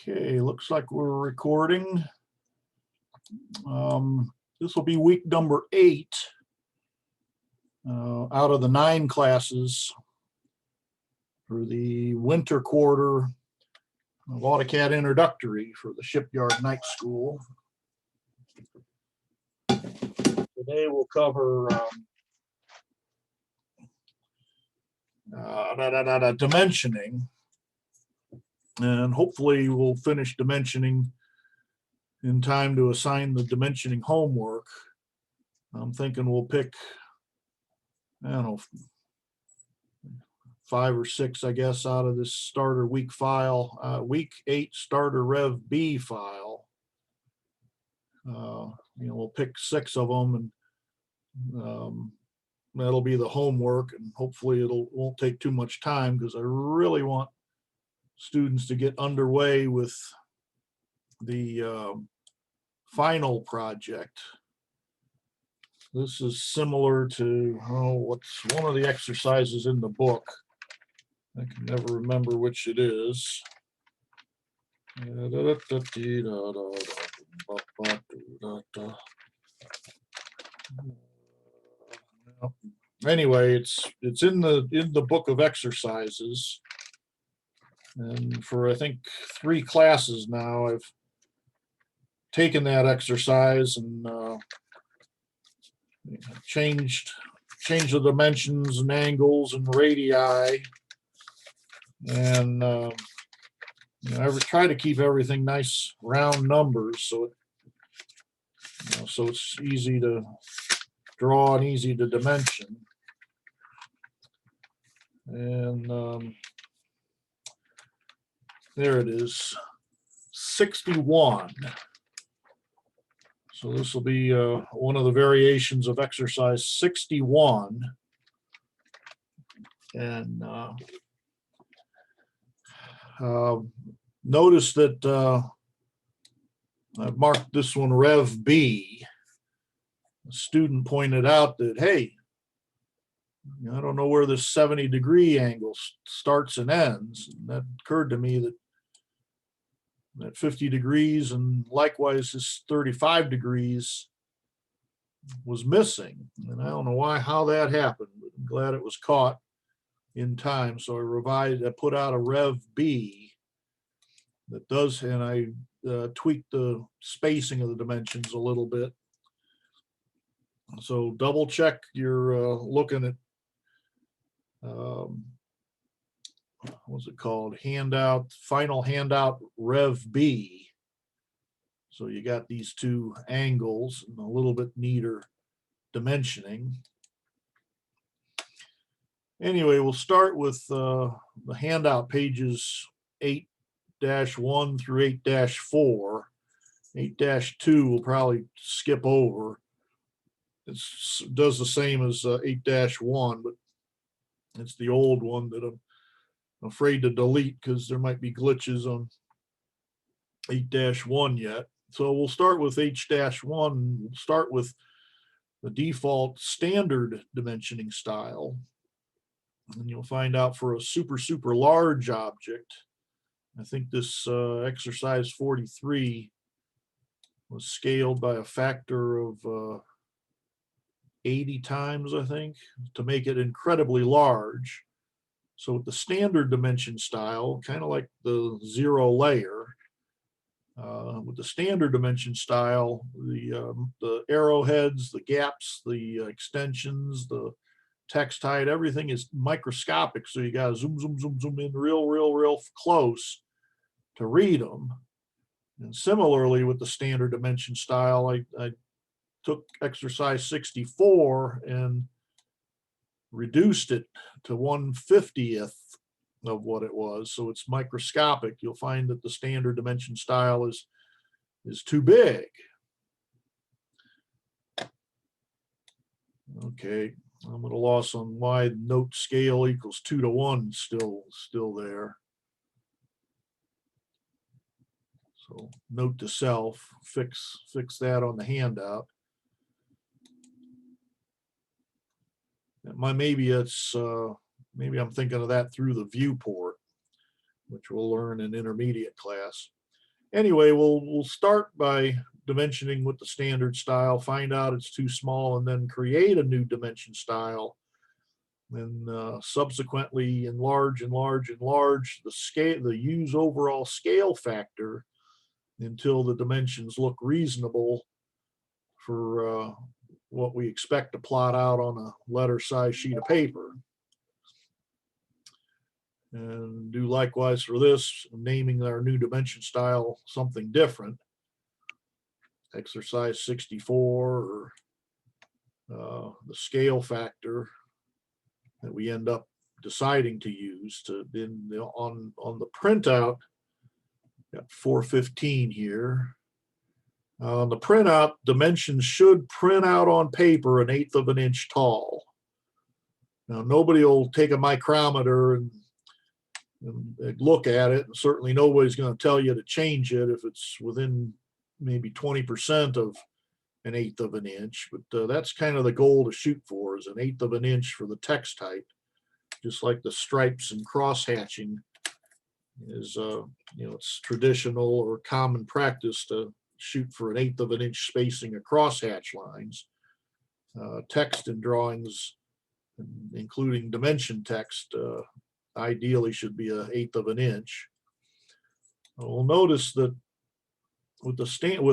Okay, looks like we're recording. This will be week number 8 out of the 9 classes for the winter quarter of AutoCAD Introductory for the Shipyard Night School. Today we'll cover dimensioning, and hopefully we'll finish dimensioning in time to assign the dimensioning homework. I'm thinking we'll pick, I don't know, 5 or 6, I guess, out of this starter week file, week 8 starter Rev B file. We'll pick 6 of them, and that'll be the homework, and hopefully won't take too much time, because I really want students to get underway with the final project. This is similar to what's one of the exercises in the book. I can never remember which it is. Anyway, it's in the book of exercises, and for I think 3 classes now I've taken that exercise and changed the dimensions and angles and radii, and I try to keep everything nice round numbers, so it's easy to draw and easy to dimension. And there it is, 61. So this will be one of the variations of exercise 61. And notice that I've marked this one Rev B. The student pointed out that, hey, I don't know where this 70-degree angle starts and ends. And that occurred to me that 50 degrees and likewise this 35 degrees was missing. And I don't know how that happened, but I'm glad it was caught in time. So I put out a Rev B that does, and I tweaked the spacing of the dimensions a little bit. So double check you're looking at, what's it called? Final handout Rev B. So you got these 2 angles and a little bit neater dimensioning. Anyway, we'll start with the handout pages 8-1 through 8-4. 8-2 we'll probably skip over. It does the same as 8-1, but it's the old one that I'm afraid to delete because there might be glitches on 8-1 yet. So we'll start with H-1. We'll start with the default standard dimensioning style. And you'll find out for a super large object, I think this exercise 43 was scaled by a factor of 80 times, I think, to make it incredibly large. So with the standard dimension style, kind of like the 0 layer, with the standard dimension style, the arrowheads, the gaps, the extensions, the text height, everything is microscopic. So you got to zoom in real close to read them. And similarly with the standard dimension style, I took exercise 64 and reduced it to 1/50th of what it was. So it's microscopic. You'll find that the standard dimension style is too big. Okay, I'm at a loss on why note scale equals 2:1 still there. So note to self, fix that on the handout. Maybe I'm thinking of that through the viewport, which we'll learn in intermediate class. anyway, we'll start by dimensioning with the standard style, find out it's too small, and then create a new dimension style. And subsequently enlarge the scale, the use overall scale factor until the dimensions look reasonable for what we expect to plot out on a letter size sheet of paper. And do likewise for this, naming our new dimension style something different. Exercise 64, or the scale factor that we end up deciding to use to on the printout. Got 415 here. On the printout, dimensions should print out on paper 1/8 of an inch tall. Now, nobody will take a micrometer and look at it, and certainly nobody's going to tell you to change it if it's within maybe 20% of 1/8 of an inch. But that's kind of the goal to shoot for, is 1/8 of an inch for the text height, just like the stripes and cross hatching is, it's traditional or common practice to shoot for 1/8 of an inch spacing across hatch lines. Text and drawings, including dimension text, ideally should be 1/8 of an inch. We'll notice that with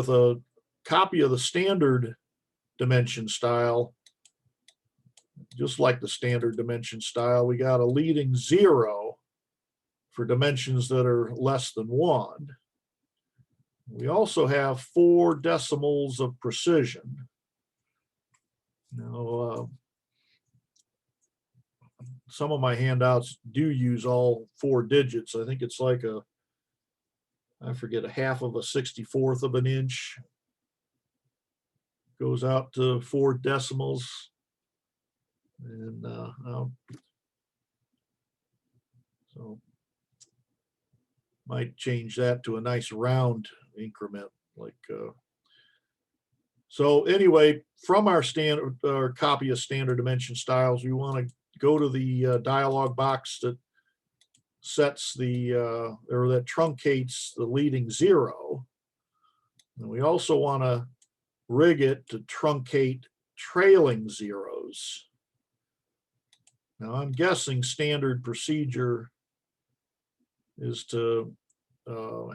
a copy of the standard dimension style, just like the standard dimension style, we got a leading 0 for dimensions that are less than 1. We also have 4 decimals of precision. Now, some of my handouts do use all 4 digits. I think it's like I forget, 1/2 of a 64th of an inch goes out to 4 decimals. And so might change that to a nice round increment, like so anyway, from our copy of standard dimension styles, we want to go to the dialog box that sets or that truncates the leading 0. And we also want to rig it to truncate trailing zeros. Now, I'm guessing standard procedure is to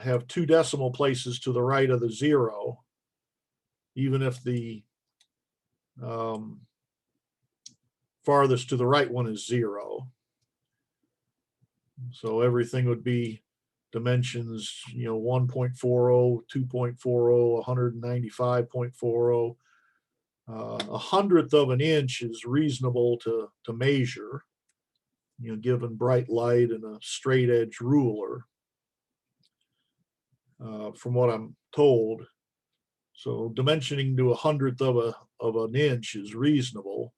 have 2 decimal places to the right of the 0, even if the farthest to the right one is 0. So everything would be dimensions, 1.40, 2.40, 195.40. 1/100th of an inch is reasonable to measure, given bright light and a straight edge ruler, from what I'm told. So dimensioning to 1/100th of an inch is reasonable.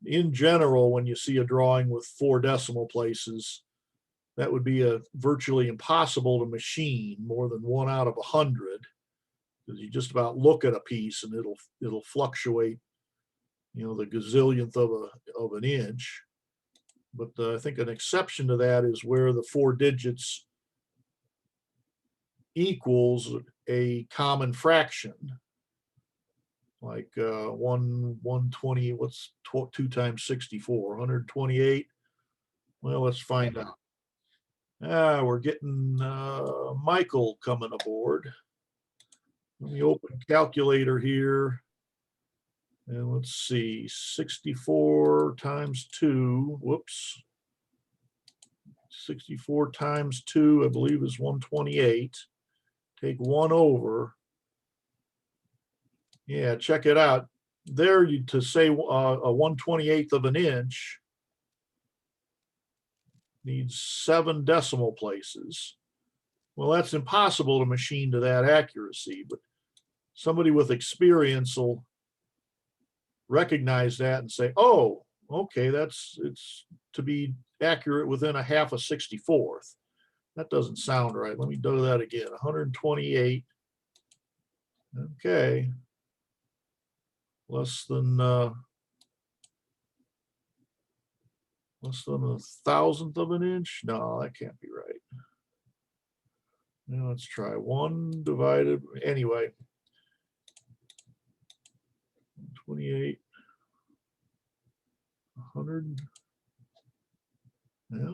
In general, when you see a drawing with 4 decimal places, that would be virtually impossible to machine more than 1 out of 100, because you just about look at a piece and it'll fluctuate, the gazillionth of an inch. But I think an exception to that is where the 4 digits equals a common fraction, like 120. What's 2 times 64? 128. Well, let's find out. We're getting Michael coming aboard. Let me open calculator here. And let's see, 64 times 2, whoops. 64 times 2, I believe, is 128. Take 1 over. Yeah, check it out. There, to say a 1/28th of an inch needs 7 decimal places. Well, that's impossible to machine to that accuracy, but somebody with experience will recognize that and say, oh, okay, it's to be accurate within 1/2 a 64th. That doesn't sound right. Let me do that again. 128. Okay. Less than 1/1000th of an inch? No, that can't be right. Now let's try 1 divided, anyway, 28, 100. Yeah.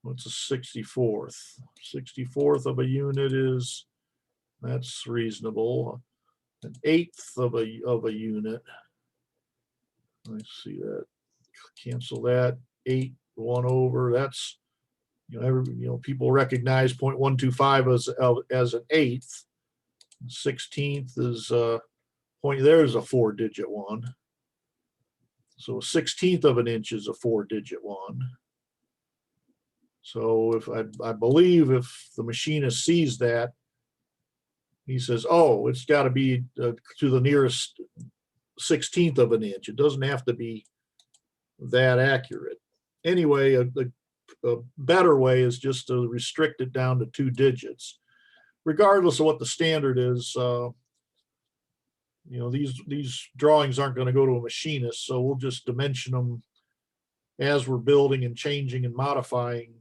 What's a 64th? 64th of a unit is, that's reasonable. An eighth of a unit. Let's see that. Cancel that. 8, 1 over. That's, people recognize 0.125 as an eighth. 16th is there's a 4-digit one. So a 16th of an inch is a 4-digit one. So if I believe if the machinist sees that, he says, oh, it's got to be to the nearest 16th of an inch. It doesn't have to be that accurate. Anyway, a better way is just to restrict it down to 2 digits. Regardless of what the standard is, these drawings aren't going to go to a machinist, so we'll just dimension them as we're building and changing and modifying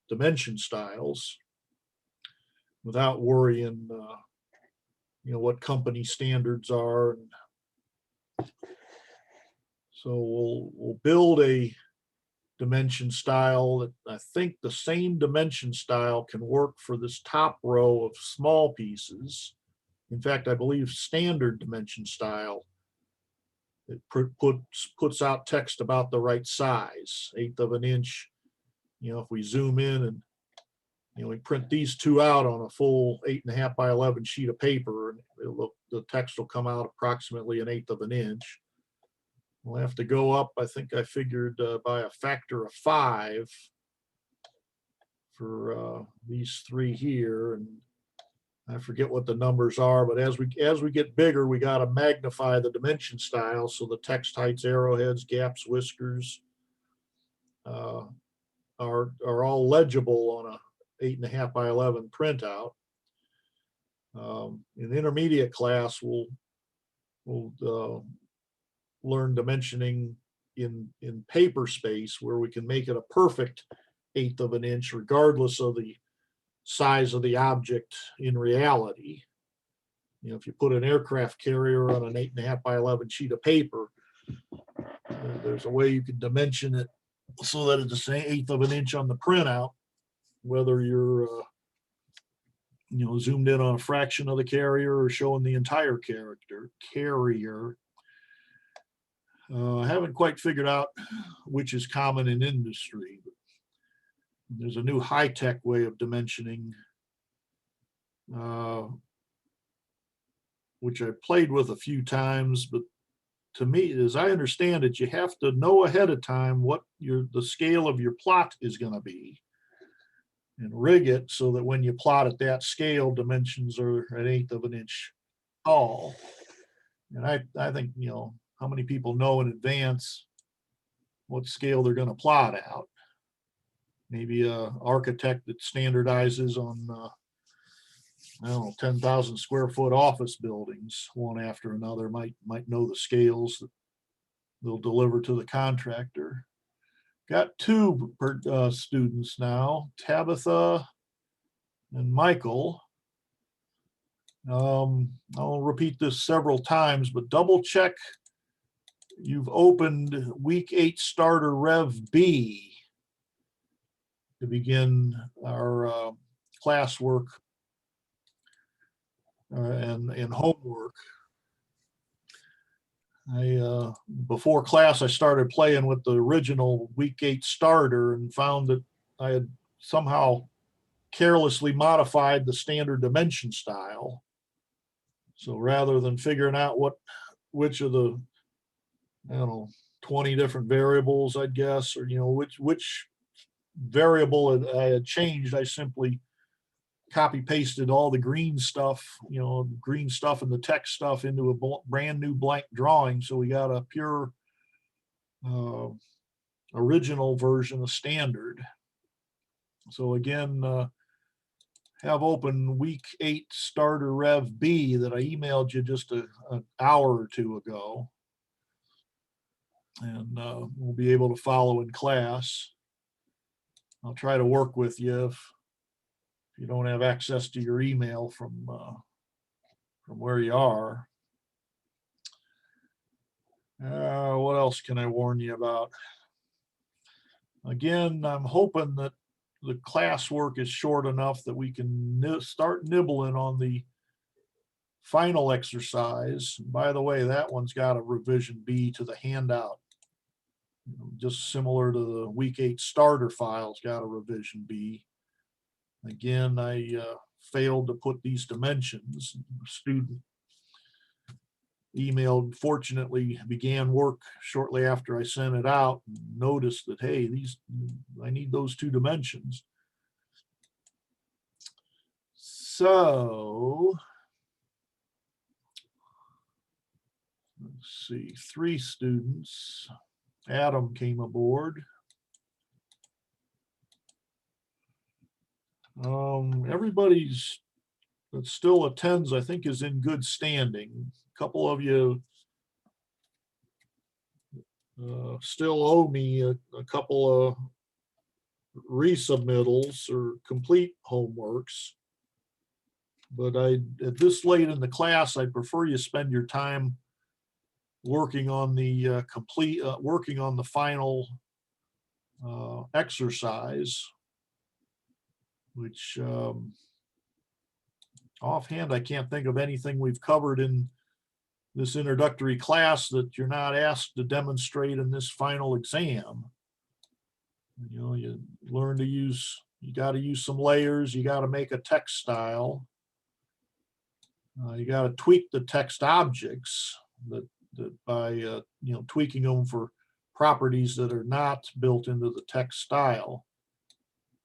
dimension styles without worrying, what company standards are. So we'll build a dimension style that I think the same dimension style can work for this top row of small pieces. In fact, I believe standard dimension style, it puts out text about the right size, 1/8 of an inch. If we zoom in and we print these two out on a full 8.5 by 11 sheet of paper, and the text will come out approximately 1/8 of an inch. We'll have to go up, I think I figured, by a factor of 5 for these 3 here, and I forget what the numbers are, but as we get bigger, we got to magnify the dimension style so the text heights, arrowheads, gaps, whiskers are all legible on a 8.5 by 11 printout. In the intermediate class, we'll learn dimensioning in paper space, where we can make it a perfect 1/8 of an inch regardless of the size of the object in reality. If you put an aircraft carrier on an 8.5 by 11 sheet of paper, there's a way you can dimension it so that it's the same 1/8 of an inch on the printout, whether you're zoomed in on a fraction of the carrier or showing the entire carrier. I haven't quite figured out which is common in industry. But there's a new high-tech way of dimensioning, which I played with a few times, but to me, as I understand it, you have to know ahead of time what the scale of your plot is going to be, and rig it so that when you plot at that scale, dimensions are 1/8 of an inch tall. And I think, how many people know in advance what scale they're going to plot out? Maybe an architect that standardizes on, I don't know, 10,000 square foot office buildings, one after another, might know the scales that they'll deliver to the contractor. Got 2 students now, Tabitha and Michael. I'll repeat this several times, but double check you've opened week 8 starter Rev B to begin our classwork and homework. Before class, I started playing with the original week 8 starter and found that I had somehow carelessly modified the standard dimension style. So rather than figuring out which of the, 20 different variables, I guess, or which variable I had changed, I simply copy pasted all the green stuff in the text stuff into a brand new blank drawing. So we got a pure original version of standard. So again, have open week 8 starter Rev B that I emailed you just an hour or 2 ago. And we'll be able to follow in class. I'll try to work with you you don't have access to your email from where you are. What else can I warn you about? Again, I'm hoping that the classwork is short enough that we can start nibbling on the final exercise. By the way, that one's got a revision B to the handout. Just similar to the week 8 starter file's got a revision B. Again, I failed to put these dimensions. Student emailed, fortunately began work shortly after I sent it out, and noticed that, hey, I need those 2 dimensions. So let's see, 3 students. Adam came aboard. Everybody's that still attends, I think, is in good standing. A couple of you still owe me a couple of resubmittals or complete homeworks. But at this late in the class, I'd prefer you spend your time working on the working on the final exercise, which offhand, I can't think of anything we've covered in this introductory class that you're not asked to demonstrate in this final exam. You learn to use, you got to use some layers, you got to make a text style. You got to tweak the text objects that by tweaking them for properties that are not built into the text style.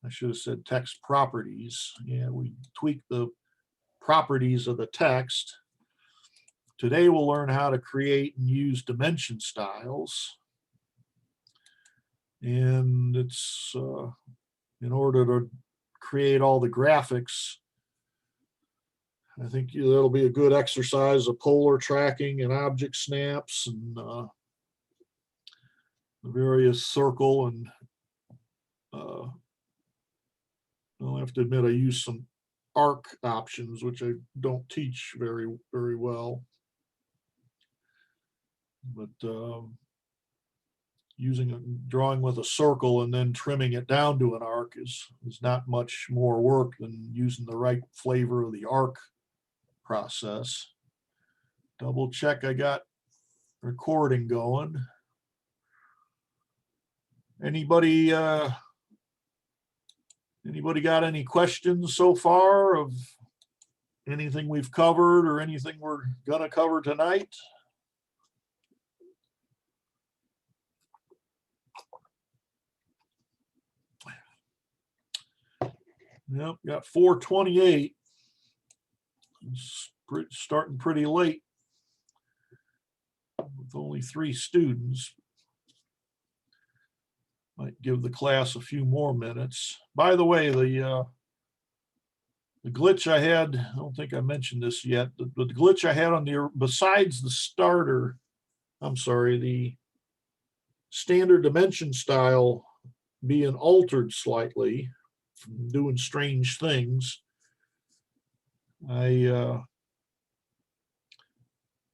I should have said text properties. Yeah, we tweak the properties of the text. Today we'll learn how to create and use dimension styles. And it's in order to create all the graphics, I think that'll be a good exercise of polar tracking and object snaps and the various circle and I'll have to admit I use some arc options, which I don't teach very well. But drawing with a circle and then trimming it down to an arc is not much more work than using the right flavor of the arc process. Double check I got recording going. Anybody got any questions so far of anything we've covered or anything we're gonna cover tonight? Yep, got 4:28. It's starting pretty late with only 3 students. Might give the class a few more minutes. By the way, the glitch I had, I don't think I mentioned this yet, but the glitch I had on besides the starter, I'm sorry, the standard dimension style being altered slightly, from doing strange things, I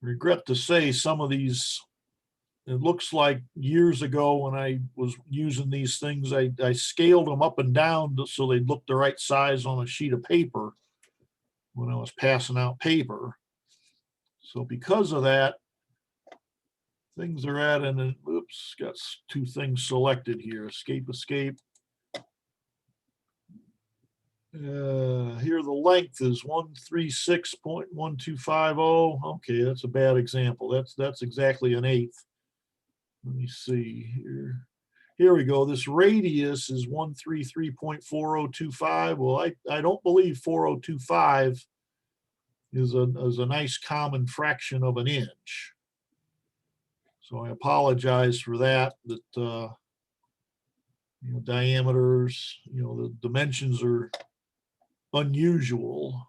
regret to say some of these, it looks like years ago when I was using these things, I scaled them up and down so they'd look the right size on a sheet of paper when I was passing out paper. So because of that, things are at an, oops, got 2 things selected here, escape. Here the length is 136.1250. Okay, that's a bad example. That's exactly an 1/8. Let me see here. Here we go. This radius is 133.4025. Well, I don't believe 4025 is a nice common fraction of an inch. So I apologize for that. Diameters, the dimensions are unusual.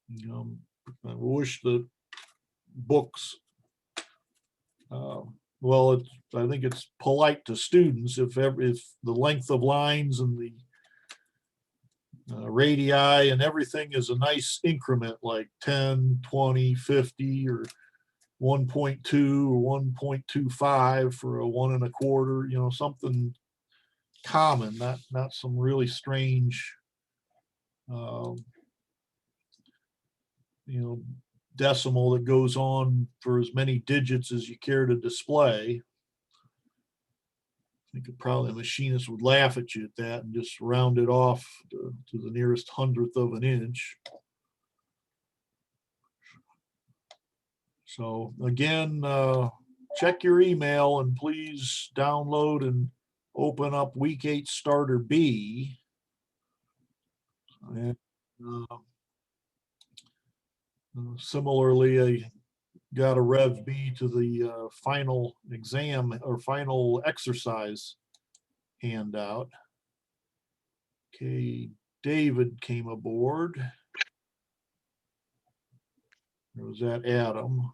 I wish the books, well, I think it's polite to students if the length of lines and the radii, and everything is a nice increment like 10, 20, 50, or 1.2 or 1.25 for a 1 1/4, you know, something common, not some really strange, um, you know, decimal that goes on for as many digits as you care to display. I think probably a machinist would laugh at you at that and just round it off to the nearest hundredth of an inch. So again, check your email and please download and open up week 8 starter B. And similarly, I got a Rev B to the final exam or final exercise handout. Okay, David came aboard. Or was that Adam?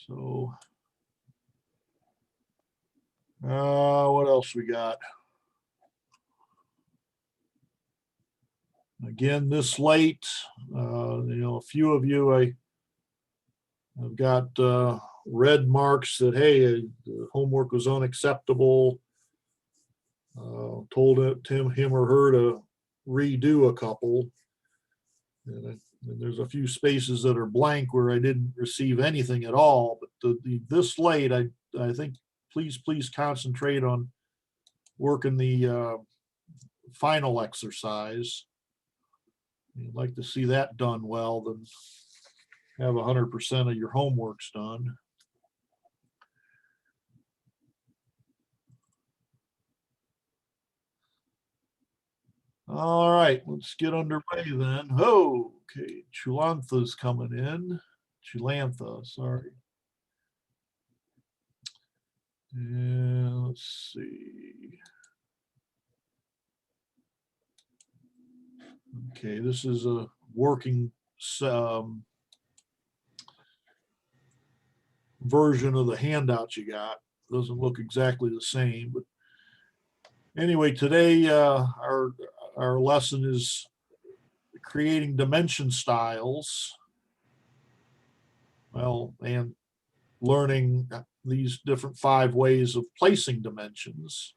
So, what else we got? Again, this late, you know, a few of you, I've got red marks that, hey, the homework was unacceptable. Told him or her to redo a couple. And there's a few spaces that are blank where I didn't receive anything at all. But this late, I think please concentrate on working the final exercise. You'd like to see that done well, then have 100% of your homeworks done. All right, let's get underway then. Oh, okay, Chulantha's coming in. Chulantha, sorry. And let's see. Okay, this is a working version of the handout you got. Doesn't look exactly the same, but anyway, today our lesson is creating dimension styles. Well, and learning these different 5 ways of placing dimensions.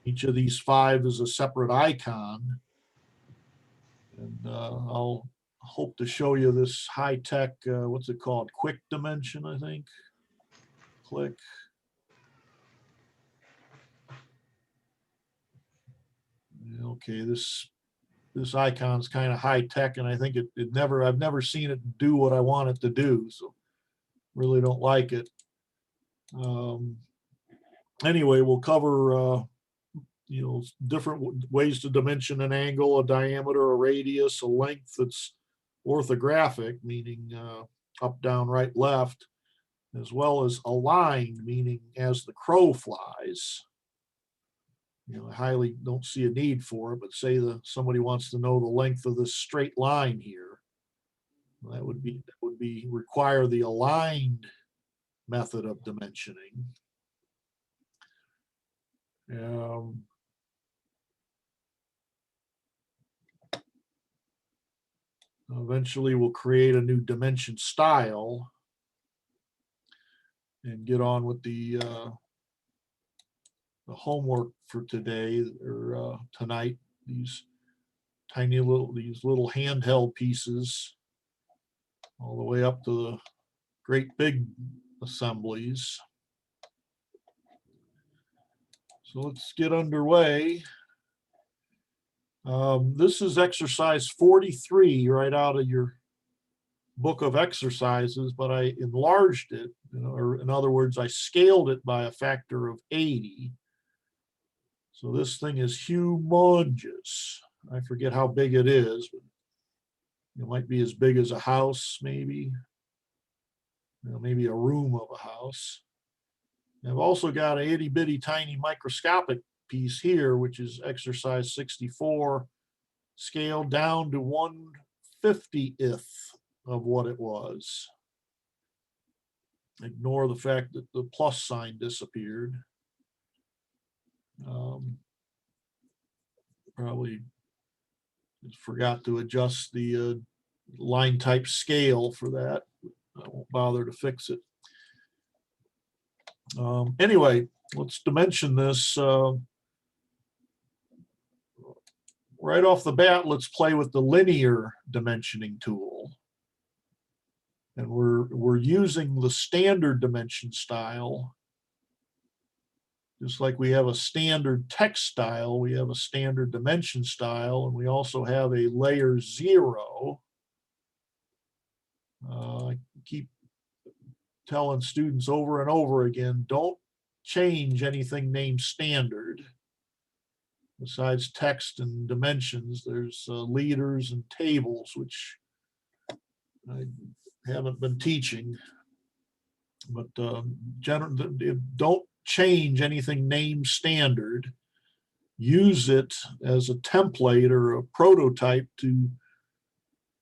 Each of these 5 is a separate icon. And I'll hope to show you this high-tech, what's it called? Quick dimension, I think. Click. Okay, this icon's kind of high-tech, and I think I've never seen it do what I want it to do, so really don't like it. Anyway, we'll cover you know, different ways to dimension an angle, a diameter, a radius, a length that's orthographic, meaning up, down, right, left, as well as aligned, meaning as the crow flies. You know, I highly don't see a need for it, but say somebody wants to know the length of this straight line here, that would be require the aligned method of dimensioning. Eventually we'll create a new dimension style and get on with the homework for today or tonight. These little handheld pieces all the way up to the great big assemblies. So let's get underway. This is exercise 43 right out of your book of exercises, but I enlarged it, you know, or in other words, I scaled it by a factor of 80. So this thing is humongous. I forget how big it is, but it might be as big as a house, maybe. You know, maybe a room of a house. And I've also got a itty bitty tiny microscopic piece here, which is exercise 64, scaled down to 1/50th of what it was. Ignore the fact that the plus sign disappeared. Probably forgot to adjust the line type scale for that. I won't bother to fix it. Anyway, let's dimension this. Right off the bat, let's play with the linear dimensioning tool. And we're using the standard dimension style. Just like we have a standard text style, we have a standard dimension style, and we also have a layer 0. I keep telling students over and over again, don't change anything named standard. Besides text and dimensions, there's leaders and tables, which I haven't been teaching. But don't change anything named standard. Use it as a template or a prototype to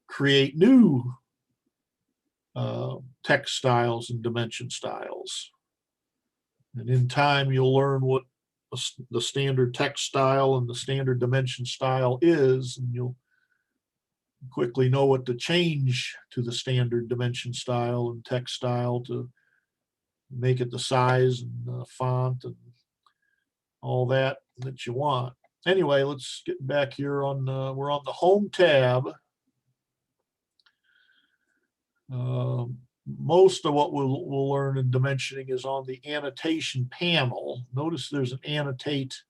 create new text styles and dimension styles. And in time, you'll learn what the standard text style and the standard dimension style is, and you'll quickly know what to change to the standard dimension style and text style to make it the size and font and all that you want. Anyway, let's get back here on, we're on the home tab. Most of what we'll learn in dimensioning is on the annotation panel. Notice there's an annotate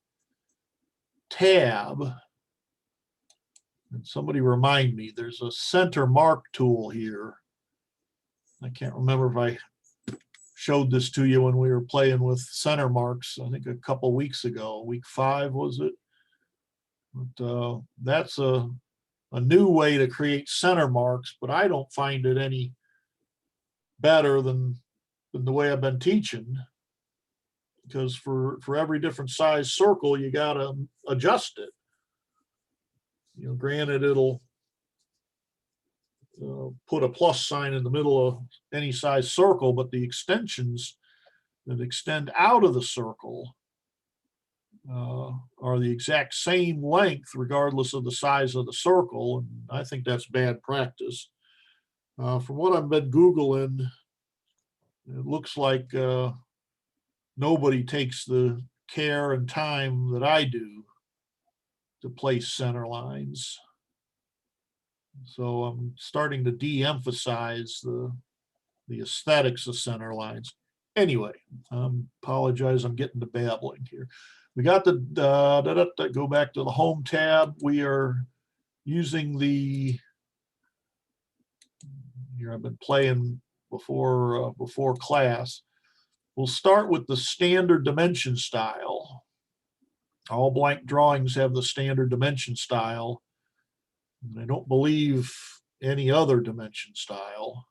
tab. And somebody remind me, there's a center mark tool here. I can't remember if I showed this to you when we were playing with center marks, I think a couple weeks ago, week 5 was it? But that's a new way to create center marks, but I don't find it any better than the way I've been teaching, because for every different size circle, you got to adjust it. You know, granted, it'll put a plus sign in the middle of any size circle, but the extensions that extend out of the circle are the exact same length regardless of the size of the circle, and I think that's bad practice. From what I've been Googling, it looks like nobody takes the care and time that I do to place center lines. So I'm starting to de-emphasize the aesthetics of center lines. Anyway, apologize, I'm getting to babbling here. We got the, go back to the home tab. We are using the, here I've been playing before class. We'll start with the standard dimension style. All blank drawings have the standard dimension style. And I don't believe any other dimension style.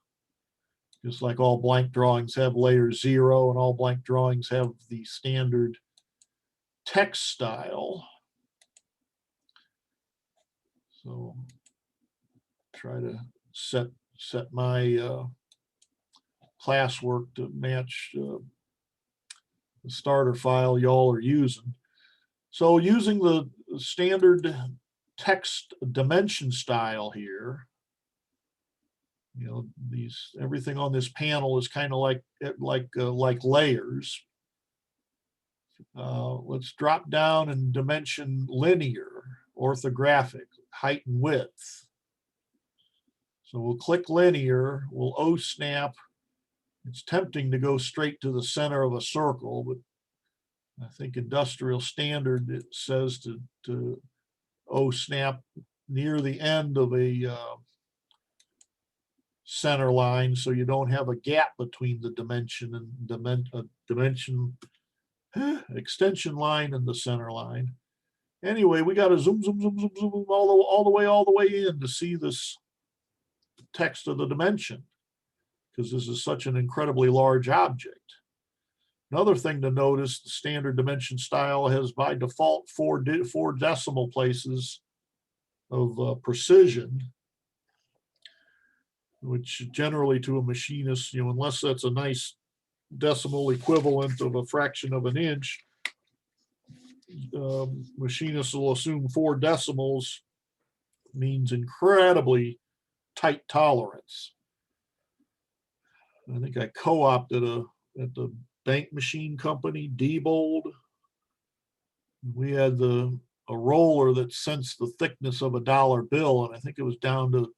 Just like all blank drawings have layer 0 and all blank drawings have the standard text style. So try to set my classwork to match the starter file y'all are using. So using the standard text dimension style here, you know, everything on this panel is kind of like layers. Let's drop down and dimension linear, orthographic, height and width. So we'll click linear, we'll O-snap. It's tempting to go straight to the center of a circle, but I think industrial standard, it says to O-snap near the end of a center line, so you don't have a gap between the dimension and dimension extension line and the center line. Anyway, we got to zoom all the way in to see this text of the dimension, because this is such an incredibly large object. Another thing to notice, the standard dimension style has by default four decimal places of precision, which generally to a machinist, you know, unless that's a nice decimal equivalent of a fraction of an inch, machinists will assume 4 decimals means incredibly tight tolerance. I think I co-opted at the bank machine company, Diebold. We had a roller that sensed the thickness of a dollar bill, and I think it was down to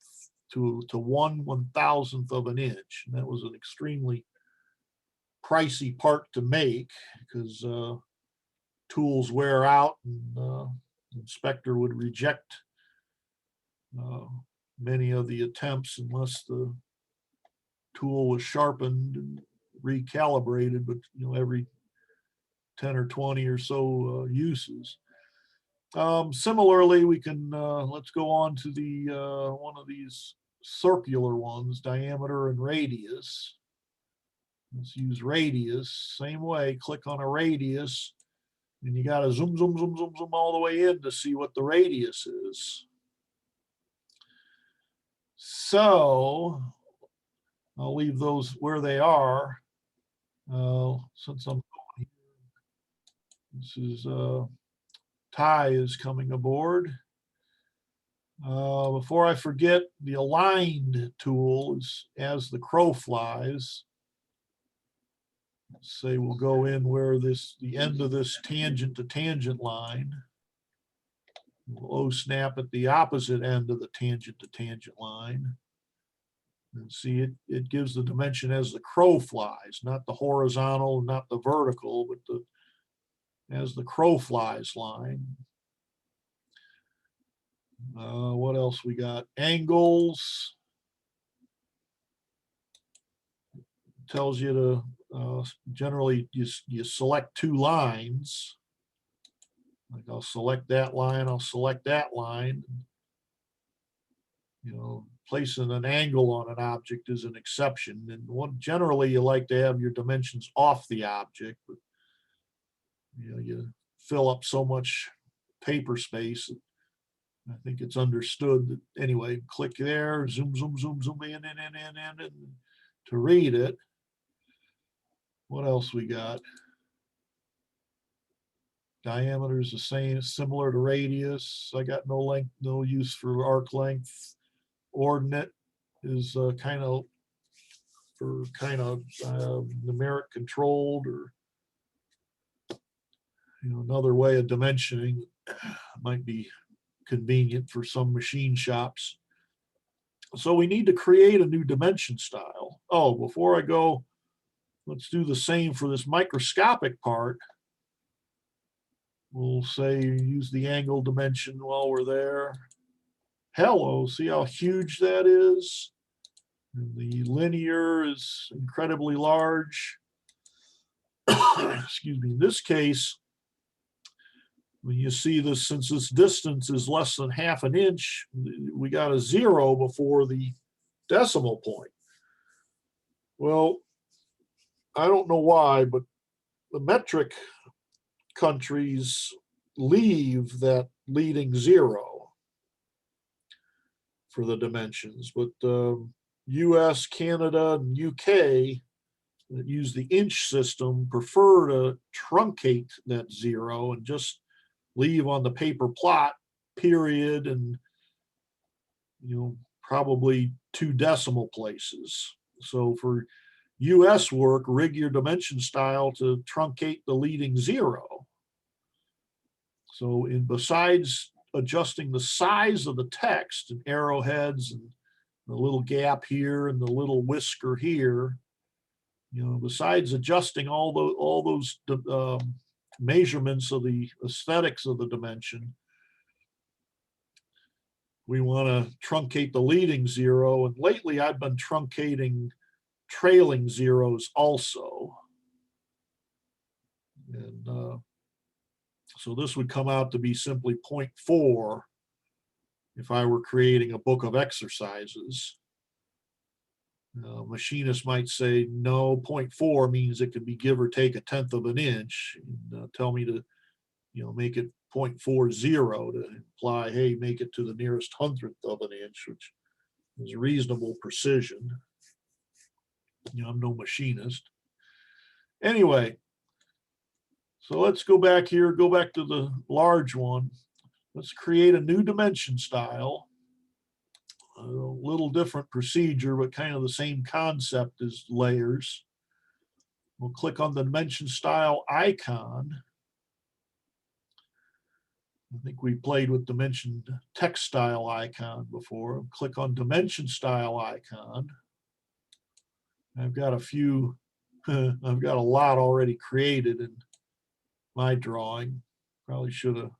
1/1000th of an inch. And that was an extremely pricey part to make because tools wear out, and the inspector would reject many of the attempts unless the tool was sharpened and recalibrated, but every 10 or 20 or so uses. Similarly, we can let's go on to the one of these circular ones, diameter and radius. Let's use radius. Same way, click on a radius, and you got to zoom, zoom, zoom, zoom, zoom all the way in to see what the radius is. So I'll leave those where they are. Since I'm going here, this is Ty is coming aboard. Before I forget, the aligned tool is as the crow flies. Let's say we'll go in where the end of this tangent to tangent line. We'll O-snap at the opposite end of the tangent to tangent line. And see, it gives the dimension as the crow flies, not the horizontal, not the vertical, but as the crow flies line. What else we got? Angles. Tells you to generally you select 2 lines. Like I'll select that line, I'll select that line. Placing an angle on an object is an exception. And generally you like to have your dimensions off the object, but you fill up so much paper space. I think it's understood that anyway, click there, zoom, zoom, zoom, zoom in, and to read it. What else we got? Diameter is the same, similar to radius. I got no length, no use for arc length. Ordinate is kind of numeric controlled, or another way of dimensioning might be convenient for some machine shops. So we need to create a new dimension style. Oh, before I go, let's do the same for this microscopic part. We'll say use the angle dimension while we're there. Hello, see how huge that is? And the linear is incredibly large. Excuse me. In this case, when you see this, since this distance is less than ½ an inch, we got a 0 before the decimal point. Well, I don't know why, but the metric countries leave that leading 0 for the dimensions, but US, Canada, and UK that use the inch system prefer to truncate that 0 and just leave on the paper plot period and probably 2 decimal places. So for US work, rig your dimension style to truncate the leading 0. So besides adjusting the size of the text and arrowheads and the little gap here and the little whisker here, besides adjusting all those measurements of the aesthetics of the dimension, we want to truncate the leading 0. And lately I've been truncating trailing zeros also. And so this would come out to be simply 0.4 if I were creating a book of exercises. Machinists might say, no, 0.4 means it could be give or take 1/10 of an inch, and tell me to, make it 0.40 to imply, hey, make it to the nearest 100th of an inch, which is reasonable precision. I'm no machinist. Anyway, So let's go back here, go back to the large one. Let's create a new dimension style. A little different procedure, but kind of the same concept as layers. We'll click on the dimension style icon. I think we played with dimension text style icon before. Click on dimension style icon. I've got a few, I've got a lot already created in my drawing. Probably should have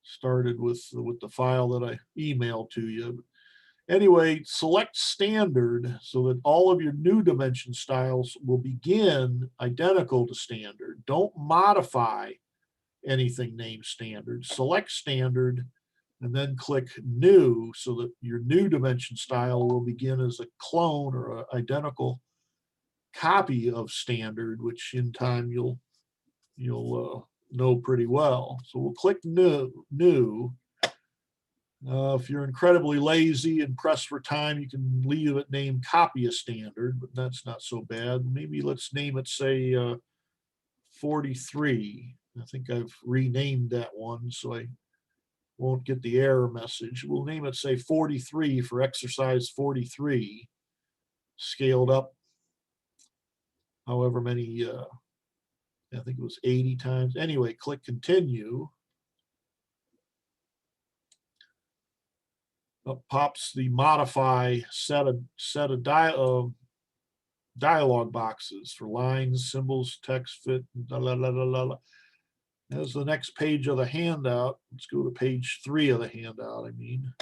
started with the file that I emailed to you. Anyway, select standard so that all of your new dimension styles will begin identical to standard. Don't modify anything named standard. Select standard and then click new so that your new dimension style will begin as a clone or an identical copy of standard, which in time you'll know pretty well. So we'll click new. If you're incredibly lazy and pressed for time, you can leave it named copy of standard, but that's not so bad. Maybe let's name it, say, 43. I think I've renamed that one, so I won't get the error message. We'll name it, say, 43 for exercise 43, scaled up however many, I think it was 80 times. Anyway, click continue. Up pops the modify set of dialog boxes for lines, symbols, text, fit, As the next page of the handout. Let's go to page 3 of the handout, I mean.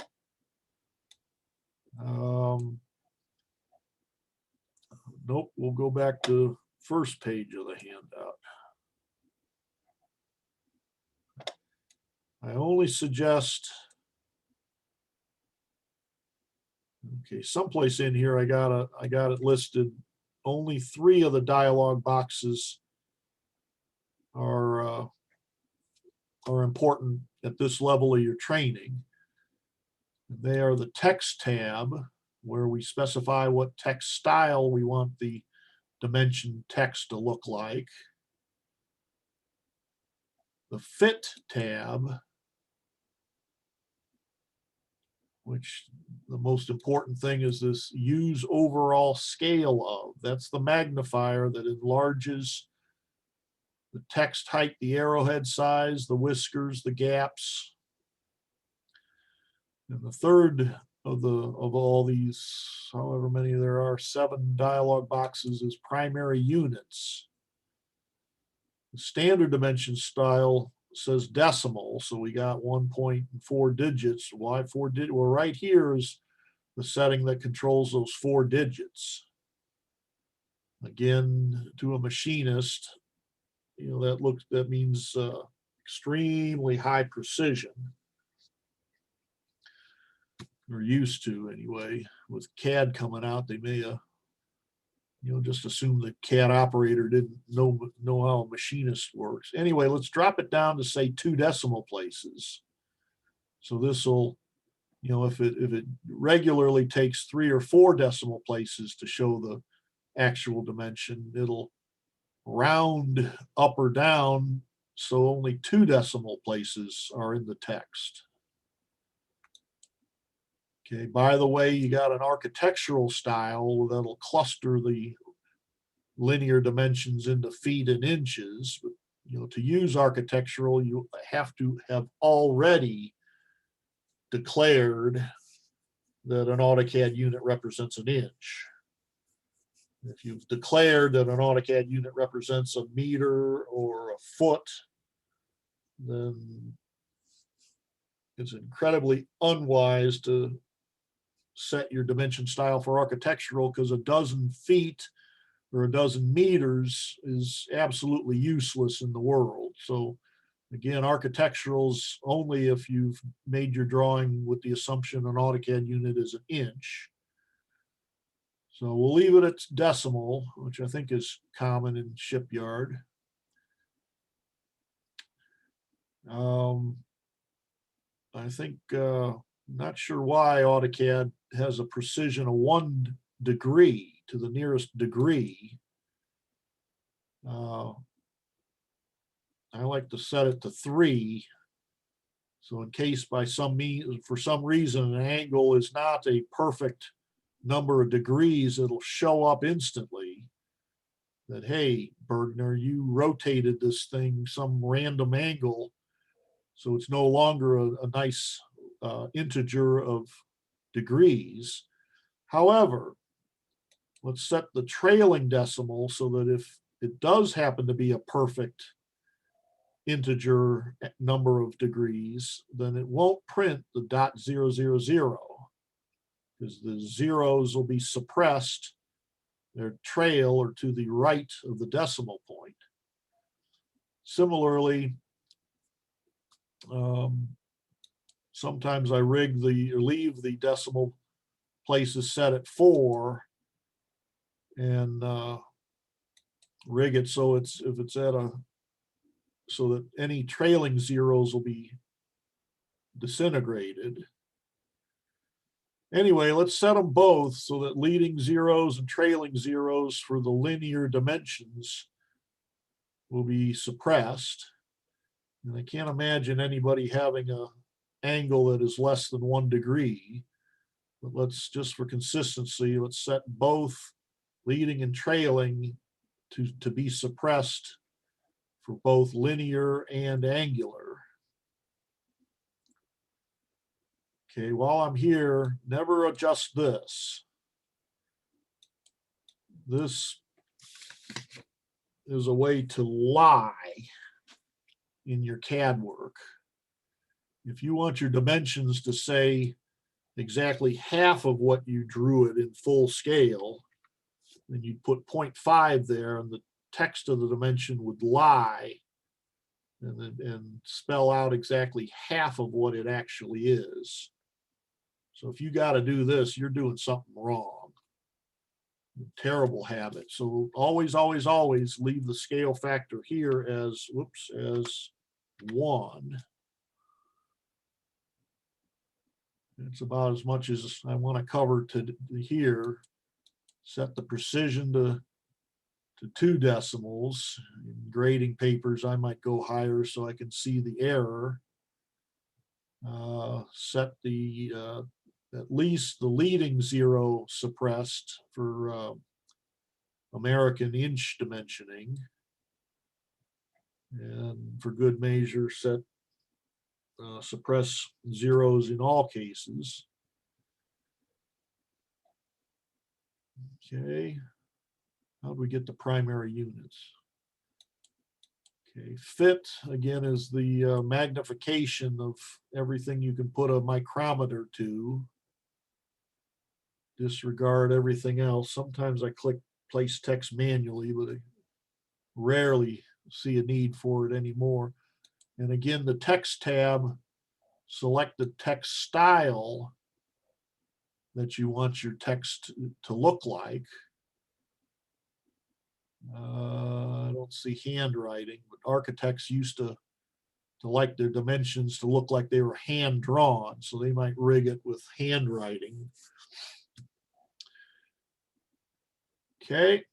Nope, we'll go back to first page of the handout. I only suggest, okay, someplace in here I got it listed. Only 3 of the dialog boxes are important at this level of your training. They are the text tab, where we specify what text style we want the dimension text to look like. The fit tab, which the most important thing is this use overall scale of. That's the magnifier that enlarges the text height, the arrowhead size, the whiskers, the gaps. And the third of all these, however many there are, 7 dialog boxes, is primary units. The standard dimension style says decimal, so we got 1.4 digits. Why 4 digits? Well, right here is the setting that controls those 4 digits. Again, to a machinist, that means extremely high precision. Or used to anyway. With CAD coming out, they may just assume the CAD operator didn't know how a machinist works. Anyway, let's drop it down to, say, 2 decimal places. So this will, if it regularly takes 3 or 4 decimal places to show the actual dimension, it'll round up or down so only 2 decimal places are in the text. Okay, by the way, you got an architectural style that'll cluster the linear dimensions into feet and inches. But, to use architectural, you have to have already declared that an AutoCAD unit represents an inch. If you've declared that an AutoCAD unit represents a meter or a foot, then it's incredibly unwise to set your dimension style for architectural, because a dozen feet or a dozen meters is absolutely useless in the world. So again, architectural's only if you've made your drawing with the assumption an AutoCAD unit is an inch. So we'll leave it at decimal, which I think is common in shipyard. I think, not sure why AutoCAD has a precision of 1 degree to the nearest degree. I like to set it to 3. So in case for some reason an angle is not a perfect number of degrees, it'll show up instantly that, hey, Burgener, you rotated this thing some random angle, so it's no longer a nice integer of degrees. However, let's set the trailing decimal so that if it does happen to be a perfect integer number of degrees, then it won't print the .000 because the zeros will be suppressed. Their trail or to the right of the decimal point. Similarly, sometimes I leave the decimal places set at 4 and rig it so so that any trailing zeros will be disintegrated. Anyway, let's set them both so that leading zeros and trailing zeros for the linear dimensions will be suppressed. And I can't imagine anybody having an angle that is less than 1 degree. But let's, just for consistency, let's set both leading and trailing to be suppressed for both linear and angular. Okay, while I'm here, never adjust this. This is a way to lie in your CAD work. If you want your dimensions to say exactly half of what you drew it in full scale, then you'd put 0.5 there and the text of the dimension would lie and spell out exactly half of what it actually is. So if you got to do this, you're doing something wrong. Terrible habit. So always, always, always leave the scale factor here as 1. It's about as much as I want to cover to here. Set the precision to 2 decimals. In grading papers, I might go higher so I can see the error. Set the at least the leading zero suppressed for American inch dimensioning. And for good measure, set suppress zeros in all cases. Okay, how do we get the primary units? Okay, fit, again, is the magnification of everything you can put a micrometer to. Disregard everything else. Sometimes I click place text manually, but I rarely see a need for it anymore. And again, the text tab, select the text style that you want your text to look like. I don't see handwriting, but architects used to like their dimensions to look like they were hand drawn, so they might rig it with handwriting. Okay.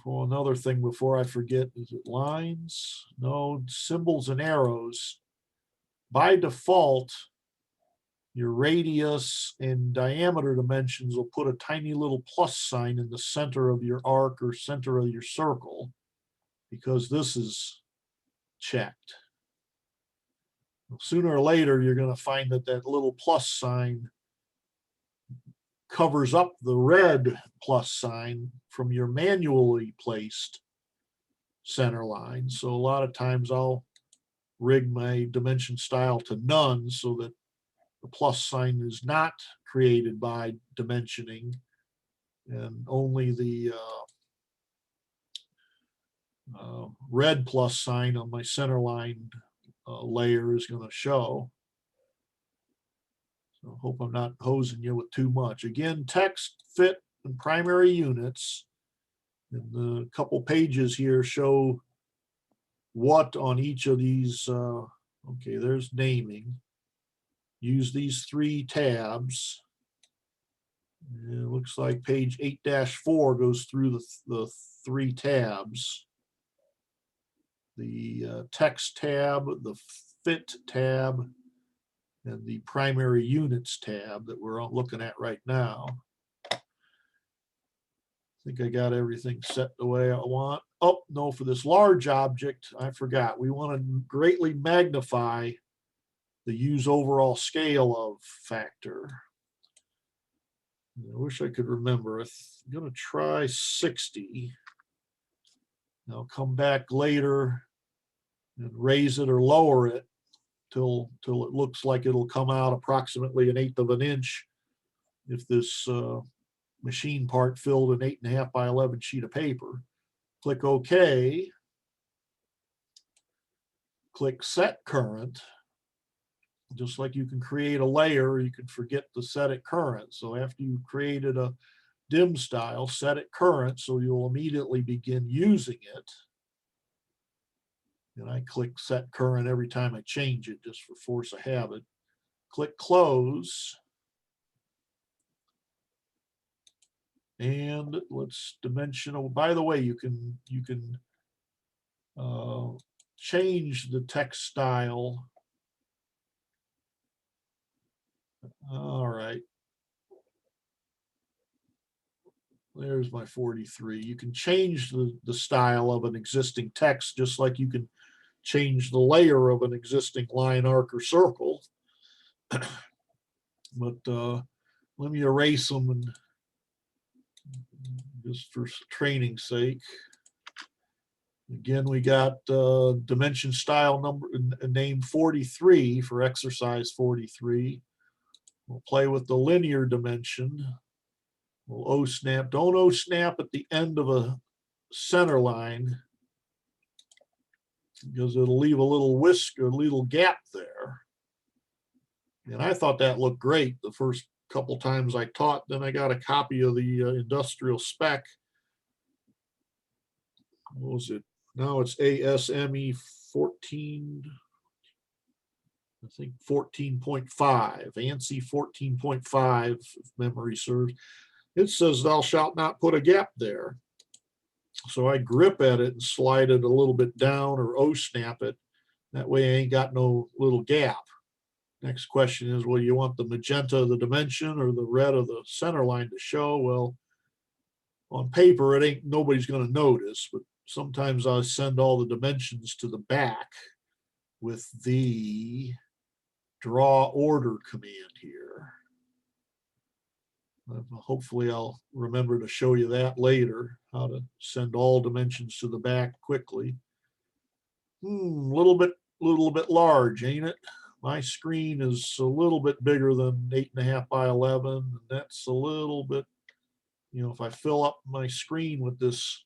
Another thing before I forget, is it lines? No, symbols and arrows. By default, your radius and diameter dimensions will put a tiny little plus sign in the center of your arc or center of your circle, because this is checked. Sooner or later, you're going to find that that little plus sign covers up the red plus sign from your manually placed center line. So a lot of times I'll rig my dimension style to none so that the plus sign is not created by dimensioning, and only the red plus sign on my center line layer is going to show. So hope I'm not hosing you with too much. Again, text, fit, and primary units. And the couple pages here show what on each of these. Okay, there's naming. Use these 3 tabs. And it looks like page 8-4 goes through the 3 tabs. the text tab, the fit tab, and the primary units tab that we're looking at right now. I think I got everything set the way I want. Oh, no, for this large object, I forgot. We want to greatly magnify the use overall scale of factor. I wish I could remember. I'm going to try 60. I'll come back later and raise it or lower it till it looks like it'll come out approximately 1/8 of an inch if this machine part filled an 8.5 by 11 sheet of paper. Click OK. Click Set Current. Just like you can create a layer, you can forget to set it current. So after you've created a dim style, set it current so you'll immediately begin using it. And I click Set Current every time I change it, just for force of habit. Click Close. And let's dimensional. By the way, you can change the text style. All right. There's my 43. You can change the style of an existing text just like you can change the layer of an existing line, arc, or circle. But let me erase them and just for training sake. Again, we got dimension style number name 43 for exercise 43. We'll play with the linear dimension. We'll O-snap. Don't O-snap at the end of a center line because it'll leave a little whisk or a little gap there. And I thought that looked great the first couple times I taught. Then I got a copy of the industrial spec. What was it? Now it's ASME 14, I think 14.5, ANSI 14.5, if memory serves. It says thou shalt not put a gap there. So I grip at it and slide it a little bit down or O-snap it. That way I ain't got no little gap. Next question is, well, you want the magenta of the dimension or the red of the center line to show? Well, on paper, it ain't nobody's going to notice, but sometimes I send all the dimensions to the back with the draw order command here. Hopefully I'll remember to show you that later, how to send all dimensions to the back quickly. A little bit large, ain't it? My screen is a little bit bigger than 8.5 by 11. And that's a little bit, if I fill up my screen with this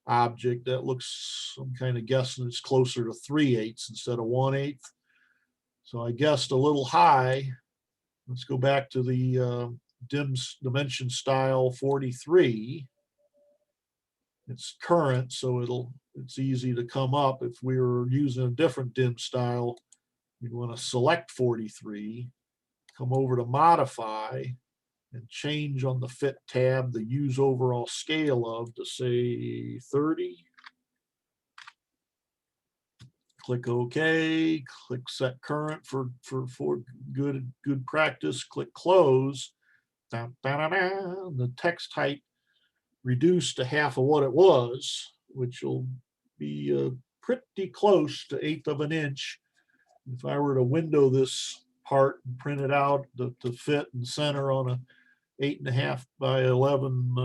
object, that looks, I'm kind of guessing it's closer to 3/8 instead of 1/8. So I guessed a little high. Let's go back to the dimension style 43. It's current, so it's easy to come up. If we were using a different dim style, we'd want to select 43, come over to modify, and change on the fit tab the use overall scale of to say 30. Click OK, click set current for good practice, click close. The text height reduced to half of what it was, which will be pretty close to 1/8 of an inch. If I were to window this part and print it out to fit and center on a 8.5 by 11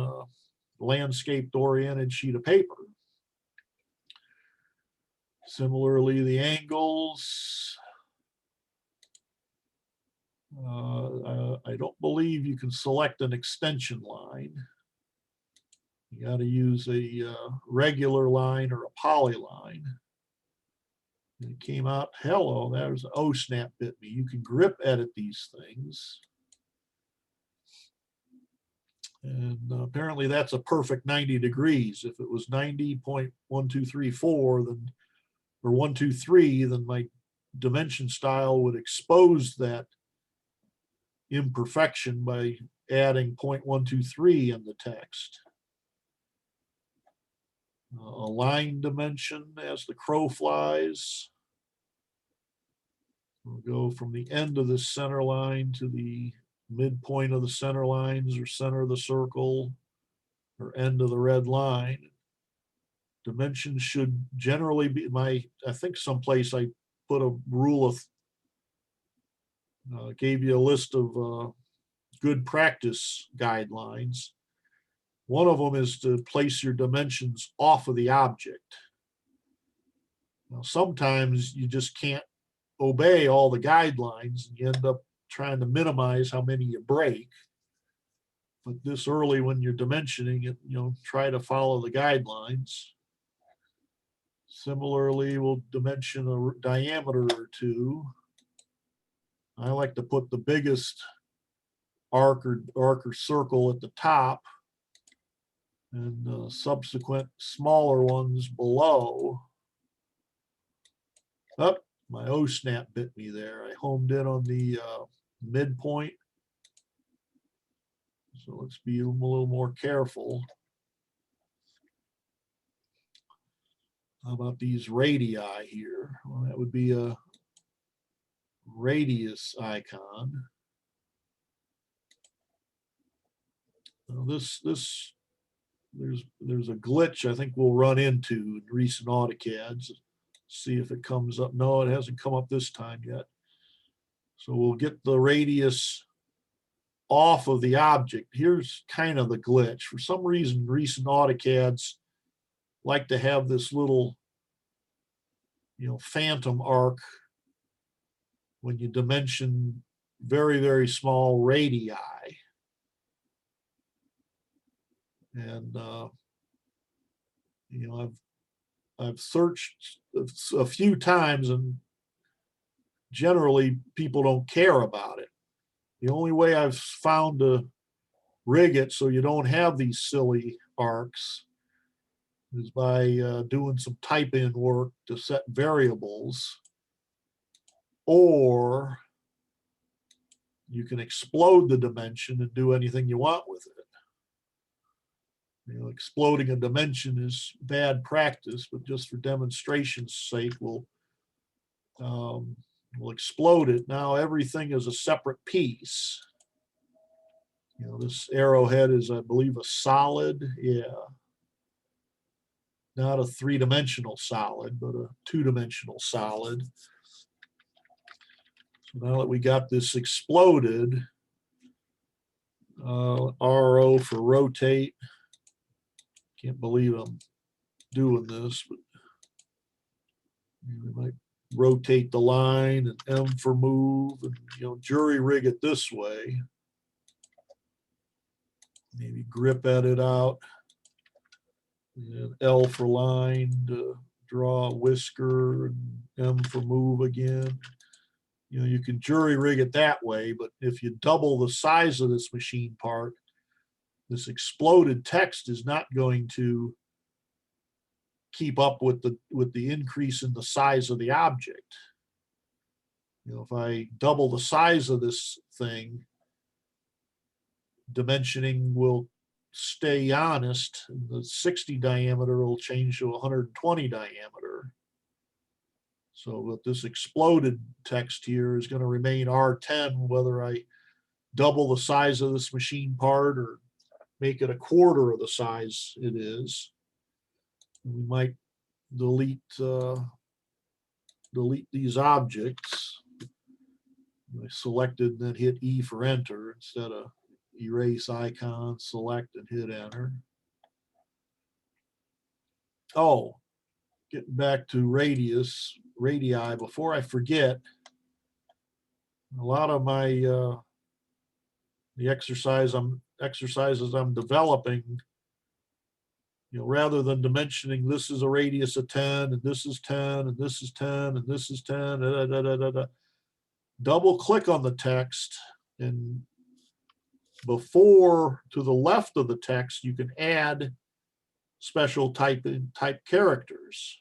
landscaped oriented sheet of paper. Similarly, the angles. I don't believe you can select an extension line. You got to use a regular line or a polyline. And it came out, hello, there's an O-snap bit me. You can grip edit these things. And apparently that's a perfect 90 degrees. If it was 90.1234, then, or 123, then my dimension style would expose that imperfection by adding 0.123 in the text. a line dimension as the crow flies. We'll go from the end of this center line to the midpoint of the center lines, or center of the circle, or end of the red line. Dimensions should generally be I think someplace I put a rule of, gave you a list of good practice guidelines. One of them is to place your dimensions off of the object. Now, sometimes you just can't obey all the guidelines, and you end up trying to minimize how many you break. But this early when you're dimensioning it, try to follow the guidelines. Similarly, we'll dimension a diameter or two. I like to put the biggest arc or circle at the top, and subsequent smaller ones below. Oh, my O-snap bit me there. I homed in on the midpoint. So let's be a little more careful. How about these radii here? Well, that would be a radius icon. Now there's a glitch I think we'll run into in recent AutoCADs. See if it comes up. No, it hasn't come up this time yet. So we'll get the radius off of the object. Here's kind of the glitch. For some reason, recent AutoCADs like to have this little, phantom arc when you dimension very, very small radii. And, I've searched a few times, and generally people don't care about it. The only way I've found to rig it so you don't have these silly arcs is by doing some type-in work to set variables, or you can explode the dimension and do anything you want with it. Exploding a dimension is bad practice, but just for demonstration's sake, we'll explode it. Now everything is a separate piece. This arrowhead is, I believe, a solid. Yeah. Not a three-dimensional solid, but a two-dimensional solid. So now that we got this exploded, RO for rotate. Can't believe I'm doing this, but we might rotate the line, and M for move, and jury rig it this way. Maybe grip edit out, and L for line to draw a whisker, and M for move again. You can jury rig it that way, but if you double the size of this machine part, this exploded text is not going to keep up with the increase in the size of the object. If I double the size of this thing, dimensioning will stay honest. The 60 diameter will change to 120 diameter. So with this exploded text here is going to remain R10, whether I double the size of this machine part or make it a quarter of the size it is. We might delete these objects. I selected and then hit E for enter instead of erase icon, select and hit enter. Oh, getting back to radii, before I forget, a lot of my the exercises I'm developing, rather than dimensioning this is a radius of 10 and this is 10 and this is 10 and this is 10, double click on the text, and before, to the left of the text, you can add special type characters.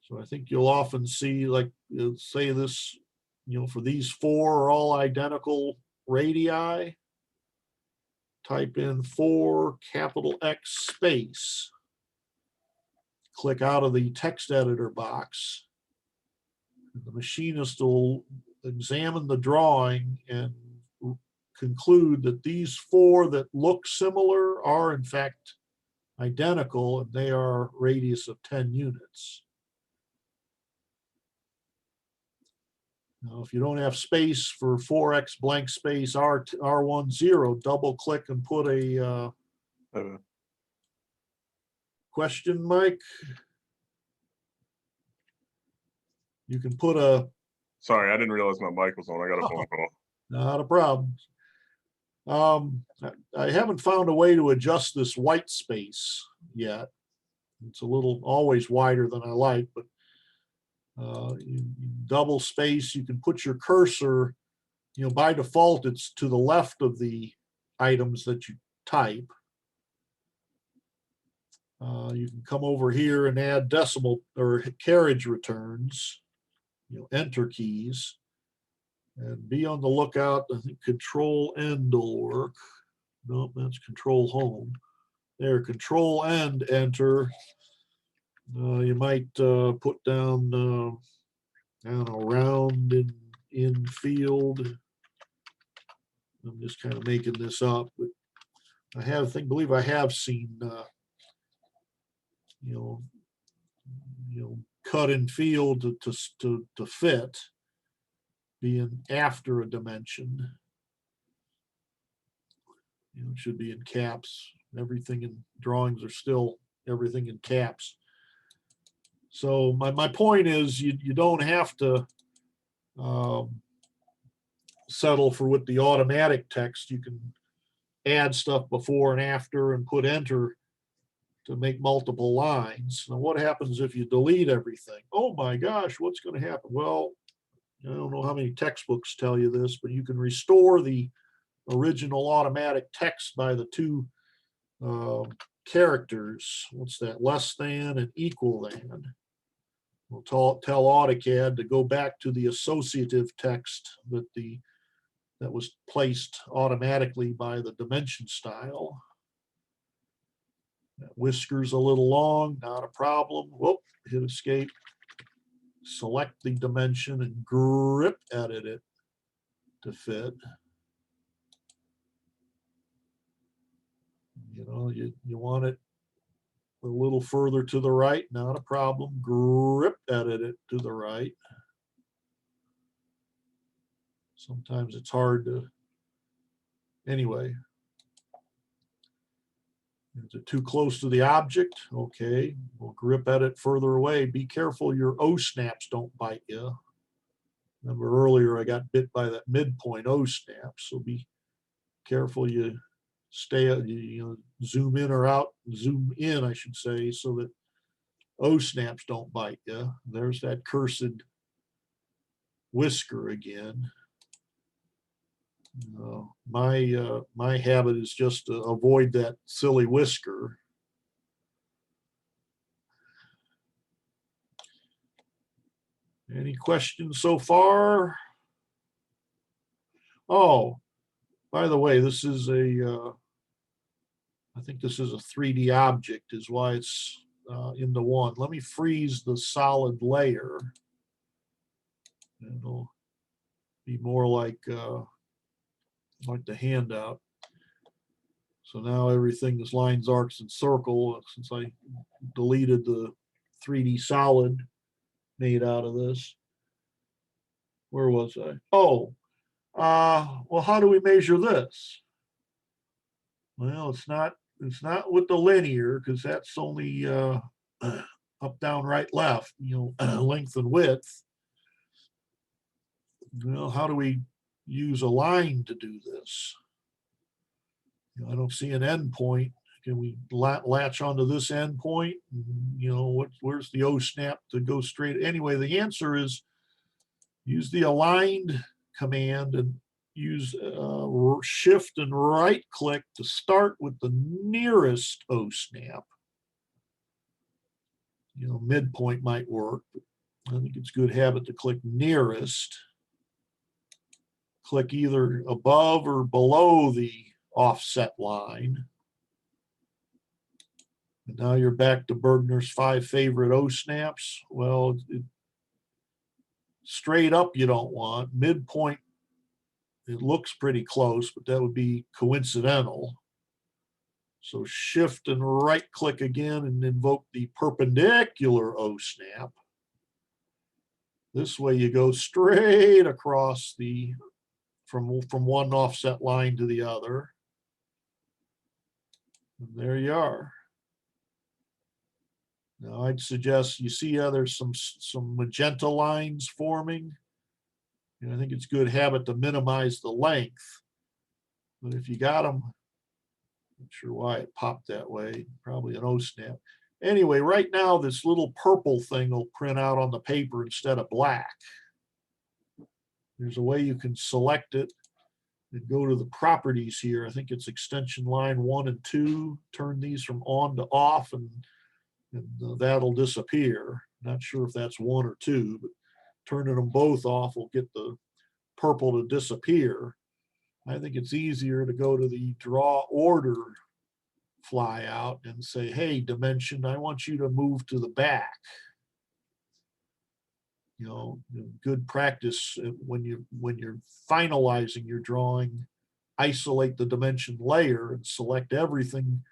So I think you'll often see, like, say this, for these four are all identical radii, type in 4 capital X space. click out of the text editor box. The machinist will examine the drawing and conclude that these 4 that look similar are in fact identical, and they are radius of 10 units. Now, if you don't have space for 4x blank space R10, double click and put a question, Mike. You can put a. Sorry, I didn't realize my mic was on. I got a phone call. Not a problem. I haven't found a way to adjust this white space yet. It's a little always wider than I like, but you double space, you can put your cursor, by default, it's to the left of the items that you type. You can come over here and add decimal or carriage returns, enter keys, and be on the lookout. I think Control End will work. Nope, that's Control Home. There, Control End, enter. You might put down, I don't know, round in field. I'm just kind of making this up, but I believe I have seen, cut in field to fit, being after a dimension. It should be in caps. Everything in drawings are still everything in caps. So my point is you don't have to settle for with the automatic text. You can add stuff before and after and put enter to make multiple lines. Now what happens if you delete everything? Oh my gosh, what's going to happen? Well, I don't know how many textbooks tell you this, but you can restore the original automatic text by the 2 characters. What's that? Less than and equal than. We'll tell AutoCAD to go back to the associative text that was placed automatically by the dimension style. That whisker's a little long, not a problem. Whoop, hit escape. Select the dimension and grip edit it to fit. You want it a little further to the right, not a problem. Grip edit it to the right. Sometimes it's hard to, anyway. Is it too close to the object? Okay, we'll grip edit further away. Be careful your O snaps don't bite you. Remember earlier I got bit by that midpoint O snap, so be careful you stay, zoom in or out, zoom in, I should say, so that O snaps don't bite you. There's that cursed whisker again. My habit is just to avoid that silly whisker. Any questions so far? Oh, by the way, this is I think this is a 3D object is why it's into one. Let me freeze the solid layer. It'll be more like the handout. So now everything is lines, arcs, and circle since I deleted the 3D solid made out of this. Where was I? Oh, well, how do we measure this? Well, it's not with the linear because that's only up, down, right, left, length and width. Well, how do we use a line to do this? I don't see an end point. Can we latch onto this end point? Where's the O snap to go straight? Anyway, the answer is use the aligned command and use shift and right click to start with the nearest O snap. Midpoint might work, but I think it's good habit to click nearest. Click either above or below the offset line. And now you're back to Burgener's 5 favorite O snaps. Well, straight up you don't want. Midpoint, it looks pretty close, but that would be coincidental. So shift and right click again and invoke the perpendicular O snap. This way you go straight across the from one offset line to the other. And there you are. Now I'd suggest, you see how there's some magenta lines forming. And I think it's good habit to minimize the length. But if you got them, not sure why it popped that way, probably an O snap. Anyway, right now this little purple thing will print out on the paper instead of black. There's a way you can select it and go to the properties here. I think it's extension line 1 and 2. Turn these from on to off, and that'll disappear. Not sure if that's 1 or 2, but turning them both off will get the purple to disappear. I think it's easier to go to the draw order flyout and say, hey, dimension, I want you to move to the back. You know, good practice when you're finalizing your drawing, isolate the dimension layer and select everything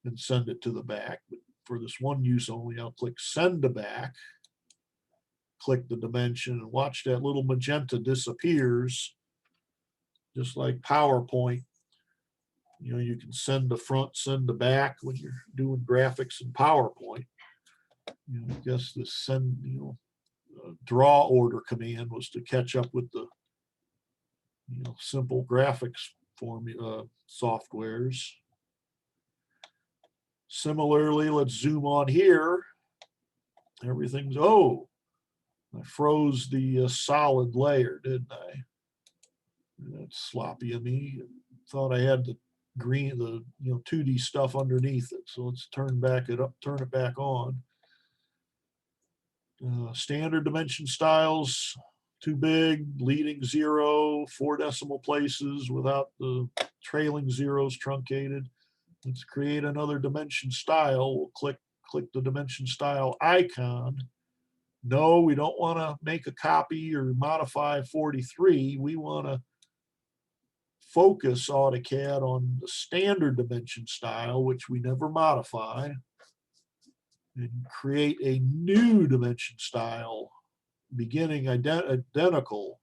and send it to the back. But for this one use only, I'll click send to back, click the dimension, and watch that little magenta disappears. Just like PowerPoint, you know, you can send to front, send to back when you're doing graphics in PowerPoint. You know, I guess the send, you know, draw order command was to catch up with the, you know, simple graphics formula softwares. Similarly, let's zoom on here. Everything's, oh, I froze the solid layer, didn't I? That's sloppy of me. Thought I had the green, the 2D stuff underneath it. So let's turn it back on. Standard dimension styles, too big, leading 0, 4 decimal places without the trailing zeros truncated. Let's create another dimension style. We'll click the dimension style icon. No, we don't want to make a copy or modify 43. We want to focus AutoCAD on the standard dimension style, which we never modify, and create a new dimension style beginning identical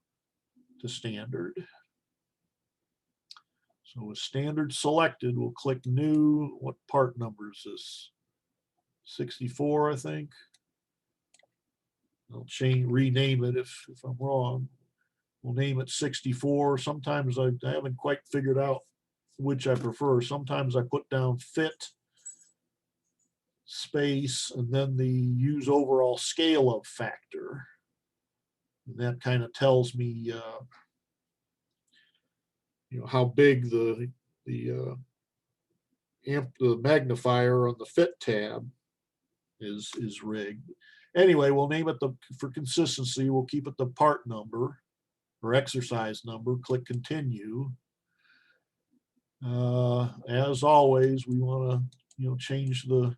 to standard. So with standard selected, we'll click new. What part number is this? 64, I think. I'll rename it if I'm wrong. We'll name it 64. Sometimes I haven't quite figured out which I prefer. Sometimes I put down fit, space, and then the use overall scale of factor. And that kind of tells me, how big the magnifier on the fit tab is rigged. Anyway, we'll name it for consistency, we'll keep it the part number or exercise number. Click continue. As always, we want to change the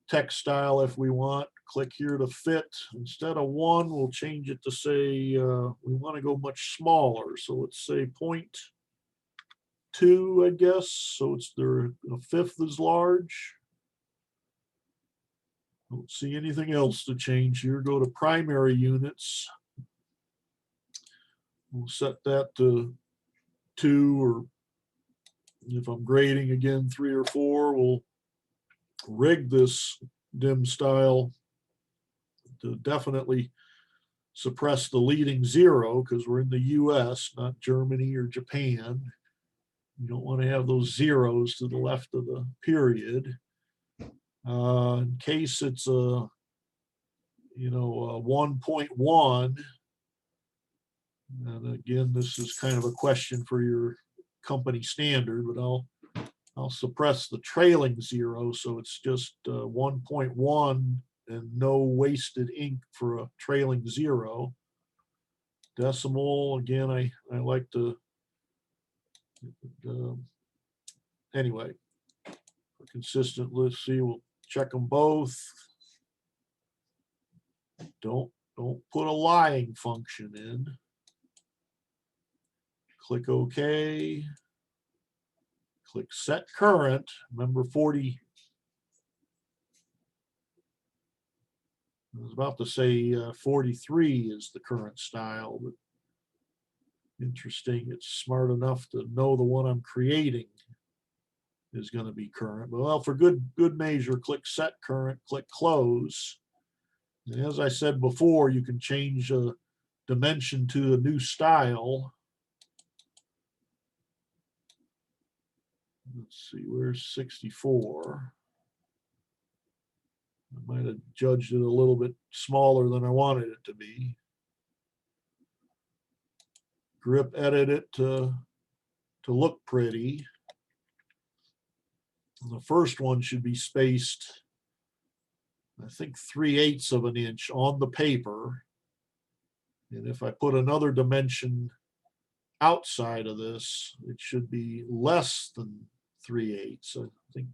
text style if we want. Click here to fit. Instead of 1, we'll change it to say we want to go much smaller. So let's say 0.2, I guess. So it's a fifth as large. Don't see anything else to change here. Go to primary units. We'll set that to 2, or if I'm grading again, 3 or 4. We'll rig this dim style to definitely suppress the leading 0 because we're in the US, not Germany or Japan. You don't want to have those zeros to the left of the period. In case it's a 1.1. And again, this is kind of a question for your company standard, but I'll suppress the trailing 0, so it's just 1.1 and no wasted ink for a trailing 0. Decimal, again, I like to, anyway, for consistent, let's see, we'll check them both. Don't put a lying function in. Click OK. Click set current. Remember 40. I was about to say 43 is the current style, but interesting. It's smart enough to know the one I'm creating is going to be current. Well, for good measure, click set current, click close. And as I said before, you can change a dimension to a new style. Let's see, where's 64? I might have judged it a little bit smaller than I wanted it to be. Grip edit it to look pretty. And the first one should be spaced, I think, 3/8 of an inch on the paper. And if I put another dimension outside of this, it should be less than 3/8. I think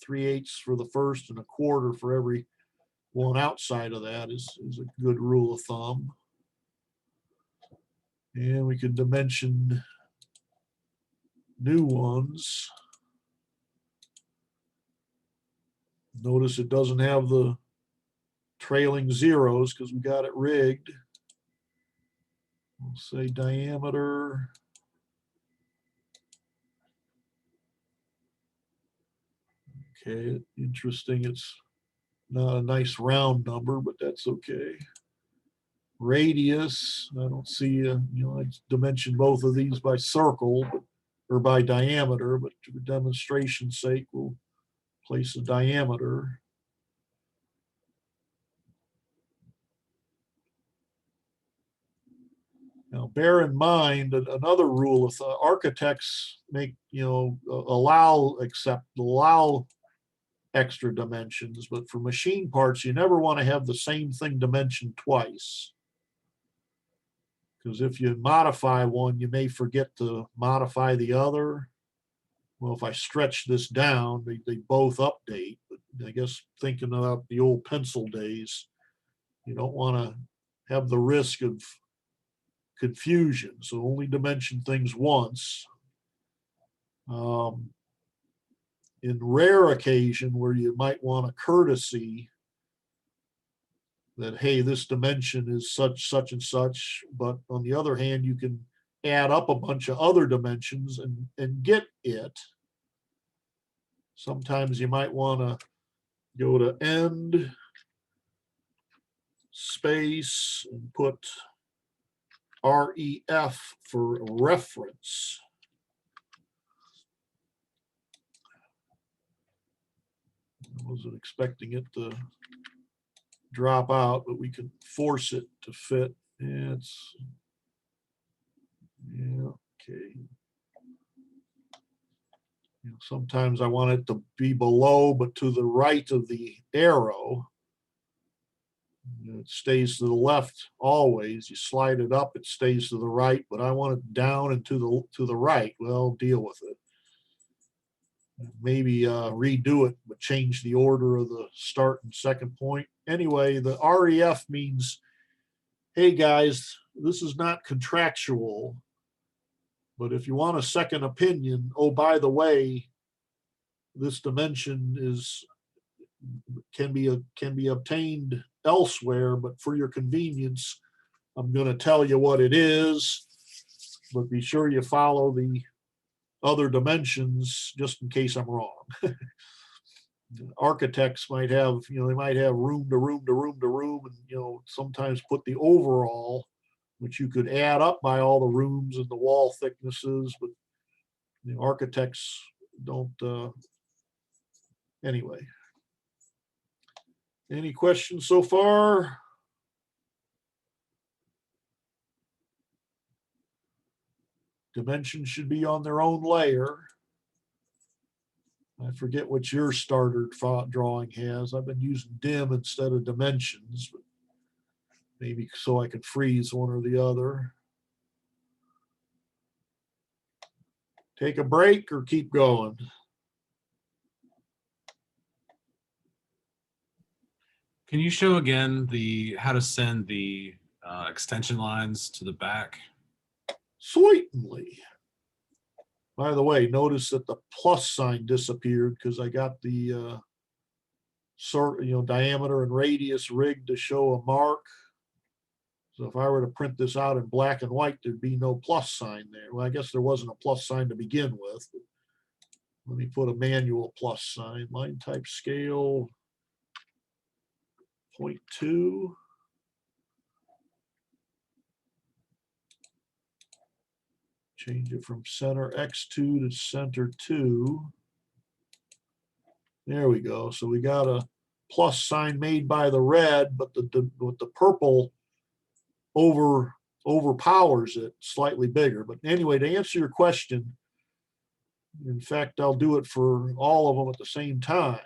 3/8 for the first and 1/4 for every one outside of that is a good rule of thumb. And we can dimension new ones. Notice it doesn't have the trailing zeros because we got it rigged. We'll say diameter. Okay, interesting. It's not a nice round number, but that's okay. Radius, I don't see, I dimension both of these by circle or by diameter, but for demonstration's sake, we'll place a diameter. Now, bear in mind that another rule of architects make, allow extra dimensions, but for machine parts, you never want to have the same thing dimensioned twice. Because if you modify one, you may forget to modify the other. Well, if I stretch this down, they both update. But I guess thinking about the old pencil days, you don't want to have the risk of confusion. So only dimension things once. In rare occasion where you might want a courtesy that, hey, this dimension is such and such, but on the other hand, you can add up a bunch of other dimensions and get it. Sometimes you might want to go to end space and put REF for reference. I wasn't expecting it to drop out, but we can force it to fit. Yeah, okay. Sometimes I want it to be below, but to the right of the arrow. It stays to the left always. You slide it up, it stays to the right, but I want it down and to the right. Well, deal with it. Maybe redo it, but change the order of the start and second point. Anyway, the REF means, hey guys, this is not contractual, but if you want a second opinion, oh, by the way, this dimension can be obtained elsewhere, but for your convenience, I'm going to tell you what it is, but be sure you follow the other dimensions just in case I'm wrong. Architects might have, they might have room to room to room to room, and sometimes put the overall, which you could add up by all the rooms and the wall thicknesses, but the architects don't. Anyway, any questions so far? Dimensions should be on their own layer. I forget what your starter drawing has. I've been using dim instead of dimensions, but maybe so I could freeze one or the other. Take a break or keep going? Can you show again how to send the extension lines to the back? Certainly. By the way, notice that the plus sign disappeared because I got the diameter and radius rigged to show a mark. So if I were to print this out in black and white, there'd be no plus sign there. Well, I guess there wasn't a plus sign to begin with. Let me put a manual plus sign. Line type scale 0.2. Change it from center X2 to center 2. There we go. So we got a plus sign made by the red, but the purple overpowers it slightly bigger. But anyway, to answer your question, in fact, I'll do it for all of them at the same time.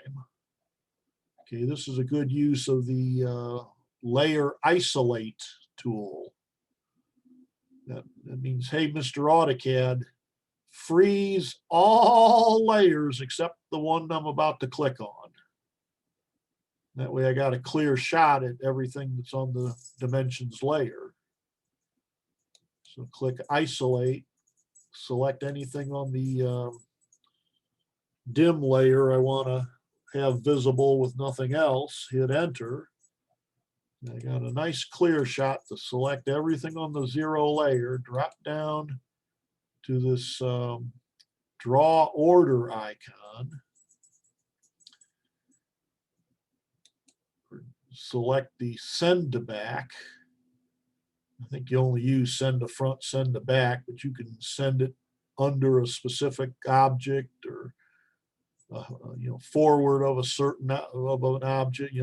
Okay, this is a good use of the layer isolate tool. That means, hey, Mr. AutoCAD, freeze all layers except the one I'm about to click on. That way I got a clear shot at everything that's on the dimensions layer. So click isolate, select anything on the dim layer I want to have visible with nothing else, hit enter. I got a nice clear shot to select everything on the 0 layer, drop down to this draw order icon. Select the send to back. I think you only use send to front, send to back, but you can send it under a specific object or forward of a certain of an object.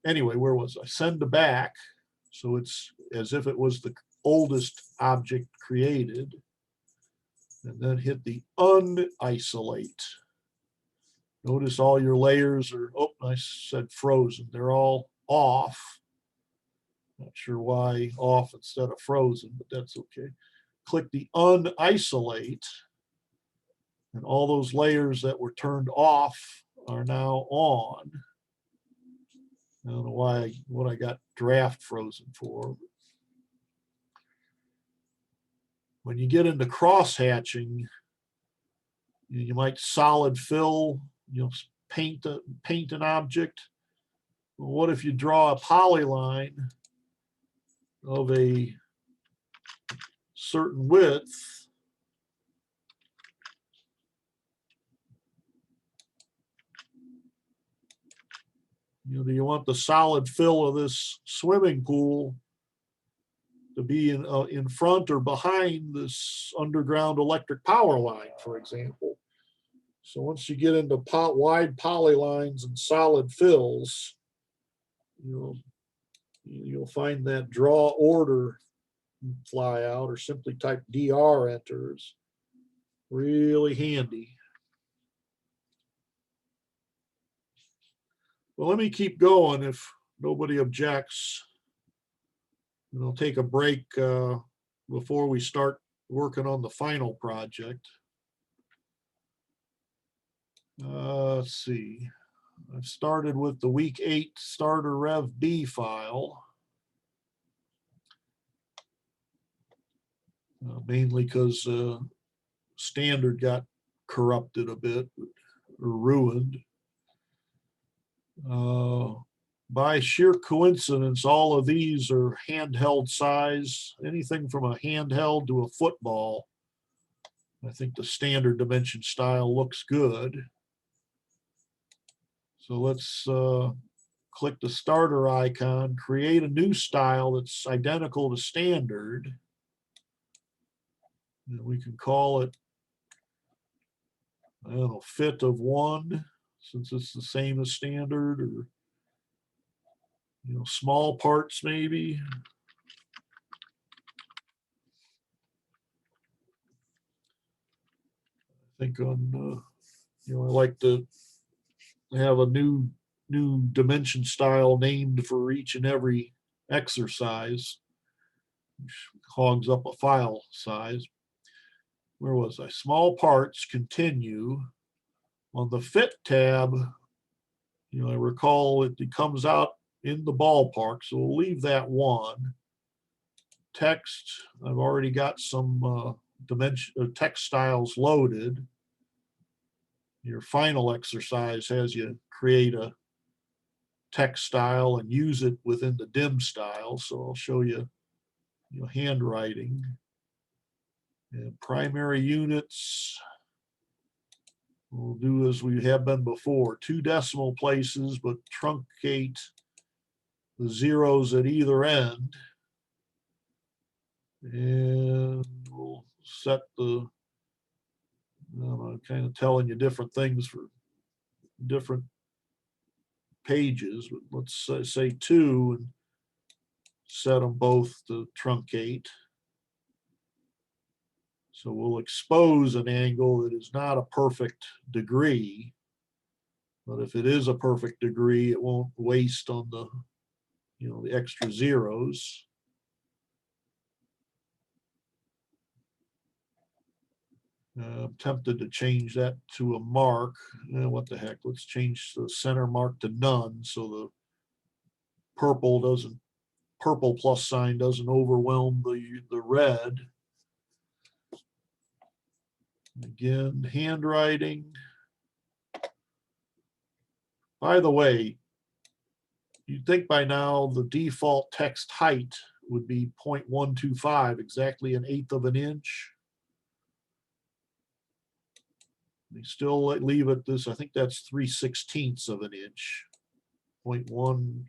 Anyway, where was I? Send to back. So it's as if it was the oldest object created. And then hit the unisolate. Notice all your layers are, oh, I said frozen. They're all off. Not sure why off instead of frozen, but that's okay. Click the unisolate. And all those layers that were turned off are now on. I don't know what I got draft frozen for. When you get into cross hatching, you might solid fill, paint an object. Well, what if you draw a polyline of a certain width? Do you want the solid fill of this swimming pool to be in front or behind this underground electric power line, for example? So once you get into wide polylines and solid fills, you'll find that draw order fly out, or simply type DR enters. Really handy. Well, let me keep going if nobody objects. And I'll take a break before we start working on the final project. Let's see. I've started with the week 8 starter rev B file. Mainly because standard got corrupted a bit or ruined. By sheer coincidence, all of these are handheld size, anything from a handheld to a football. I think the standard dimension style looks good. So let's click the starter icon, create a new style that's identical to standard. And we can call it, I don't know, fit of 1, since it's the same as standard, or small parts maybe. I think on I like to have a new dimension style named for each and every exercise, which hogs up a file size. Where was I? Small parts, continue. On the fit tab, You know, I recall it comes out in the ballpark, so we'll leave that one. Text, I've already got some text styles loaded. Your final exercise has you create a text style and use it within the dim style. So I'll show you, handwriting and primary units. We'll do as we have been before, 2 decimal places, but truncate the zeros at either end. And we'll set the, I'm kind of telling you different things for different pages, but let's say 2 and set them both to truncate. So we'll expose an angle that is not a perfect degree, but if it is a perfect degree, it won't waste on the, the extra zeros. I'm tempted to change that to a mark. What the heck? Let's change the center mark to none so the purple plus sign doesn't overwhelm the red. Again, handwriting. By the way, you'd think by now the default text height would be 0.125, exactly 1/8 of an inch. They still leave it this, I think that's 3/16 of an inch. 0.1,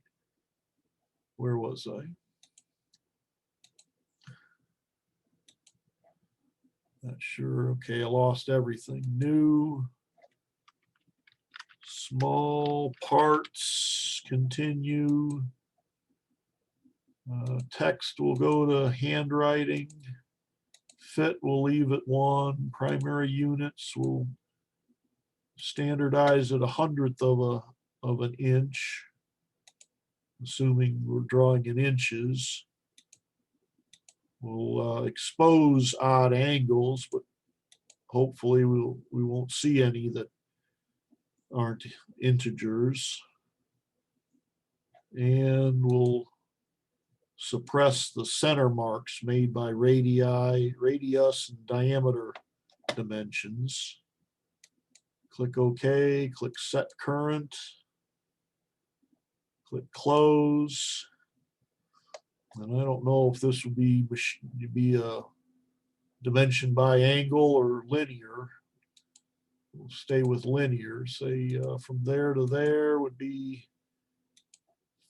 where was I? Not sure. Okay, I lost everything. New, small parts, continue. Text will go to handwriting. Fit we'll leave at 1. Primary units will standardize at 1/100th of an inch, assuming we're drawing in inches. We'll expose odd angles, but hopefully we won't see any that aren't integers. And we'll suppress the center marks made by radius, and diameter dimensions. Click OK, click Set Current, click Close. And I don't know if this would be a dimension by angle or linear. We'll stay with linear. Say from there to there would be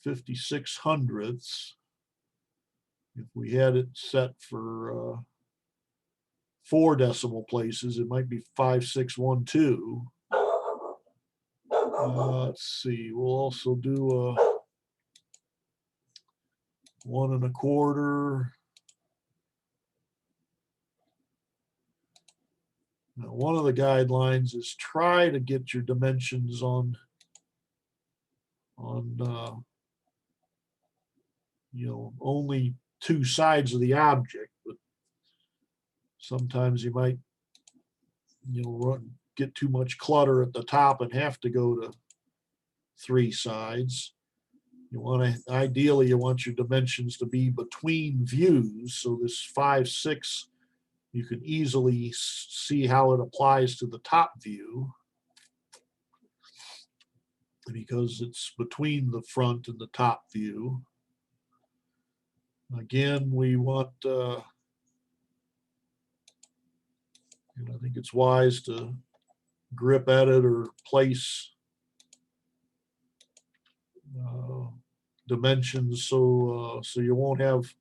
56/100ths. If we had it set for 4 decimal places, it might be 5612. Let's see. We'll also do a 1 1/4. Now, one of the guidelines is try to get your dimensions on only 2 sides of the object, but sometimes you might get too much clutter at the top and have to go to 3 sides. Ideally you want your dimensions to be between views, so this 5/6 you can easily see how it applies to the top view, because it's between the front and the top view. Again, we want, I think it's wise to grip edit or place dimensions so you won't have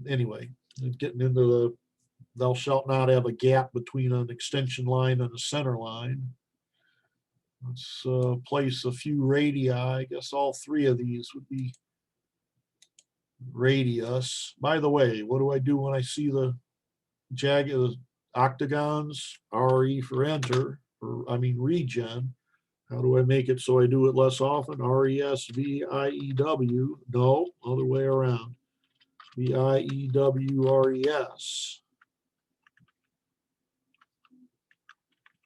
anyway, getting into the thou shalt not have a gap between an extension line and a center line. Let's place a few radii. I guess all 3 of these would be radius. By the way, what do I do when I see the jagged octagons? RE for enter, or I mean regen. How do I make it so I do it less often? RESVIEW. No, other way around. VIEWRES.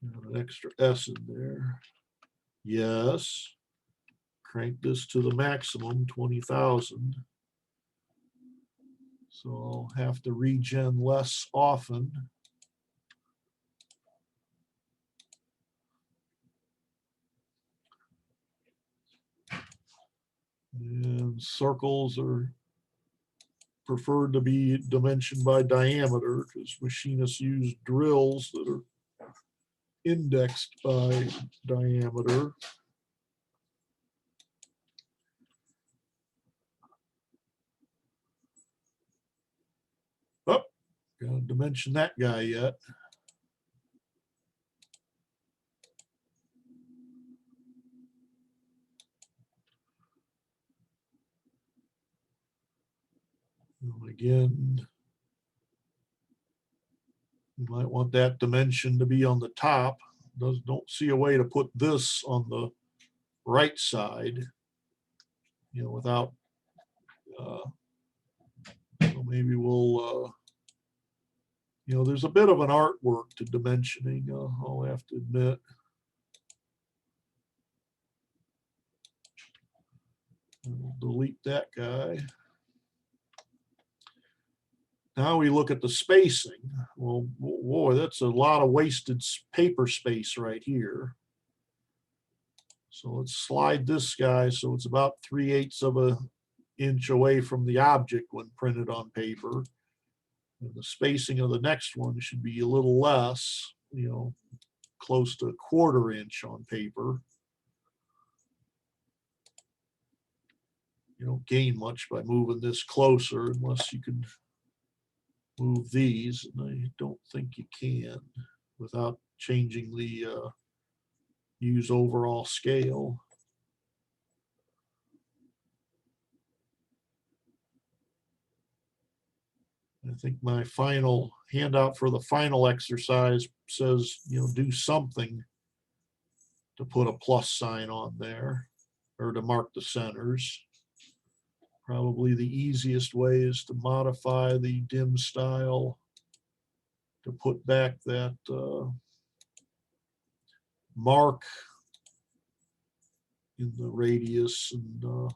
An extra S in there. Yes. Crank this to the maximum, 20,000. So I'll have to regen less often. And circles are preferred to be dimensioned by diameter because machinists use drills that are indexed by diameter. Oh, gotta dimension that guy yet. And again, you might want that dimension to be on the top. Don't see a way to put this on the right side, you know, without, so maybe we'll, you know, there's a bit of an artwork to dimensioning, I'll have to admit. We'll delete that guy. Now we look at the spacing. Well, boy, that's a lot of wasted paper space right here. So let's slide this guy so it's about 3/8 of an inch away from the object when printed on paper. And the spacing of the next one should be a little less, you know, close to 1/4 inch on paper. You don't gain much by moving this closer unless you can move these, and I don't think you can without changing the use overall scale. I think my final handout for the final exercise says, you know, do something to put a plus sign on there or to mark the centers. Probably the easiest way is to modify the dim style to put back that mark in the radius, and you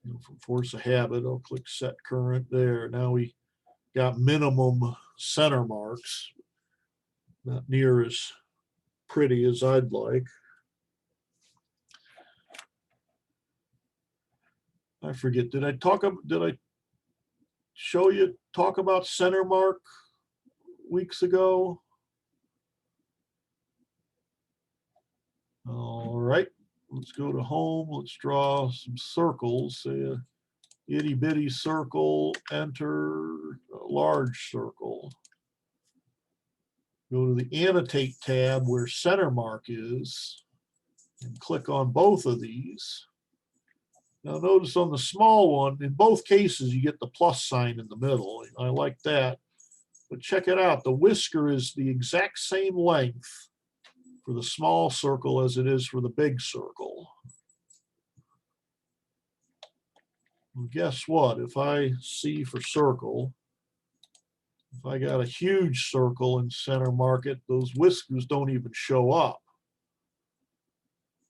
know, from force of habit, I'll click set current there. Now we got minimum center marks, not near as pretty as I'd like. I forget, did I show you, talk about center mark weeks ago? All right, let's go to home. Let's draw some circles. Say a itty bitty circle, enter a large circle. Go to the annotate tab where center mark is and click on both of these. Now notice on the small one, in both cases, you get the plus sign in the middle. I like that. But check it out. The whisker is the exact same length for the small circle as it is for the big circle. Well, guess what? If I C for circle, if I got a huge circle and center mark it, those whiskers don't even show up.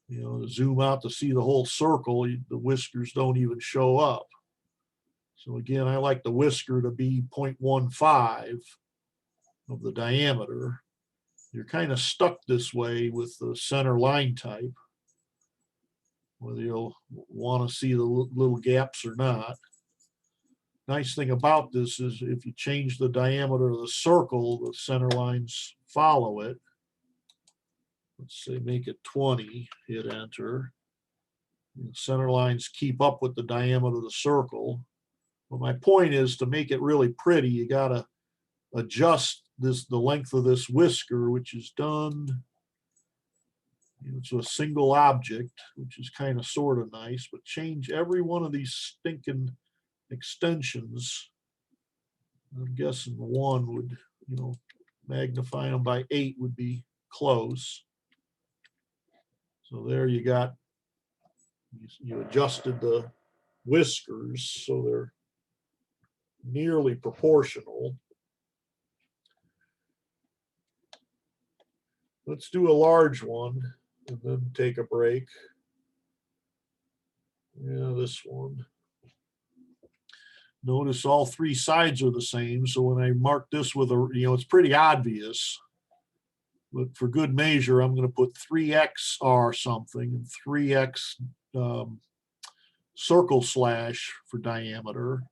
You know, to zoom out to see the whole circle, the whiskers don't even show up. So again, I like the whisker to be 0.15 of the diameter. You're kind of stuck this way with the center line type, whether you'll want to see the little gaps or not. Nice thing about this is if you change the diameter of the circle, the center lines follow it. Let's say make it 20, hit enter. And the center lines keep up with the diameter of the circle. But my point is, to make it really pretty, you got to adjust the length of this whisker, which is done, you know, to a single object, which is kind of sort of nice, but change every one of these stinking extensions. I'm guessing one would, you know, magnify them by 8 would be close. So there you got, you adjusted the whiskers so they're nearly proportional. Let's do a large one and then take a break. Yeah, this one. Notice all three sides are the same. So when I mark this with a, it's pretty obvious. But for good measure, I'm going to put 3XR something and 3X circle slash for diameter.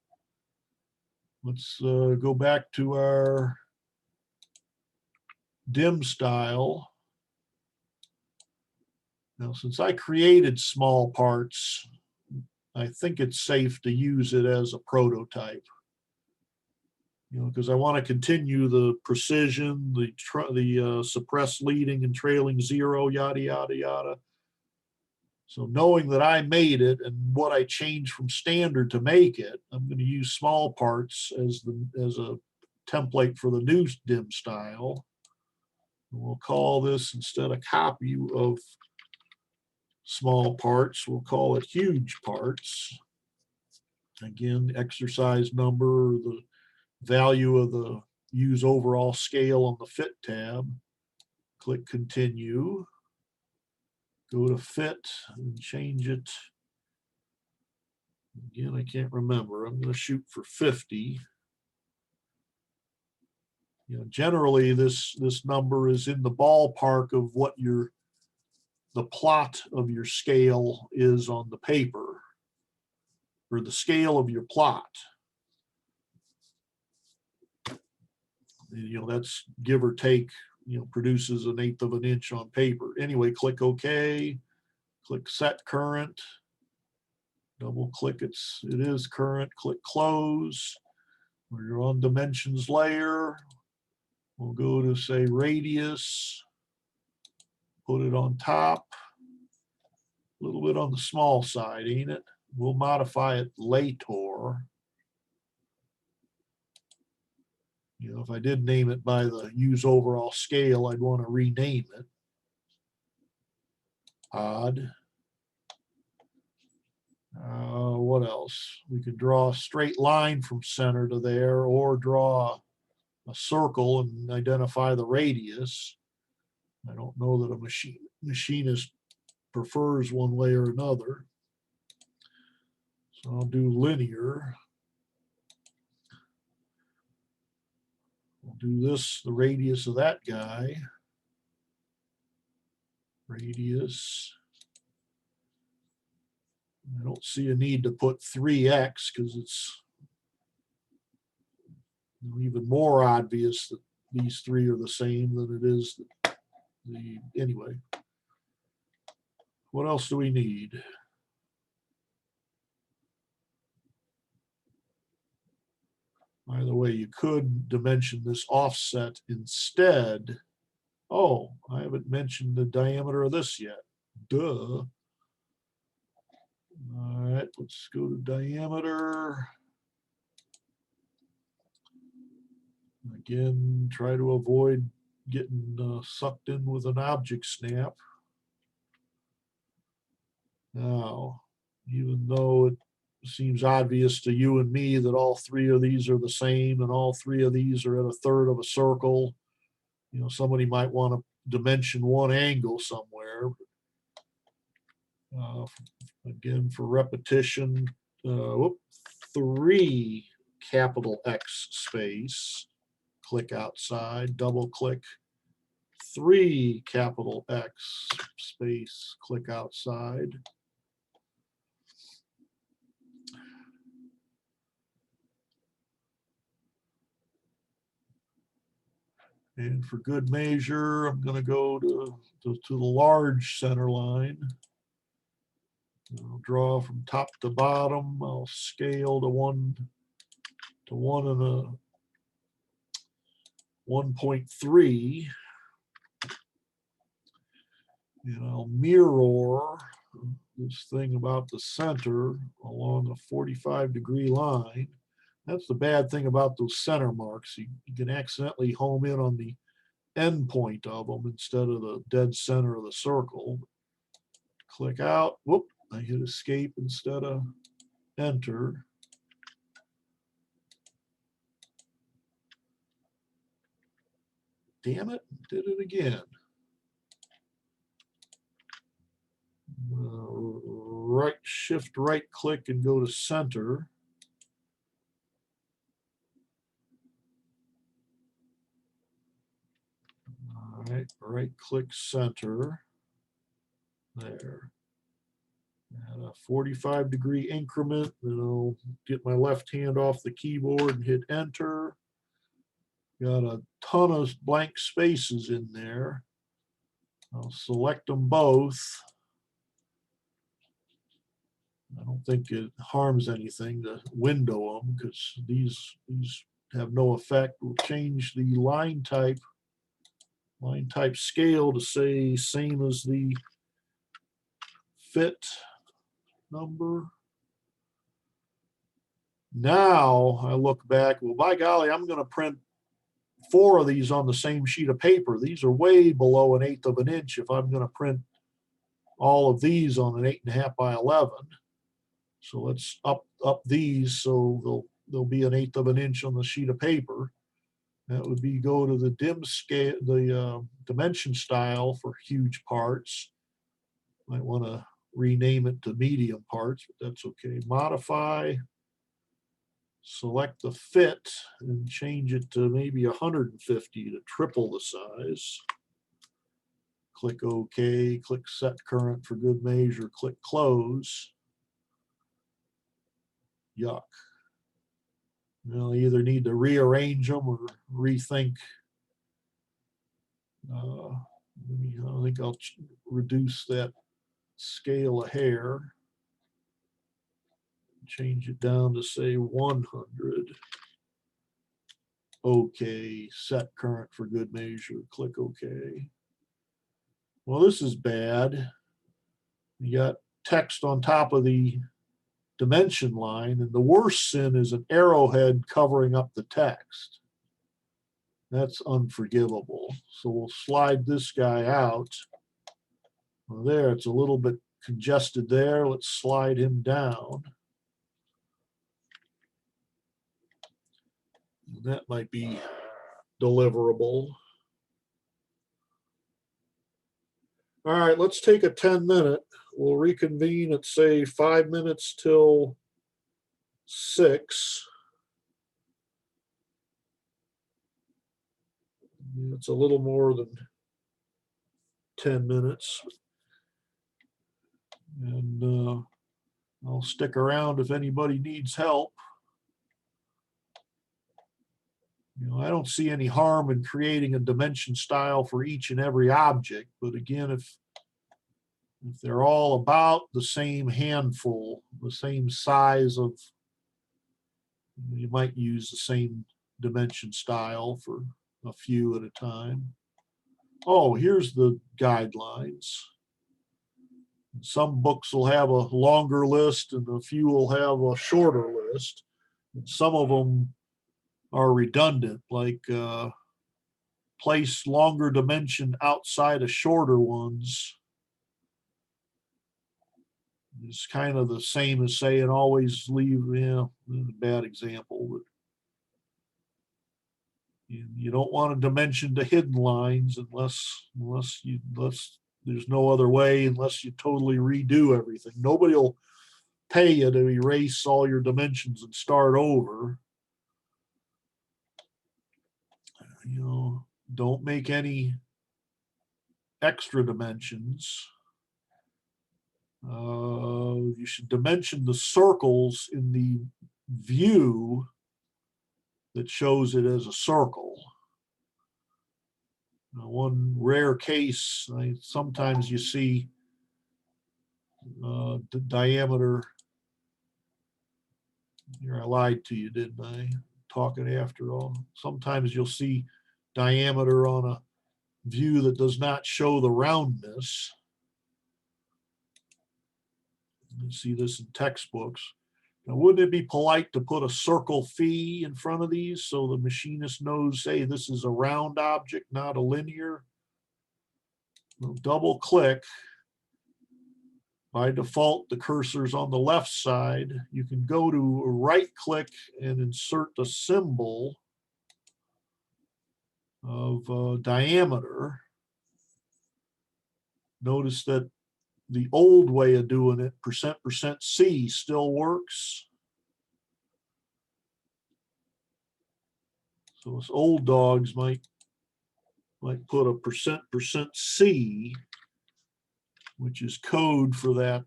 Let's go back to our dim style. Now, since I created small parts, I think it's safe to use it as a prototype. Because I want to continue the precision, the suppressed leading and trailing zero, yada, yada, yada. So knowing that I made it and what I changed from standard to make it, I'm going to use small parts as a template for the new dim style. And we'll call this, instead of copy of small parts, we'll call it huge parts. Again, exercise number, the value of the use overall scale on the fit tab. Click continue. Go to fit and change it. Again, I can't remember. I'm going to shoot for 50. Generally this number is in the ballpark of what the plot of your scale is on the paper, or the scale of your plot. That's give or take, produces 1/8 of an inch on paper. Anyway, click OK, click set current, double click it is current, click close. When you're on dimensions layer, we'll go to say radius, put it on top, a little bit on the small side, ain't it? We'll modify it later. If I did name it by the use overall scale, I'd want to rename it. Odd. What else? We could draw a straight line from center to there, or draw a circle and identify the radius. I don't know that a machinist prefers one way or another. So I'll do linear. We'll do this, the radius of that guy. Radius. I don't see a need to put 3x because it's even more obvious that these three are the same than it is anyway. What else do we need? By the way, you could dimension this offset instead. Oh, I haven't mentioned the diameter of this yet. Duh. All right, let's go to diameter. Again, try to avoid getting sucked in with an object snap. Now, even though it seems obvious to you and me that all three of these are the same and all three of these are at 1/3 of a circle, somebody might want to dimension one angle somewhere. Again, for repetition, 3 capital X space, click outside, double click, 3 capital X space, click outside. And for good measure, I'm going to go to the large center line. I'll draw from top to bottom. I'll scale to 1 and 1.3. And I'll mirror this thing about the center along a 45-degree line. That's the bad thing about those center marks. You can accidentally home in on the end point of them instead of the dead center of the circle. Click out. Whoop, I hit escape instead of enter. Damn it, did it again. Shift right click and go to center. All right, right click center. There. At a 45-degree increment, then I'll get my left hand off the keyboard and hit enter. Got a ton of blank spaces in there. I'll select them both. I don't think it harms anything to window them because these have no effect. We'll change the line type scale to say same as the fit number. Now I look back, well, by golly, I'm going to print 4 of these on the same sheet of paper. These are way below 1/8 of an inch if I'm going to print all of these on an 8.5 by 11. So let's up these so they'll be 1/8 of an inch on the sheet of paper. That would be go to the dim scale, the dimension style for huge parts. Might want to rename it to medium parts, but that's okay. Modify, select the fit and change it to maybe 150 to triple the size. Click OK, click set current for good measure, click close. Yuck. You'll either need to rearrange them or rethink. I think I'll reduce that scale a hair. Change it down to say 100. OK, set current for good measure, click OK. Well, this is bad. You got text on top of the dimension line, and the worst sin is an arrowhead covering up the text. That's unforgivable. So we'll slide this guy out. Well, there, it's a little bit congested there. Let's slide him down. That might be deliverable. All right, let's take a 10-minute. We'll reconvene at, say, 5 minutes till 6. It's a little more than 10 minutes. And I'll stick around if anybody needs help. I don't see any harm in creating a dimension style for each and every object. But again, if they're all about the same handful, the same size of, you might use the same dimension style for a few at a time. Oh, here's the guidelines. Some books will have a longer list and a few will have a shorter list. And some of them are redundant, like place longer dimension outside of shorter ones. It's kind of the same as saying always leave, a bad example, but you don't want to dimension to hidden lines unless there's no other way, unless you totally redo everything. Nobody will pay you to erase all your dimensions and start over. Don't make any extra dimensions. You should dimension the circles in the view that shows it as a circle. Now, one rare case, sometimes you see the diameter. Here, I lied to you, didn't I? Talking after all. Sometimes you'll see diameter on a view that does not show the roundness. You see this in textbooks. Now, wouldn't it be polite to put a circle phi in front of these so the machinist knows, hey, this is a round object, not a linear? We'll double click. By default, the cursor's on the left side. You can go to right click and insert the symbol of diameter. Notice that the old way of doing it, %C still works. So us old dogs might put a %C, which is code for that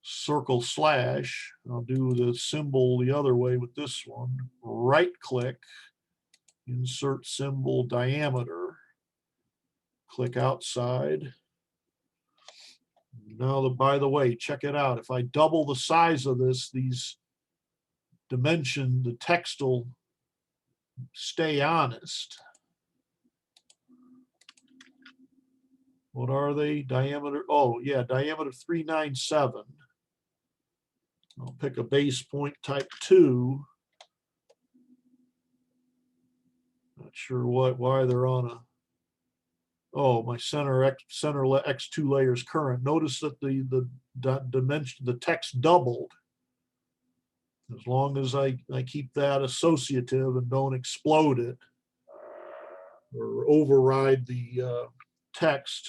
circle slash. I'll do the symbol the other way with this one. Right click, insert symbol diameter, click outside. Now, by the way, check it out. If I double the size of this, these dimension, the text will stay honest. What are they? Diameter, oh yeah, diameter 397. I'll pick a base point type 2. Not sure why they're on a, oh, my center X2 layers current. Notice that the dimension, the text doubled. As long as I keep that associative and don't explode it or override the text.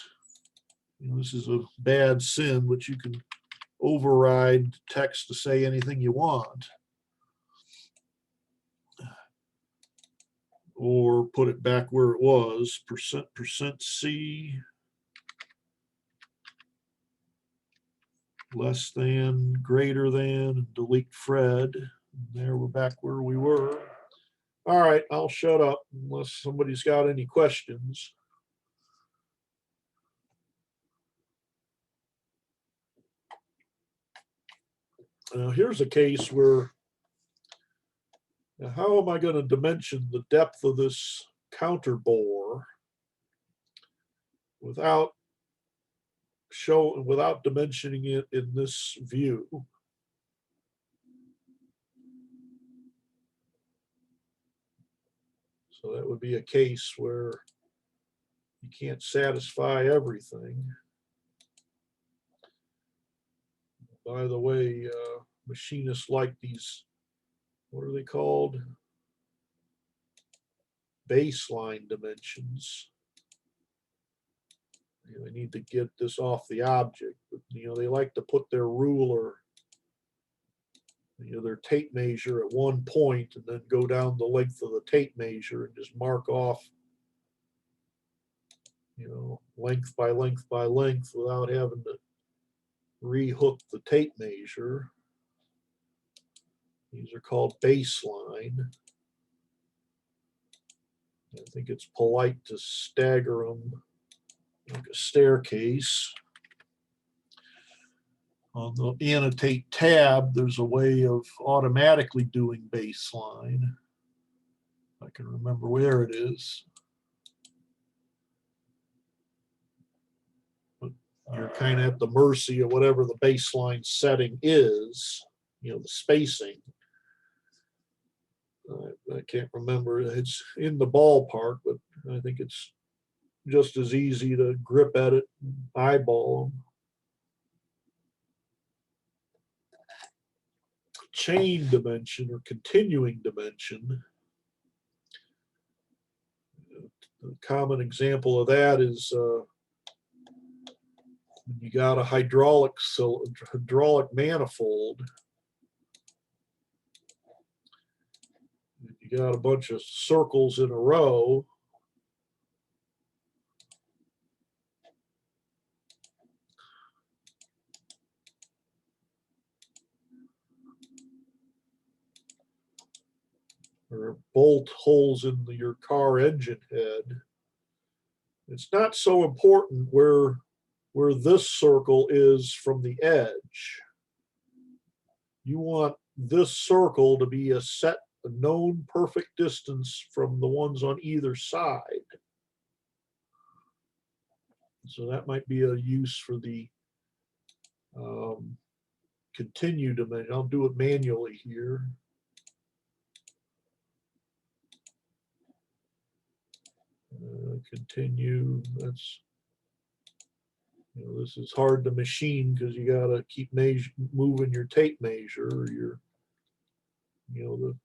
You know, this is a bad sin, but you can override text to say anything you want. Or put it back where it was, %C less than, greater than, delete Fred. There we're back where we were. All right, I'll shut up unless somebody's got any questions. Now here's a case where, how am I going to dimension the depth of this counter bore without dimensioning it in this view? So that would be a case where you can't satisfy everything. By the way, machinists like these, what are they called? Baseline dimensions. You know, they need to get this off the object, but you know, they like to put their ruler, you know, their tape measure at one point and then go down the length of the tape measure and just mark off, you know, length by length by length without having to rehook the tape measure. These are called baseline. I think it's polite to stagger them like a staircase. On the annotate tab, there's a way of automatically doing baseline. I can remember where it is. But you're kind of at the mercy of whatever the baseline setting is, you know, the spacing. I can't remember. It's in the ballpark, but I think it's just as easy to grip at it and eyeball them. Chain dimension or continuing dimension. A common example of that is you got a hydraulic manifold. You got a bunch of circles in a row. Or bolt holes in your car engine head. It's not so important where this circle is from the edge. You want this circle to be a known perfect distance from the ones on either side. So that might be a use for the continue dimension. I'll do it manually here. Continue. That's, you know, this is hard to machine because you got to keep moving your tape measure or your, you know, the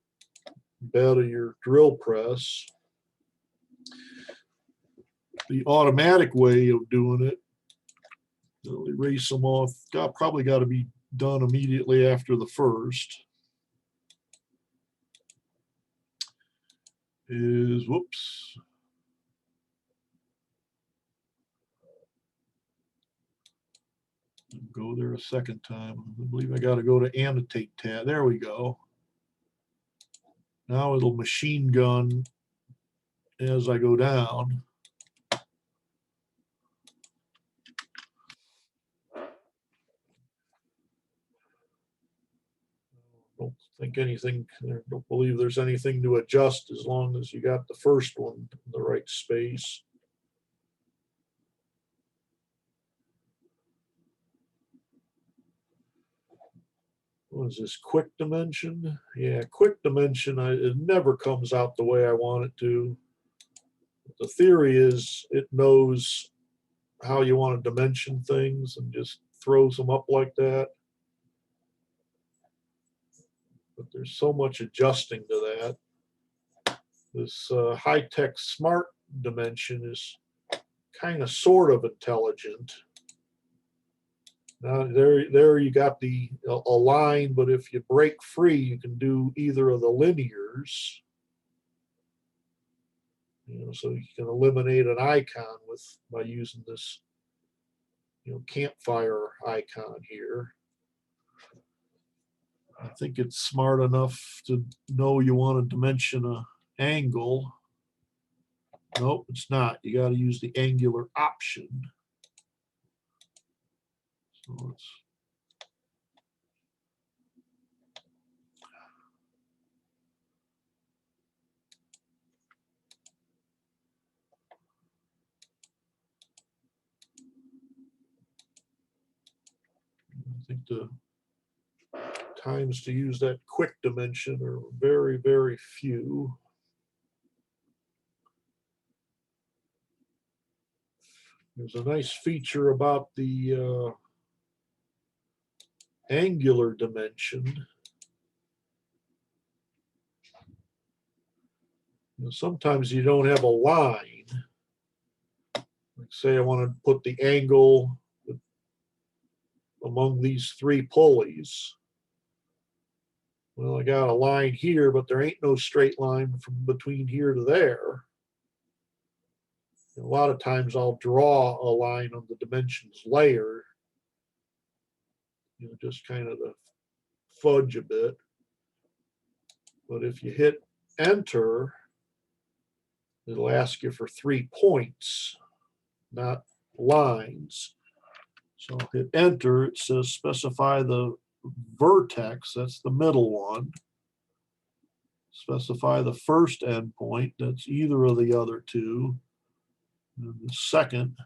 bed of your drill press. The automatic way of doing it I'll erase them off. Probably got to be done immediately after the first. Whoops. Go there a second time. I believe I got to go to annotate tab. There we go. Now it'll machine gun as I go down. Don't think anything, don't believe there's anything to adjust as long as you got the first one in the right space. What is this, quick dimension? Yeah, quick dimension, it never comes out the way I want it to. The theory is it knows how you want to dimension things and just throws them up like that. But there's so much adjusting to that. This high-tech smart dimension is kind of sort of intelligent. Now there you got a line, but if you break free, you can do either of the linears. So you can eliminate an icon by using this, campfire icon here. I think it's smart enough to know you want to dimension an angle. Nope, it's not. You got to use the angular option. So I think the times to use that quick dimension are very, very few. There's a nice feature about the angular dimension. Sometimes you don't have a line. Like say I want to put the angle among these three pulleys. Well, I got a line here, but there ain't no straight line from between here to there. And a lot of times I'll draw a line on the dimensions layer, just kind of to fudge a bit. But if you hit enter, it'll ask you for 3 points, not lines. So hit enter, it says specify the vertex, that's the middle one. Specify the first endpoint, that's either of the other two. And the second.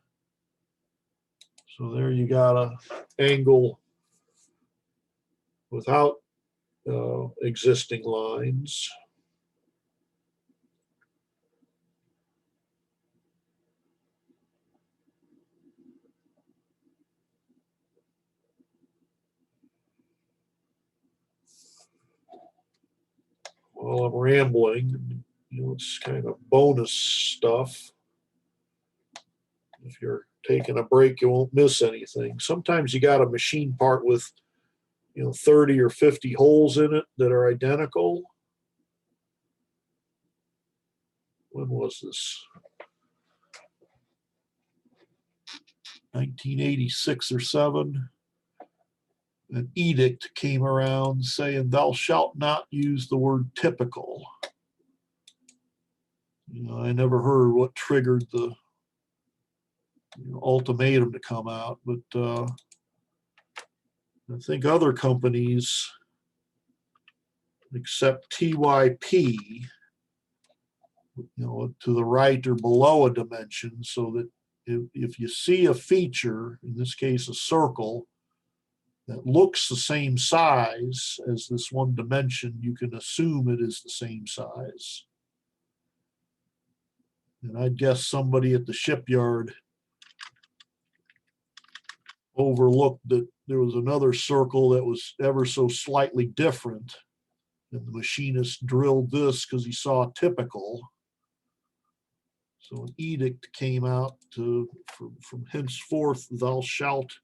So there you got a angle without existing lines. While I'm rambling, it's kind of bonus stuff. If you're taking a break, you won't miss anything. Sometimes you got a machine part with 30 or 50 holes in it that are identical. When was this? 1986 or 7. An edict came around saying, "Thou shalt not use the word typical." I never heard what triggered the ultimatum to come out, but I think other companies accept TYP, to the right or below a dimension, so that if you see a feature, in this case a circle, that looks the same size as this one dimension, you can assume it is the same size. And I'd guess somebody at the shipyard overlooked that there was another circle that was ever so slightly different. And the machinist drilled this because he saw typical. So an edict came out from henceforth, thou shalt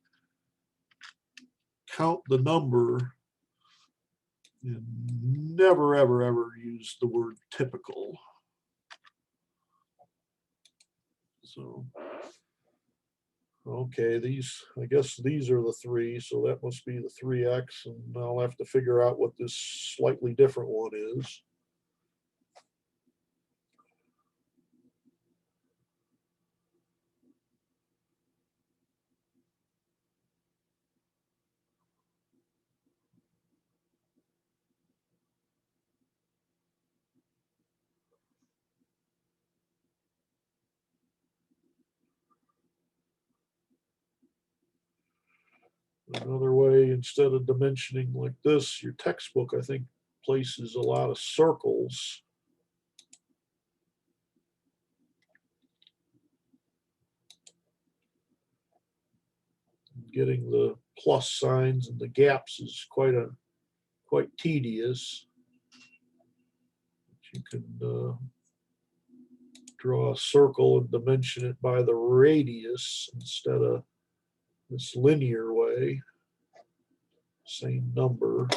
count the number and never, ever, ever use the word typical. So, okay, these, I guess these are the three, so that must be the 3x, and I'll have to figure out what this slightly different one is. Another way, instead of dimensioning like this, your textbook, I think, places a lot of circles. Getting the plus signs and the gaps is quite tedious. You can draw a circle and dimension it by the radius instead of this linear way. Same number.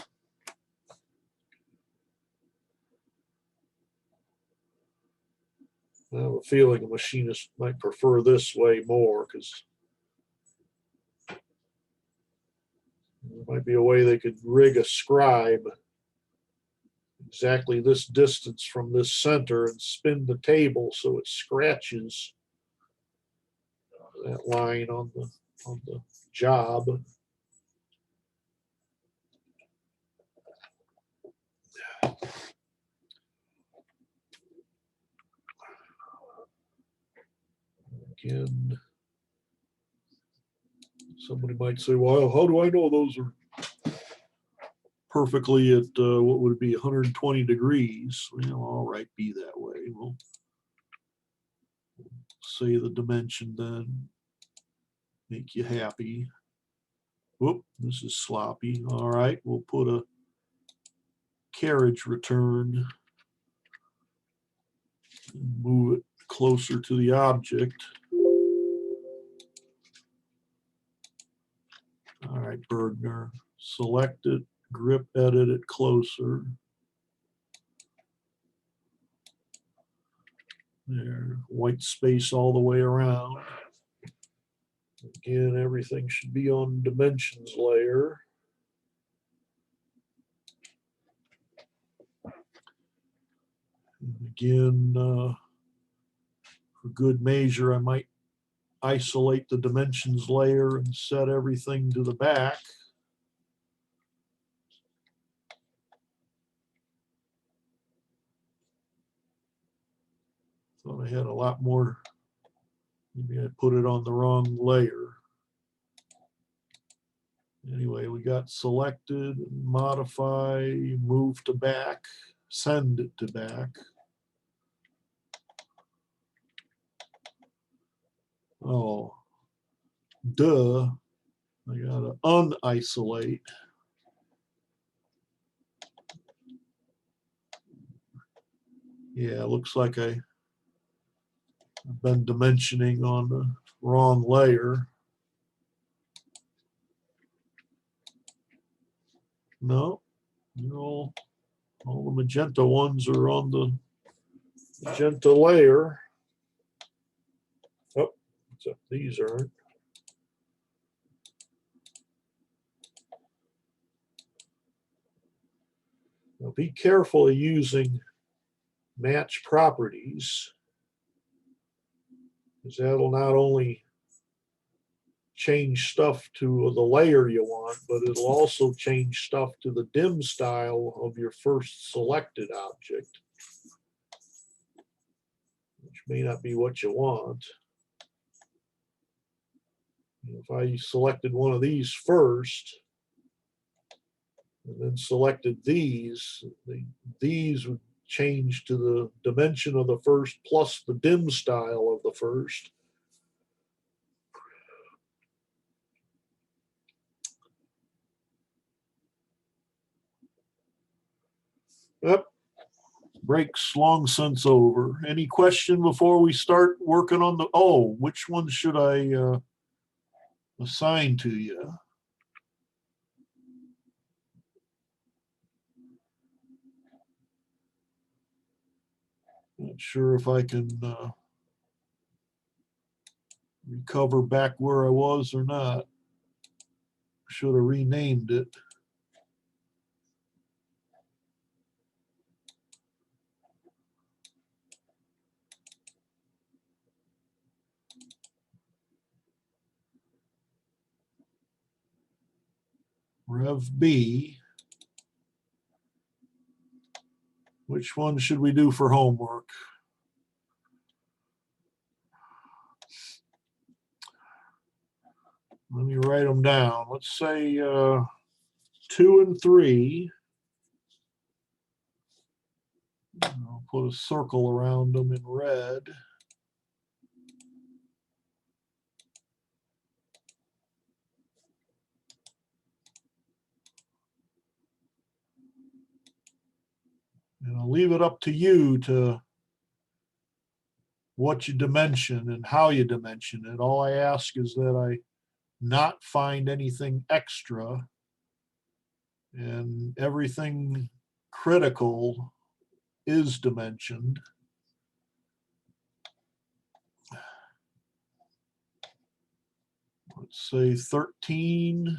I have a feeling a machinist might prefer this way more, because there might be a way they could rig a scribe exactly this distance from this center and spin the table so it scratches that line on the job. Again, somebody might say, well, how do I know those are perfectly at what would it be 120 degrees? Well, all right, be that way. We'll say the dimension then, make you happy. Whoop, this is sloppy. All right, we'll put a carriage return and move it closer to the object. All right, Burgener, select it, grip edit it closer. There, white space all the way around. Again, everything should be on dimensions layer. And again, for good measure, I might isolate the dimensions layer and set everything to the back. Thought I had a lot more. Maybe I put it on the wrong layer. Anyway, we got selected, modify, move to back, send it to back. Oh, duh. I gotta unisolate. Yeah, looks like I've been dimensioning on the wrong layer. No, all the magenta ones are on the magenta layer. Oh, except these aren't. Now be careful of using match properties, because that'll not only change stuff to the layer you want, but it'll also change stuff to the dim style of your first selected object, which may not be what you want. If I selected one of these first and then selected these, these would change to the dimension of the first plus the dim style of the first. Yep. Breaks long since over. Any question before we start working on the, oh, which one should I assign to you? Not sure if I can recover back where I was or not. Should have renamed it. Rev B. Which one should we do for homework? Let me write them down. Let's say 2 and 3. I'll put a circle around them in red. And I'll leave it up to you to what you dimension and how you dimension it. All I ask is that I not find anything extra, and everything critical is dimensioned. Let's say 13,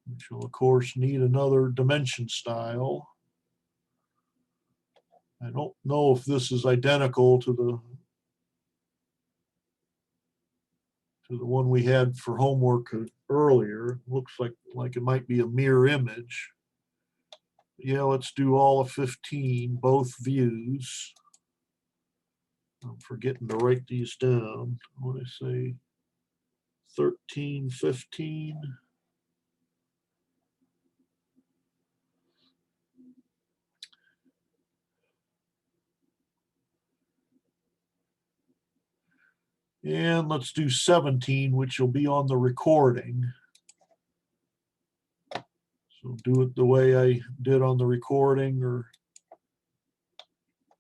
which will of course need another dimension style. I don't know if this is identical to the one we had for homework earlier. Looks like it might be a mirror image. Yeah, let's do all of 15, both views. I'm forgetting to write these down. What did I say? 13, 15. And let's do 17, which will be on the recording. So do it the way I did on the recording, or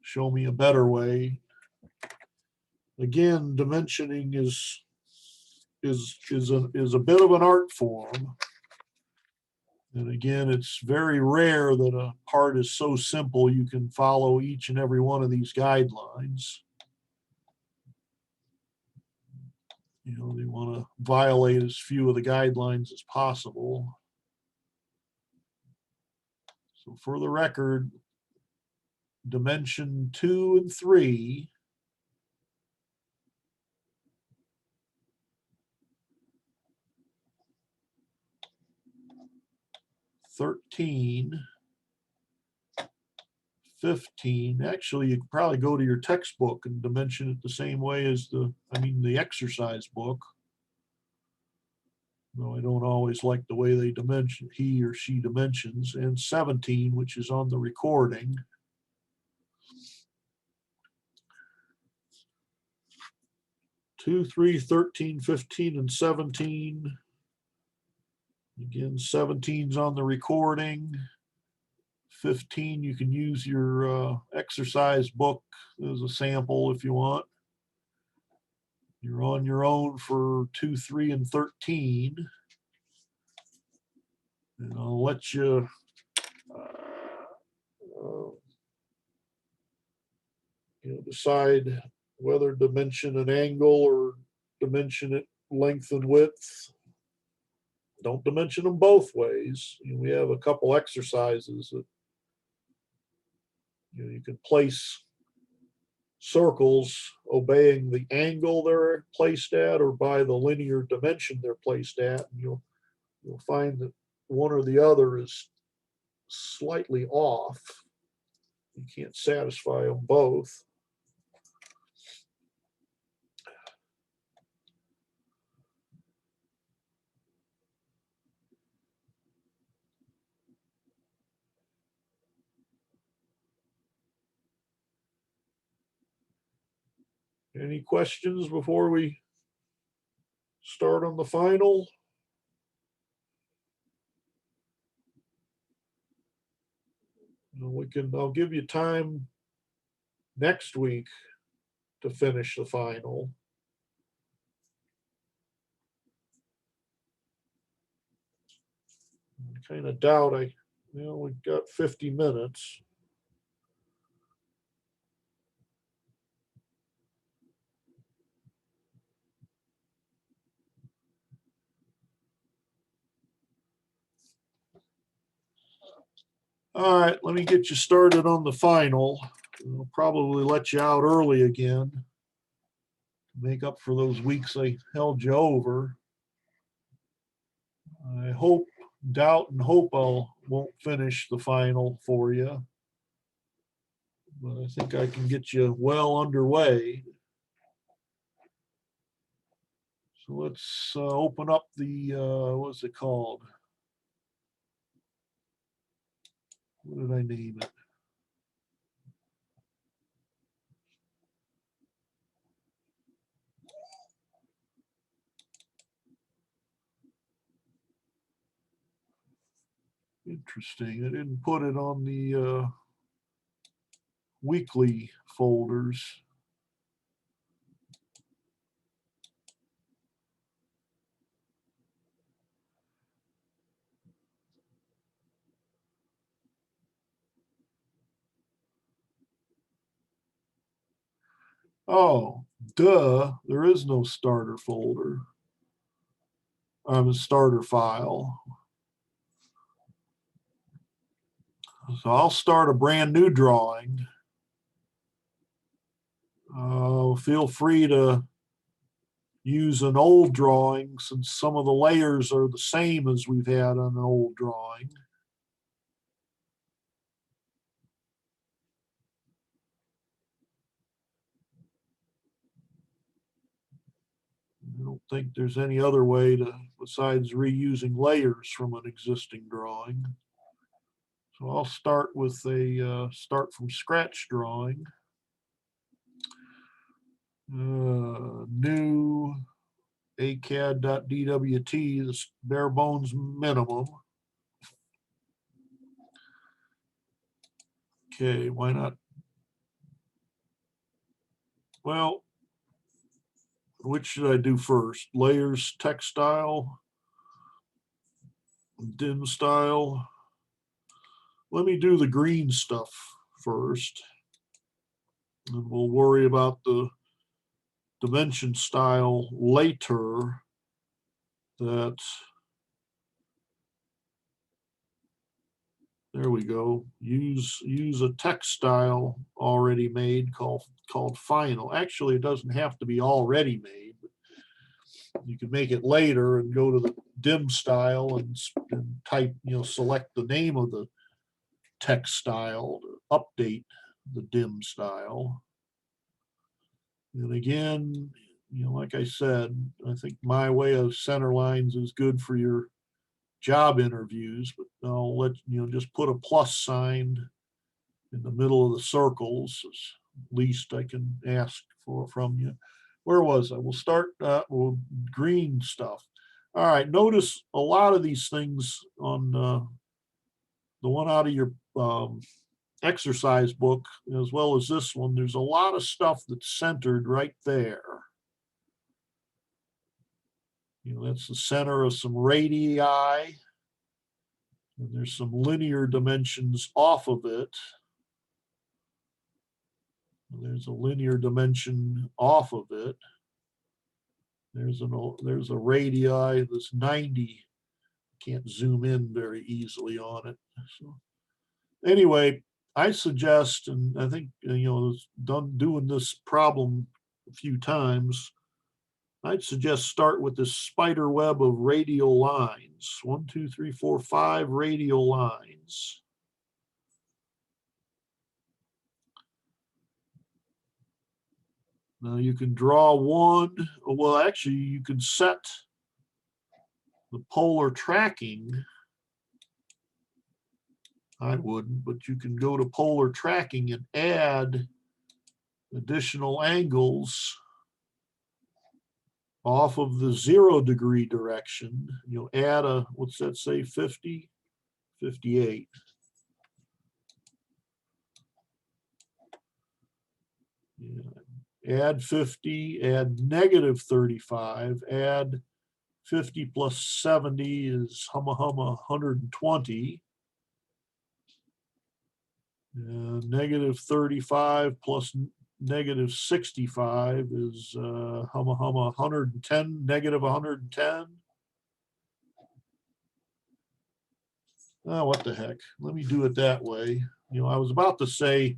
show me a better way. Again, dimensioning is a bit of an art form. And again, it's very rare that a part is so simple you can follow each and every one of these guidelines. You know, they want to violate as few of the guidelines as possible. So for the record, dimension 2 and 3 . 13, 15. Actually, you could probably go to your textbook and dimension it the same way as the exercise book. Though I don't always like the way they dimension, he or she dimensions. And 17, which is on the recording. Two, 3, 13, 15, and 17. Again, 17's on the recording. 15, you can use your exercise book as a sample if you want. You're on your own for 2, 3, and 13. And I'll let you decide whether dimension an angle or dimension it length and width. Don't dimension them both ways. We have a couple exercises that you can place circles obeying the angle they're placed at or by the linear dimension they're placed at. And you'll find that one or the other is slightly off. You can't satisfy them both. Any questions before we start on the final? I'll give you time next week to finish the final. I kind of doubt we've got 50 minutes. All right, let me get you started on the final. I'll probably let you out early again. Make up for those weeks I held you over. I hope, doubt, and hope won't finish the final for you. But I think I can get you well underway. So let's open up the, what's it called? What did I name it? Interesting. I didn't put it on the weekly folders. Oh, duh, there is no starter folder. A starter file. So I'll start a brand new drawing. Feel free to use an old drawing since some of the layers are the same as we've had on an old drawing. I don't think there's any other way to, besides reusing layers from an existing drawing. So I'll start with a start from scratch drawing. New acad.dwt, this bare bones minimum. Okay, why not? Well, which should I do first? Layers, text style, dim style. Let me do the green stuff first. And we'll worry about the dimension style later. That, there we go. Use a text style already made called final. Actually, it doesn't have to be already made. You can make it later and go to the dim style and type, select the name of the text style to update the dim style. And again, like I said, I think my way of center lines is good for your job interviews, but I'll let just put a plus sign in the middle of the circles. Least I can ask from you. Where was I? We'll start with green stuff. All right, notice a lot of these things on the one out of your exercise book, as well as this one, there's a lot of stuff that's centered right there. That's the center of some radii, and there's some linear dimensions off of it. There's a linear dimension off of it. There's a radii that's 90. Can't zoom in very easily on it. So anyway, I suggest, and I think doing this problem a few times, I'd suggest start with this spider web of radial lines. 1, 2, 3, 4, 5 radial lines. Now you can draw one. Well, actually, you can set the polar tracking. I wouldn't, but you can go to polar tracking and add additional angles off of the 0 degree direction. Add a, what's that say, 50, 58. Yeah. Add 50, add negative 35, add 50 plus 70 is humma 120. Negative 35 plus negative 65 is humma 110, negative 110. Oh, what the heck? Let me do it that way. You know, I was about to say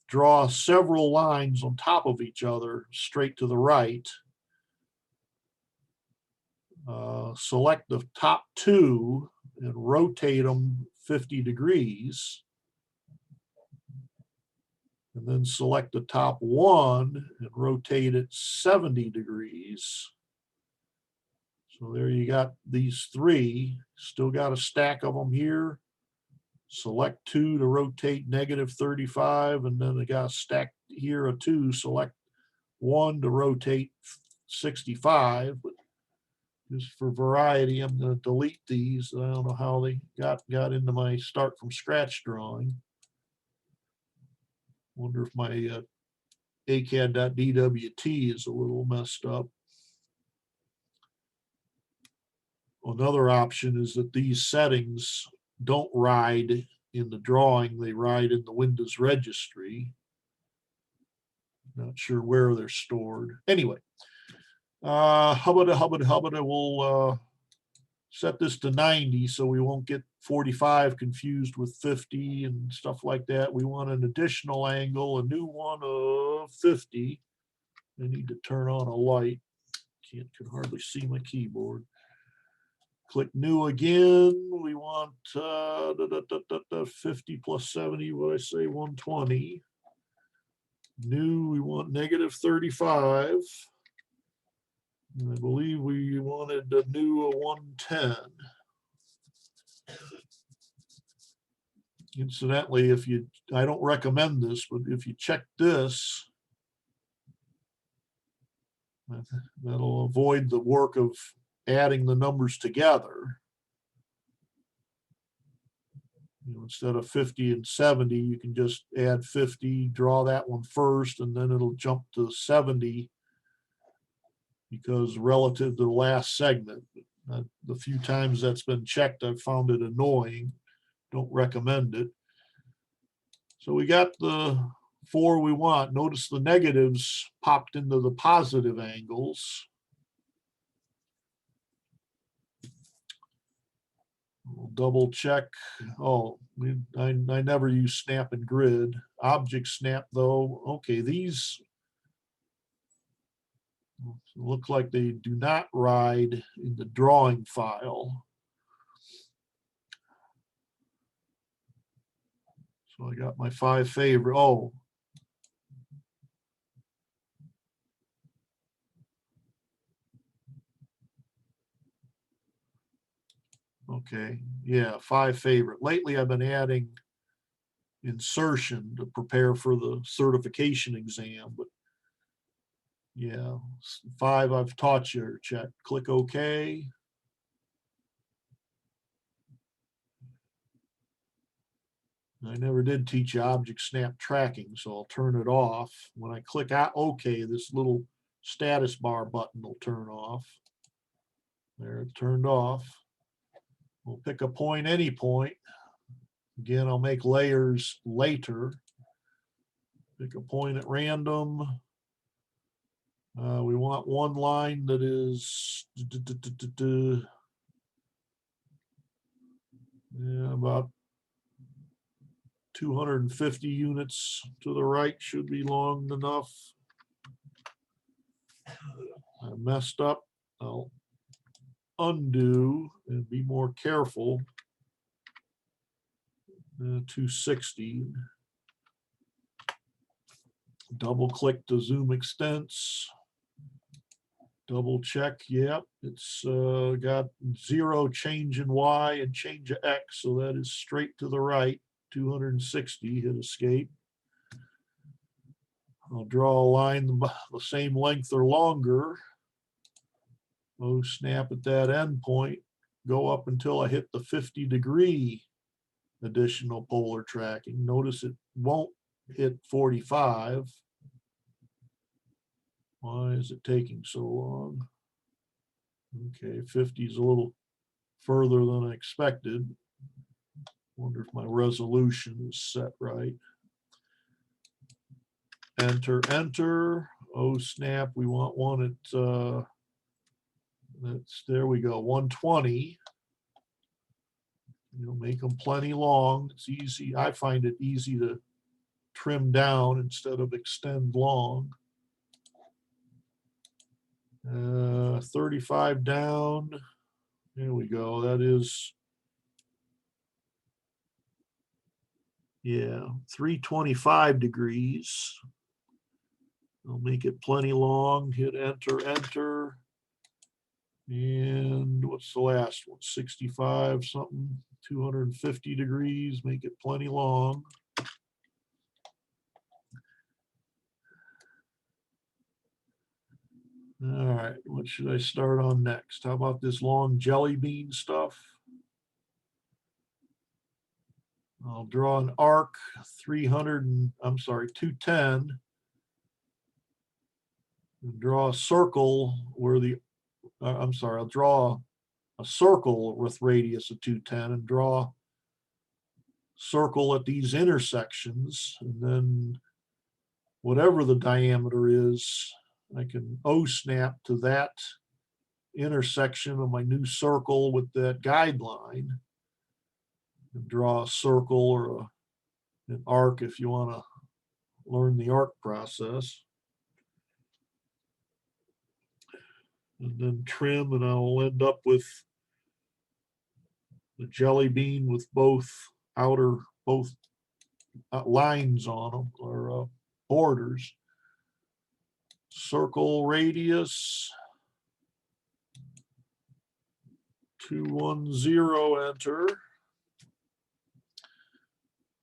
draw several lines on top of each other straight to the right. Select the top two and rotate them 50 degrees. And then select the top one and rotate it 70 degrees. So there you got these three. Still got a stack of them here. Select two to rotate -35, and then I got a stack here of two. Select one to rotate 65. But just for variety, I'm going to delete these. I don't know how they got into my start from scratch drawing. Wonder if my ACAD.DWT is a little messed up. Another option is that these settings don't ride in the drawing, they ride in the Windows registry. Not sure where they're stored. Anyway, we'll set this to 90 so we won't get 45 confused with 50 and stuff like that. We want an additional angle, a new one of 50. I need to turn on a light. Can hardly see my keyboard. Click new again. We want 50 plus 70, what I say, 120. New, we want -35. And I believe we wanted a new 110. Incidentally, I don't recommend this, but if you check this, that'll avoid the work of adding the numbers together. You know, instead of 50 and 70, you can just add 50, draw that one first, and then it'll jump to 70 because relative to the last segment. The few times that's been checked, I've found it annoying. Don't recommend it. So we got the 4 we want. Notice the negatives popped into the positive angles. We'll double check. Oh, I never use snap and grid. Object snap though. Okay, these look like they do not ride in the drawing file. So I got my 5 favorite. Oh. Okay, yeah, 5 favorite. Lately, I've been adding insertion to prepare for the certification exam, but yeah, 5 I've taught you. Check. Click OK. I never did teach you object snap tracking, so I'll turn it off. When I click OK, this little status bar button will turn off. There, it's turned off. We'll pick a point, any point. Again, I'll make layers later. Pick a point at random. We want one line that is about 250 units to the right, should be long enough. I messed up. I'll undo and be more careful. 260. Double click to zoom extents. Double check. Yep, it's got 0 change in Y and change of X, so that is straight to the right. 260. Hit escape. I'll draw a line the same length or longer. Oh, snap at that end point. Go up until I hit the 50-degree additional polar tracking. Notice it won't hit 45. Why is it taking so long? Okay, 50 is a little further than I expected. Wonder if my resolution is set right. Enter, enter. Oh, snap. We want one at, there we go, 120. Make them plenty long. It's easy. I find it easy to trim down instead of extend long. 35 down. There we go. That is, yeah, 325 degrees. I'll make it plenty long. Hit enter, enter. And what's the last one? 65 something, 250 degrees. Make it plenty long. All right, what should I start on next? How about this long jelly bean stuff? I'll draw an arc 210. And draw a circle where I'll draw a circle with radius of 210 and draw circle at these intersections. And then whatever the diameter is, I can O-snap to that intersection of my new circle with that guideline and draw a circle or an arc if you want to learn the arc process. And then trim, and I'll end up with the jelly bean with both lines on them, or borders. Circle radius 210, enter.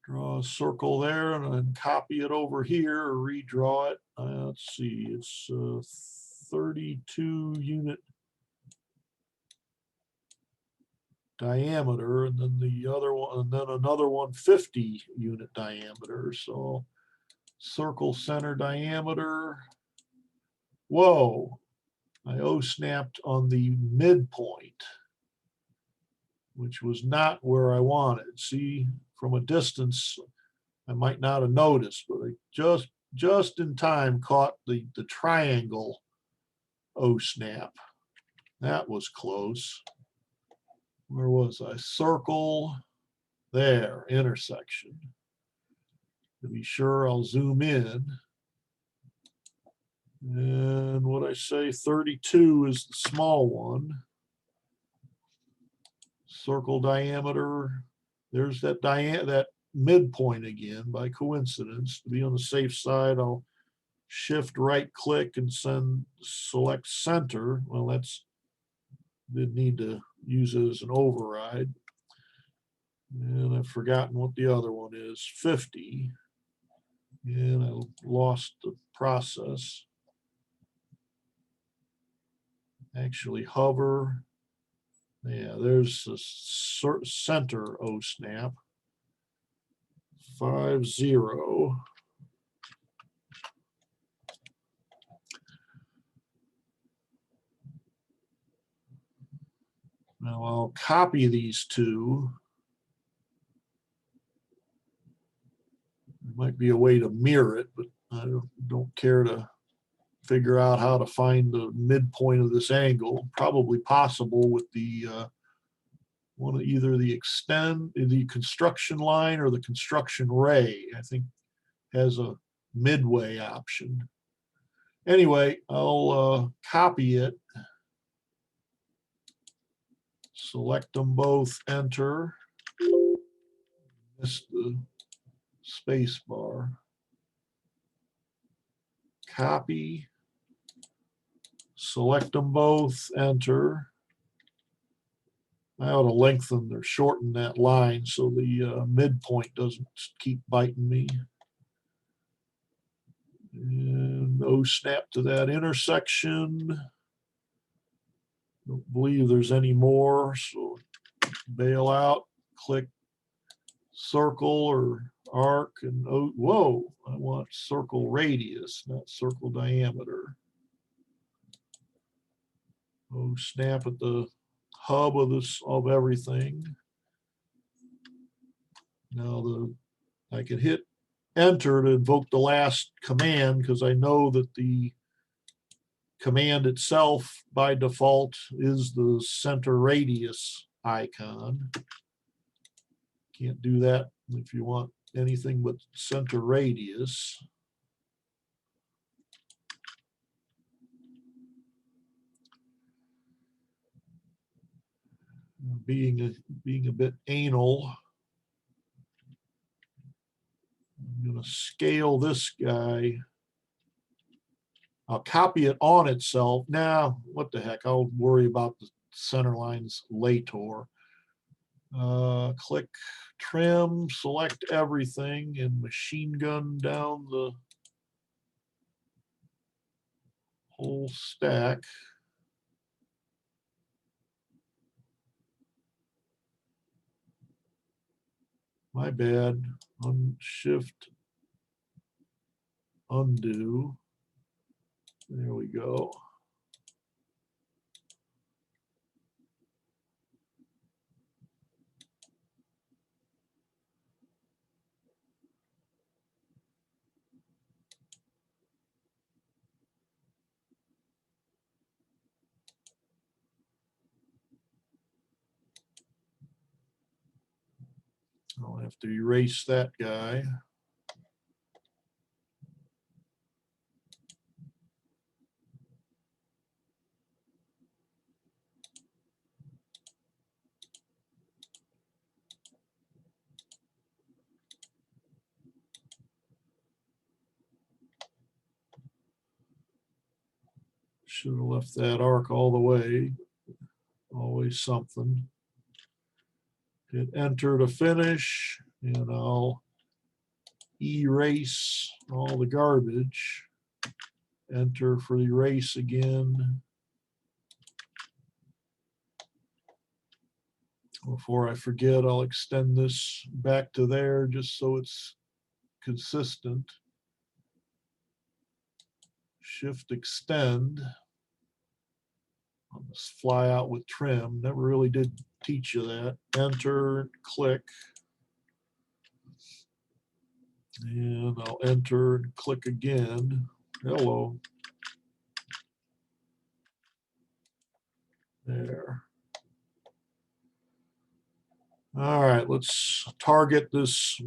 Draw a circle there and then copy it over here or redraw it. Let's see, it's 32 unit diameter, and then the other one, and then another one 50 unit diameter. So circle center diameter. Whoa, I O-snapped on the midpoint, which was not where I wanted. See, from a distance, I might not have noticed, but I just in time caught the triangle O-snap. That was close. Where was I? Circle there, intersection. To be sure, I'll zoom in. And what I say, 32 is the small one. Circle diameter. There's that midpoint again by coincidence. To be on the safe side, I'll shift right click and select center. Well, didn't need to use it as an override. And I've forgotten what the other one is, 50. And I lost the process. Actually hover. Yeah, there's the center O-snap. 50. Now I'll copy these two. There might be a way to mirror it, but I don't care to figure out how to find the midpoint of this angle. Probably possible with the either the construction line or the construction ray. I think has a midway option. Anyway, I'll copy it. Select them both, enter. Miss the space bar. Copy. Select them both, enter. I ought to lengthen or shorten that line so the midpoint doesn't keep biting me. And O-snap to that intersection. Don't believe there's any more, so bail out, click circle or arc, and whoa, I want circle radius, not circle diameter. O-snap at the hub of everything. Now I could hit enter to invoke the last command because I know that the command itself by default is the center radius icon. can't do that if you want anything but center radius. Being a bit anal, I'm going to scale this guy. I'll copy it on itself. Now, what the heck? I'll worry about the center lines later. Click trim, select everything, and machine gun down the whole stack. My bad. Shift, undo. There we go. I'll have to erase that guy. Should have left that arc all the way. Always something. Hit enter to finish, and I'll erase all the garbage. Enter for erase again. Before I forget, I'll extend this back to there just so it's consistent. Shift extend. I'll just fly out with trim. Never really did teach you that. Enter, click. And I'll enter and click again. Hello. There. All right, let's target this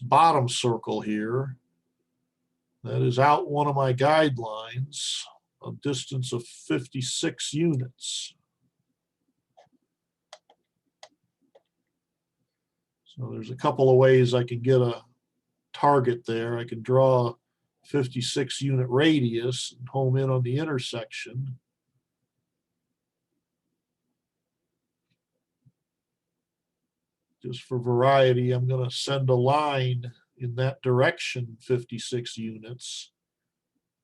bottom circle here. That is out one of my guidelines, a distance of 56 units. So there's a couple of ways I can get a target there. I can draw a 56 unit radius and home in on the intersection. Just for variety, I'm going to send a line in that direction 56 units,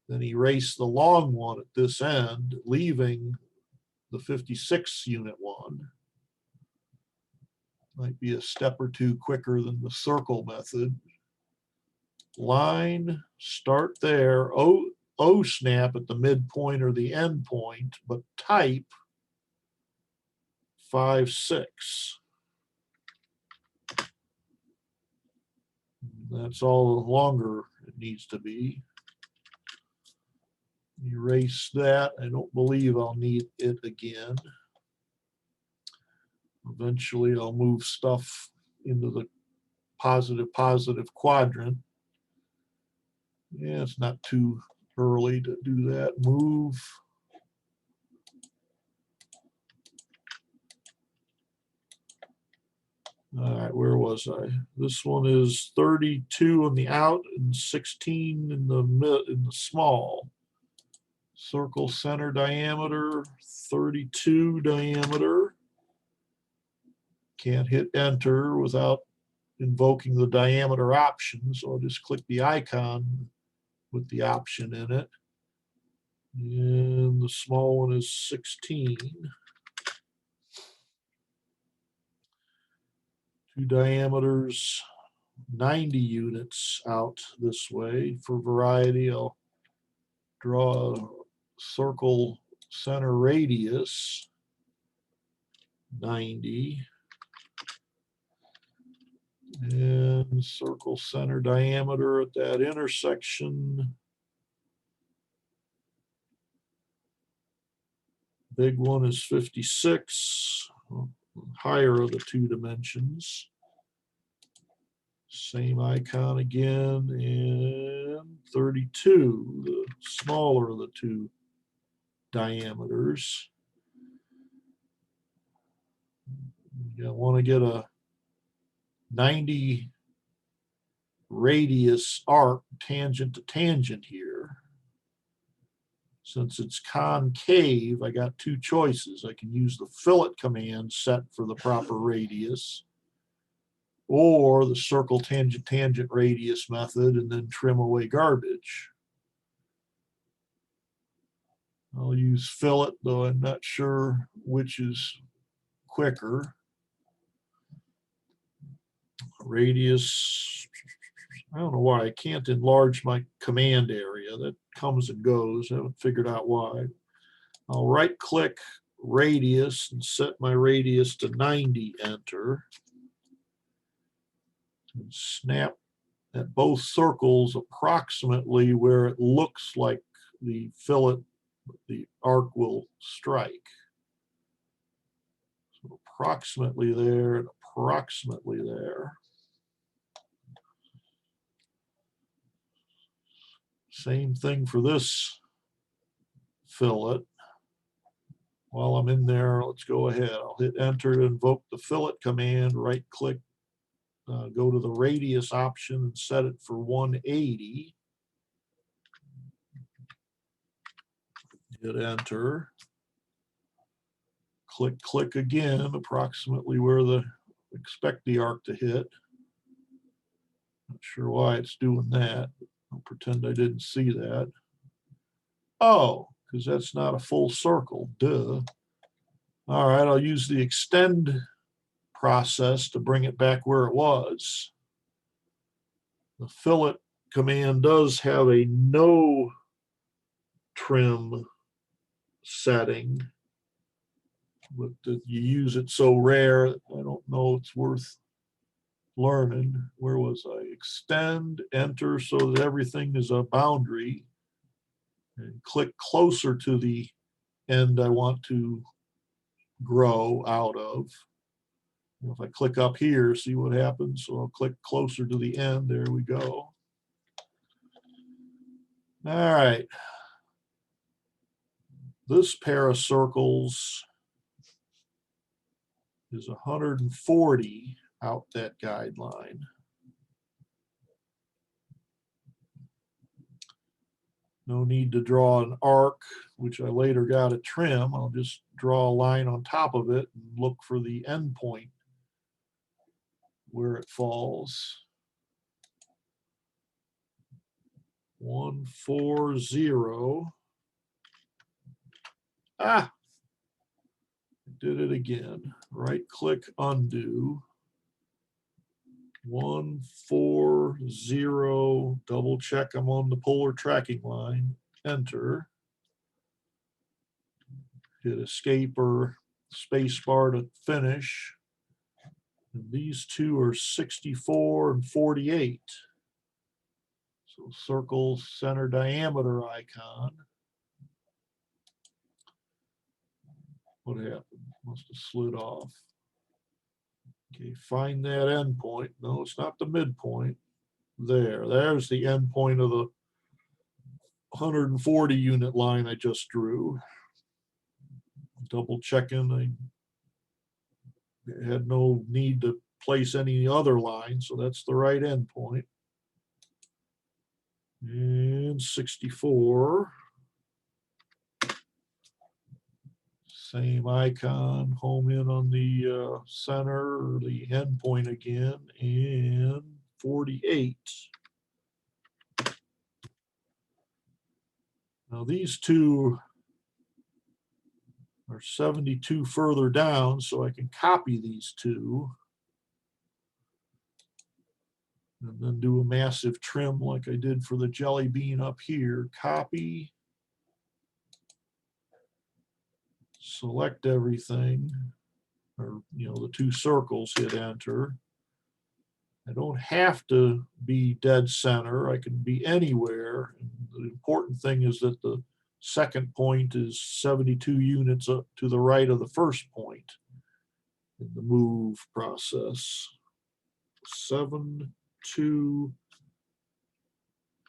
then erase the long one at this end, leaving the 56 unit one. Might be a step or two quicker than the circle method. Line, start there, O snap at the midpoint or the end point, but type 5, 6. That's all the longer it needs to be. Erase that. I don't believe I'll need it again. Eventually I'll move stuff into the positive quadrant. Yeah, it's not too early to do that. Move. All right, where was I? This one is 32 in the out and 16 in the small. Circle center diameter, 32 diameter. Can't hit enter without invoking the diameter option, so I'll just click the icon with the option in it. And the small one is 16. Two diameters, 90 units out this way. For variety, I'll draw a circle center radius, 90. And circle center diameter at that intersection. Big one is 56, higher of the two dimensions. Same icon again, and 32, the smaller of the two diameters. You want to get a 90 radius arc tangent to tangent here. Since it's concave, I got two choices. I can use the fillet command set for the proper radius, or the circle tangent tangent radius method and then trim away garbage. I'll use fillet, though I'm not sure which is quicker. Radius, I don't know why I can't enlarge my command area. That comes and goes. I haven't figured out why. I'll right click radius and set my radius to 90, enter. And snap at both circles approximately where it looks like the fillet, the arc will strike. So approximately there and approximately there. Same thing for this fillet. While I'm in there, let's go ahead. I'll hit enter to invoke the fillet command, right click, go to the radius option and set it for 180. Hit enter. Click again, approximately where the expect the arc to hit. Not sure why it's doing that. I'll pretend I didn't see that. Oh, because that's not a full circle, duh. All right, I'll use the extend process to bring it back where it was. The fillet command does have a no trim setting, but you use it so rare, I don't know it's worth learning. Where was I? Extend, enter so that everything is a boundary, and click closer to the end I want to grow out of. If I click up here, see what happens. So I'll click closer to the end. There we go. All right. This pair of circles is 140 out that guideline. No need to draw an arc, which I later got to trim. I'll just draw a line on top of it and look for the end point where it falls. 140. Ah, did it again. Right click, undo. 140. Double check I'm on the polar tracking line. Enter. Hit escape or space bar to finish. And these two are 64 and 48. So circle center diameter icon. What happened? Must have slid off. Okay, find that end point. No, it's not the midpoint. There's the end point of the 140 unit line I just drew. Double checking. I had no need to place any other line, so that's the right end point. And 64. Same icon, home in on the center or the end point again, and 48. Now these two are 72 further down, so I can copy these two and then do a massive trim like I did for the jelly bean up here. Copy. Select everything, or the two circles, hit enter. I don't have to be dead center. I can be anywhere. And the important thing is that the second point is 72 units up to the right of the first point in the move process. 7 2,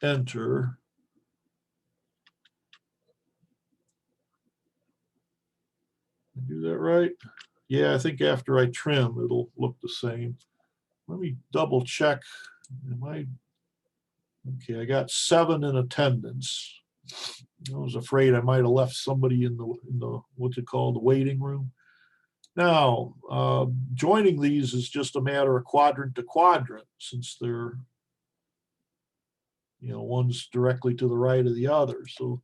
enter. Do that right? Yeah, I think after I trim, it'll look the same. Let me double check. Am I okay? I got 7 in attendance. I was afraid I might have left somebody in the what's it called, the waiting room. Now, joining these is just a matter of quadrant to quadrant, since they're, one's directly to the right of the other. So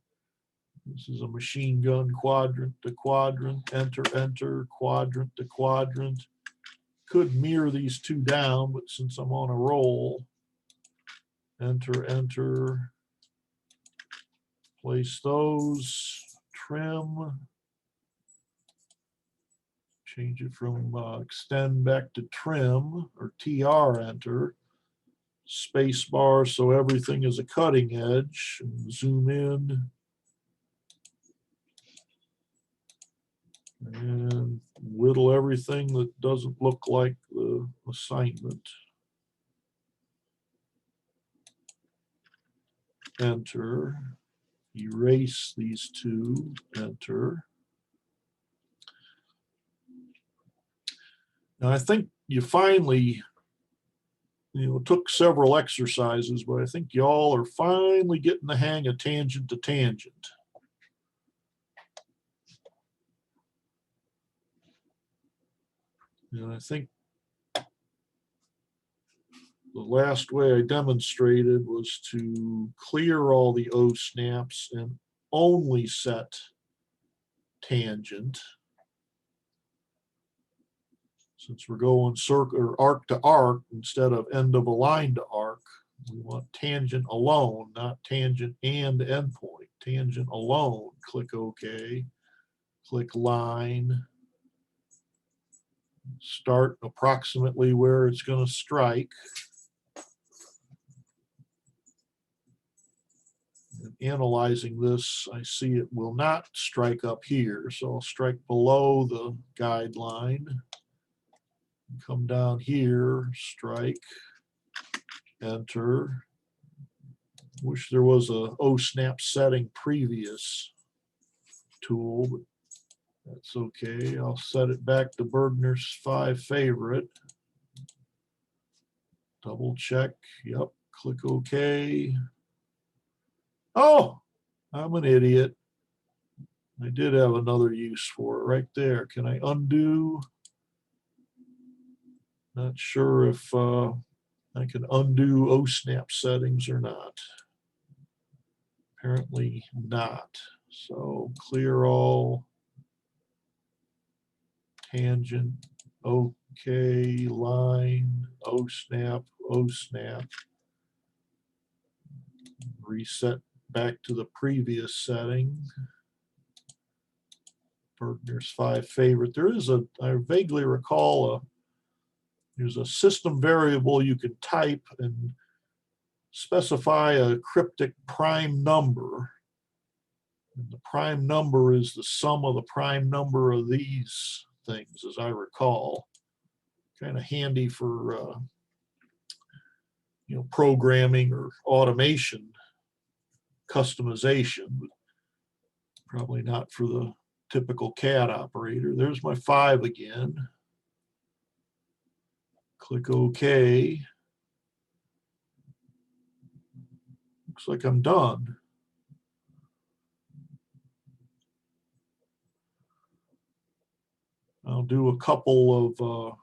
this is a machine gun quadrant to quadrant, enter, enter, quadrant to quadrant. Could mirror these two down, but since I'm on a roll, enter, enter, place those, trim, change it from extend back to trim, or TR, enter, space bar so everything is a cutting edge, and zoom in, and whittle everything that doesn't look like the assignment. Enter, erase these two, enter. Now I think you finally, took several exercises, but I think y'all are finally getting the hang of tangent to tangent. And I think the last way I demonstrated was to clear all the O snaps and only set tangent. Since we're going circle or arc to arc instead of end of a line to arc, we want tangent alone, not tangent and endpoint. Tangent alone, click OK, click line, start approximately where it's going to strike. And analyzing this, I see it will not strike up here, so I'll strike below the guideline. Come down here, strike, enter. Wish there was a O snap setting previous tool, but that's okay. I'll set it back to Burgener's 5 favorite. Double check. Yep. Click OK. Oh, I'm an idiot. I did have another use for it right there. Can I undo? Not sure if I can undo O snap settings or not. Apparently not. So clear all, tangent, OK, line, O snap, reset back to the previous setting. Burgener's 5 favorite. There is I vaguely recall there's a system variable you can type and specify a cryptic prime number. And the prime number is the sum of the prime number of these things, as I recall. Kind of handy for programming or automation customization, but probably not for the typical CAD operator. There's my 5 again. Click OK. Looks like I'm done. I'll do a couple of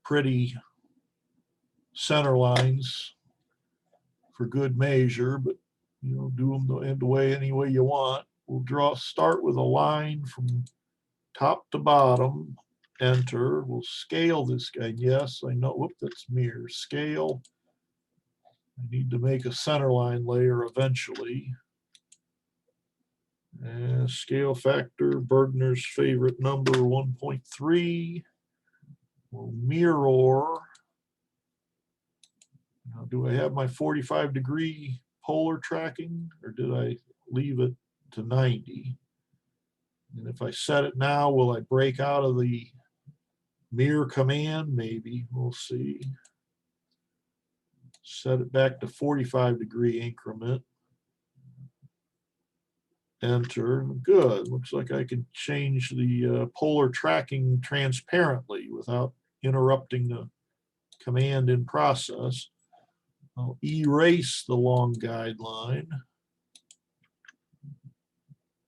pretty center lines for good measure, but do them the way any way you want. We'll start with a line from top to bottom, enter. We'll scale this guy. Yes, I know. Whoop, that's mirror. Scale. I need to make a center line layer eventually. And scale factor, Burgener's favorite number, 1.3. We'll mirror. Now, do I have my 45-degree polar tracking, or did I leave it to 90? And if I set it now, will I break out of the Mirror command, maybe, we'll see. Set it back to 45-degree increment. Enter, good. Looks like I can change the polar tracking transparently without interrupting the command in process. I'll erase the long guideline.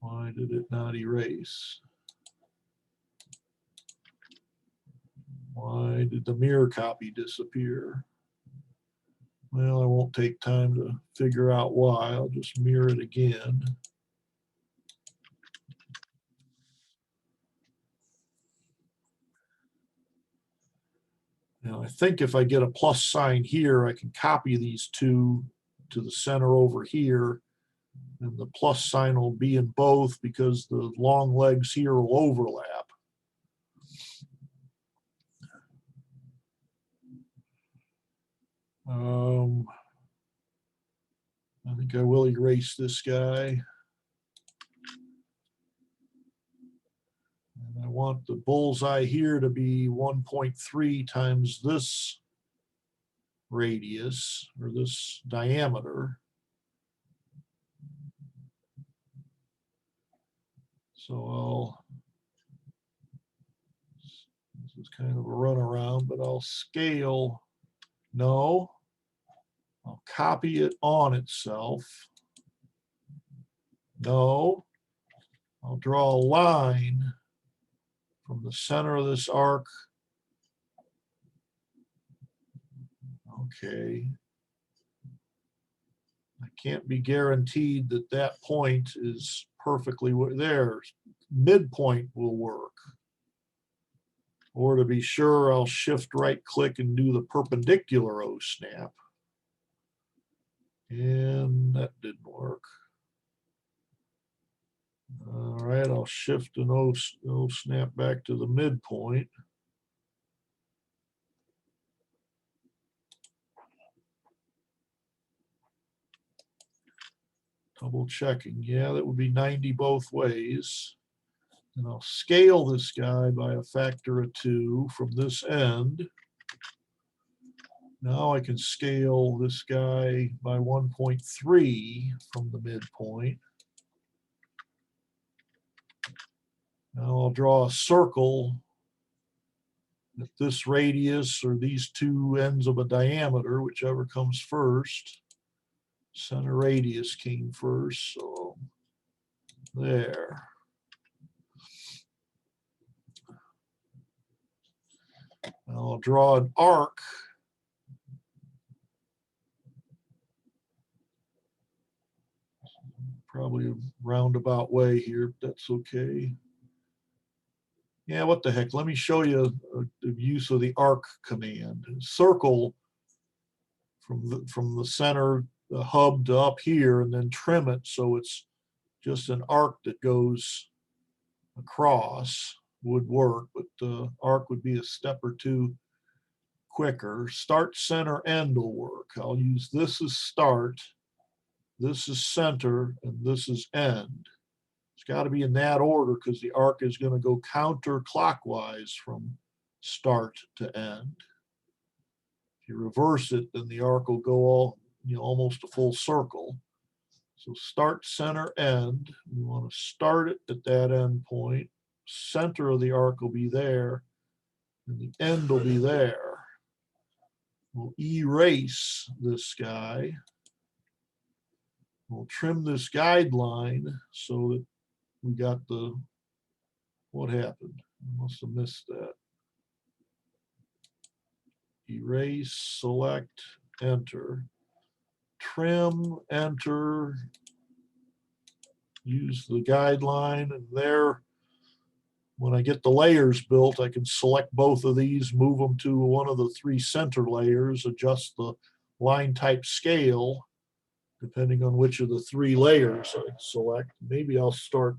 Why did it not erase? Why did the mirror copy disappear? Well, I won't take time to figure out why. I'll just mirror it again. Now, I think if I get a plus sign here, I can copy these two to the center over here. And the plus sign will be in both because the long legs here will overlap. I think I will erase this guy. And I want the bullseye here to be 1.3 times this radius or this diameter. So this is kind of a runaround, but I'll scale. No, I'll copy it on itself. No, I'll draw a line from the center of this arc. Okay. I can't be guaranteed that that point is perfectly there. Midpoint will work. Or to be sure, I'll shift right click and do the perpendicular O snap. And that didn't work. All right, I'll shift an O snap back to the midpoint. Double checking. Yeah, that would be 90 both ways. And I'll scale this guy by a factor of 2 from this end. Now I can scale this guy by 1.3 from the midpoint. Now I'll draw a circle at this radius or these two ends of a diameter, whichever comes first. Center radius came first, so there. I'll draw an arc. Probably a roundabout way here, but that's okay. Yeah, what the heck? Let me show you the use of the arc command. Circle from the center, the hub to up here, and then trim it so it's just an arc that goes across would work, but the arc would be a step or two quicker. Start, center, end will work. I'll use this as start, this is center, and this is end. It's got to be in that order because the arc is going to go counterclockwise from start to end. If you reverse it, then the arc will go almost a full circle. So start, center, end. We want to start it at that end point. Center of the arc will be there, and the end will be there. We'll erase this guy. We'll trim this guideline so that we got what happened? I must have missed that. Erase, select, enter. Trim, enter. Use the guideline, and there, when I get the layers built, I can select both of these, move them to one of the 3 center layers, adjust the line type scale, depending on which of the 3 layers I select. Maybe I'll start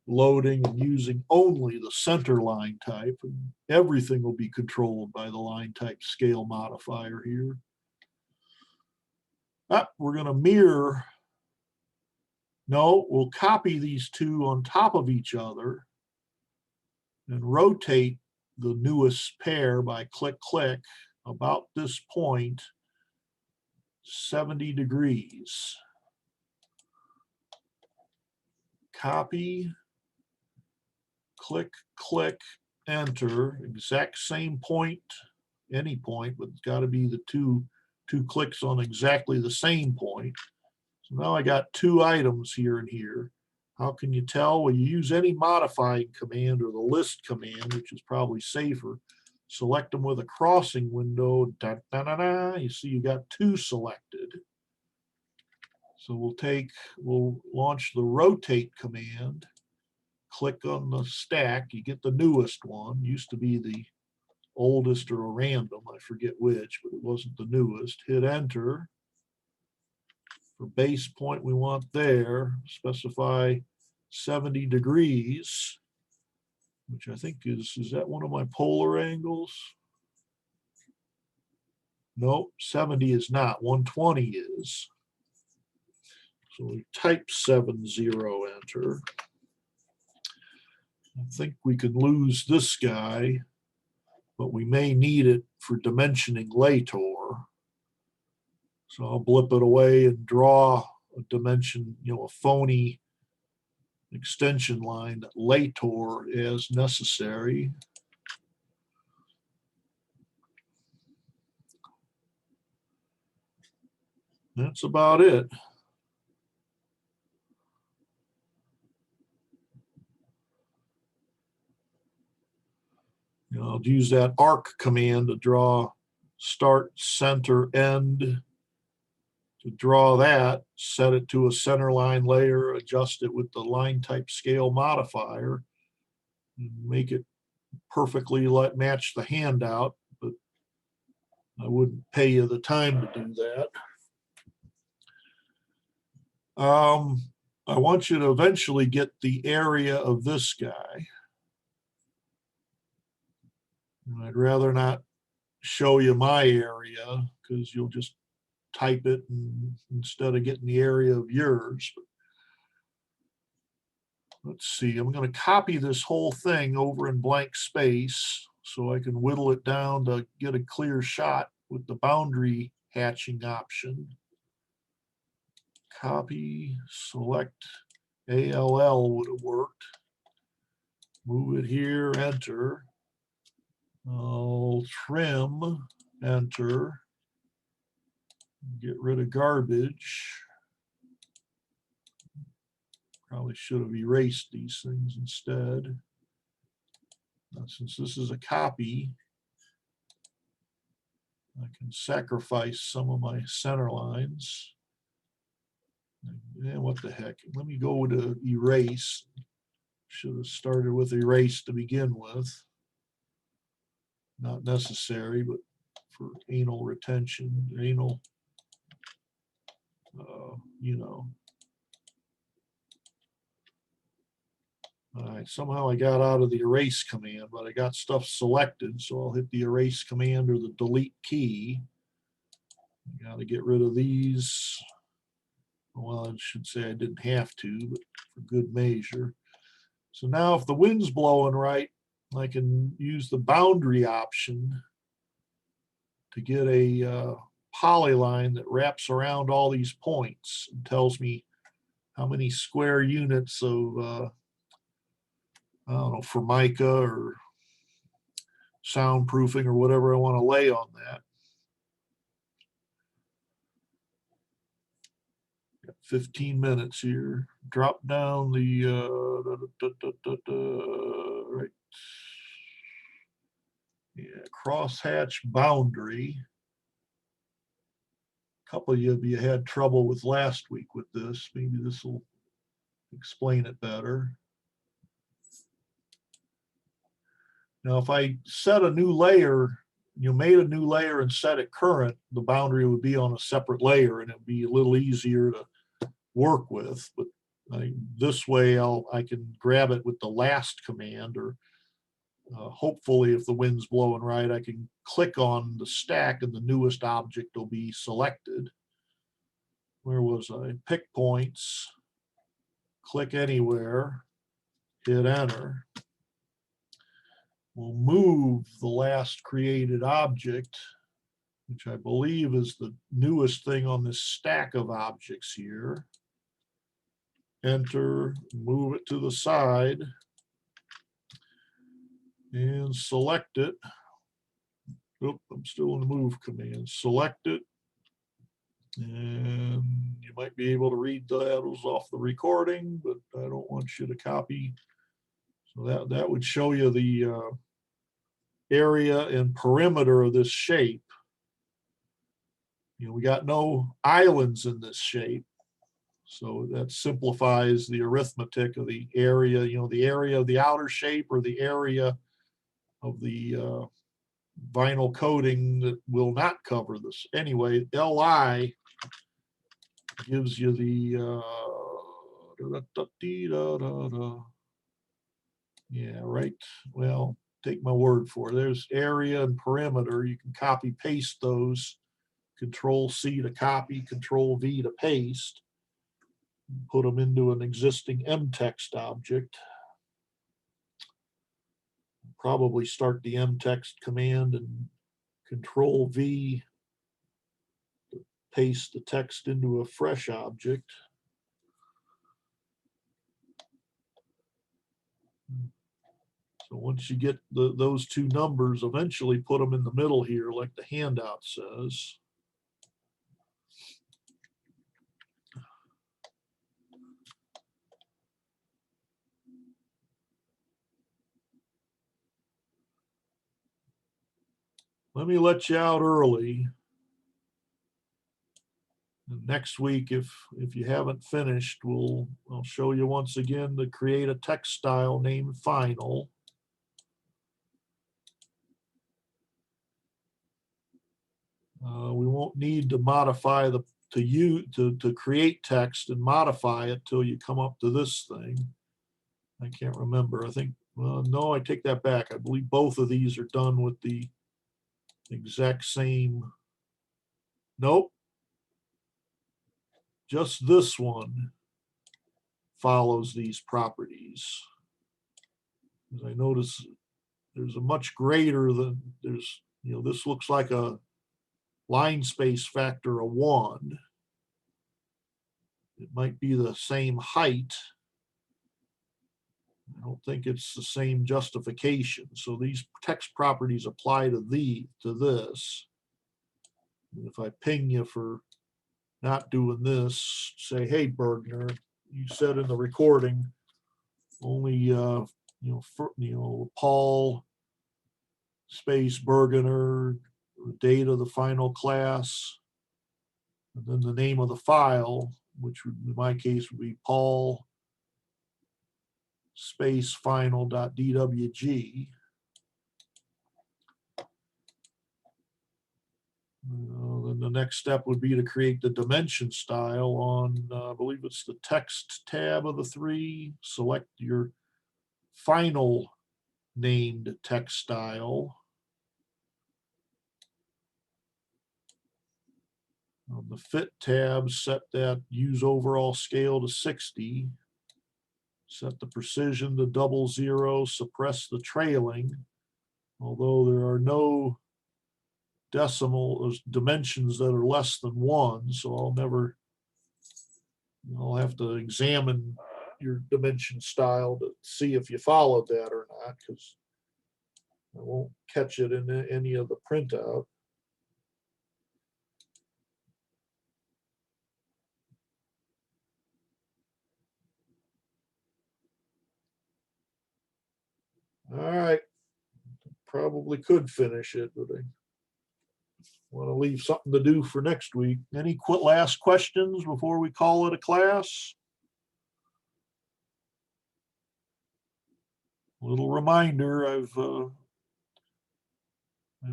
loading and using only the center line type, and everything will be controlled by the line type scale modifier here. We're going to mirror. No, we'll copy these two on top of each other and rotate the newest pair by click, click, about this point, 70 degrees. Copy, click, click, enter, exact same point, any point, but it's got to be the two clicks on exactly the same point. So now I got two items here and here. How can you tell? Well, you use any modifying command or the list command, which is probably safer. Select them with a crossing window. Da, da, da, da. You see you got two selected. So we'll launch the rotate command. Click on the stack. You get the newest one. Used to be the oldest or a random. I forget which, but it wasn't the newest. Hit enter. For base point we want there, specify 70 degrees, which I think is that one of my polar angles? Nope, 70 is not, 120 is. So we type 70, enter. I think we could lose this guy, but we may need it for dimensioning later. So I'll blip it away and draw a dimension, a phony extension line that later as necessary. That's about it. I'll use that arc command to draw start, center, end. To draw that, set it to a center line layer, adjust it with the line type scale modifier, and make it perfectly match the handout, but I wouldn't pay you the time to do that. I want you to eventually get the area of this guy. And I'd rather not show you my area because you'll just type it instead of getting the area of yours. Let's see, I'm going to copy this whole thing over in blank space so I can whittle it down to get a clear shot with the boundary hatching option. Copy, select ALL would have worked. Move it here, enter. I'll trim, enter. Get rid of garbage. Probably should have erased these things instead. Now, since this is a copy, I can sacrifice some of my center lines. And what the heck? Let me go to erase. Should have started with erase to begin with. Not necessary, but for anal retention, anal, All right, somehow I got out of the erase command, but I got stuff selected, so I'll hit the erase command or the delete key. I got to get rid of these. Well, I should say I didn't have to, but for good measure. So now if the wind's blowing right, I can use the boundary option to get a polyline that wraps around all these points and tells me how many square units of I don't know, Formica or soundproofing or whatever I want to lay on that. Got 15 minutes here. Drop down the right. Yeah, crosshatch boundary. A couple of you had trouble with last week with this. Maybe this will explain it better. Now, if I set a new layer, made a new layer and set it current, the boundary would be on a separate layer and it would be a little easier to work with. But this way, I can grab it with the last command, or hopefully, if the wind's blowing right, I can click on the stack and the newest object will be selected. Where was I? Pick points, click anywhere, hit enter. we'll move the last created object, which I believe is the newest thing on this stack of objects here. Enter, move it to the side, and select it. Oop, I'm still in the move command. Select it. And you might be able to read those off the recording, but I don't want you to copy. So that would show you the area and perimeter of this shape. We got no islands in this shape. So that simplifies the arithmetic of the area, the area of the outer shape or the area of the vinyl coating that will not cover this. Anyway, LI gives you the, yeah, right. Well, take my word for it. There's area and perimeter. You can copy paste those. Control C to copy, Control V to paste. Put them into an existing mtext object. Probably start the mtext command and Control V to paste the text into a fresh object. So once you get those two numbers, eventually put them in the middle here like the handout says. Let me let you out early. And next week, if you haven't finished, I'll show you once again to create a text style named final. We won't need to modify to create text and modify it till you come up to this thing. I can't remember. I think, well, no, I take that back. I believe both of these are done with the exact same. Nope. Just this one follows these properties. As I notice, there's a much greater than this looks like a line space factor of 1. It might be the same height. I don't think it's the same justification. So these text properties apply to this. And if I ping you for not doing this, say, hey, Burgener, you said in the recording only Paul space Burgener, the date of the final class, and then the name of the file, which would, in my case would be Paul space final.dwg. Then the next step would be to create the dimension style on, I believe it's the text tab of the 3. Select your final named text style. On the fit tab, set that use overall scale to 60. Set the precision to 00, suppress the trailing, although there are no decimal dimensions that are less than 1, so I'll have to examine your dimension style to see if you followed that or not, because I won't catch it in any of the printout. All right, probably could finish it, but I want to leave something to do for next week. Any last questions before we call it a class? Little reminder, I've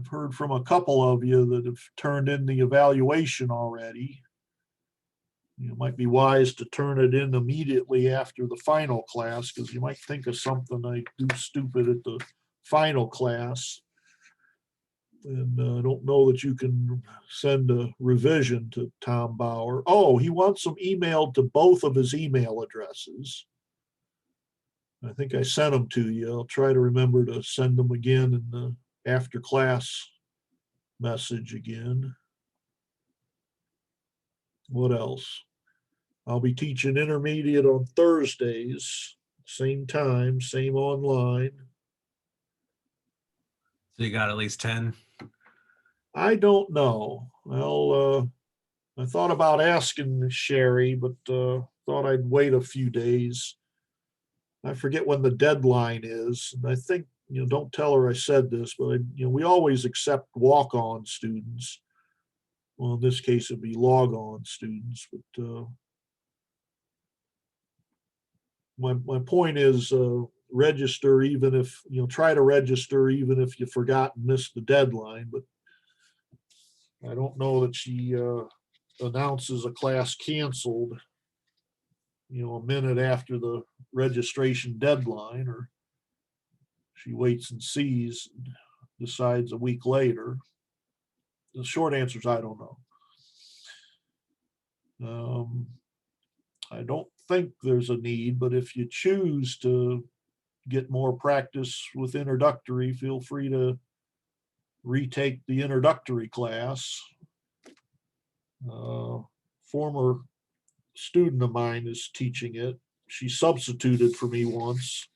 heard from a couple of you that have turned in the evaluation already. It might be wise to turn it in immediately after the final class, because you might think of something I do stupid at the final class. And I don't know that you can send a revision to Tom Bauer. Oh, he wants them emailed to both of his email addresses. I think I sent them to you. I'll try to remember to send them again in the after class message again. What else? I'll be teaching intermediate on Thursdays, same time, same online. So you got at least 10? I don't know. Well, I thought about asking Sherry, but thought I'd wait a few days. I forget when the deadline is. And I think, don't tell her I said this, but we always accept walk-on students. Well, in this case, it'd be log-on students, but my point is register even if, try to register even if you forgot and missed the deadline, but I don't know that she announces a class canceled, a minute after the registration deadline, or she waits and sees, and decides a week later. The short answer is I don't know. I don't think there's a need, but if you choose to get more practice with introductory, feel free to retake the introductory class. Former student of mine is teaching it. She substituted for me once.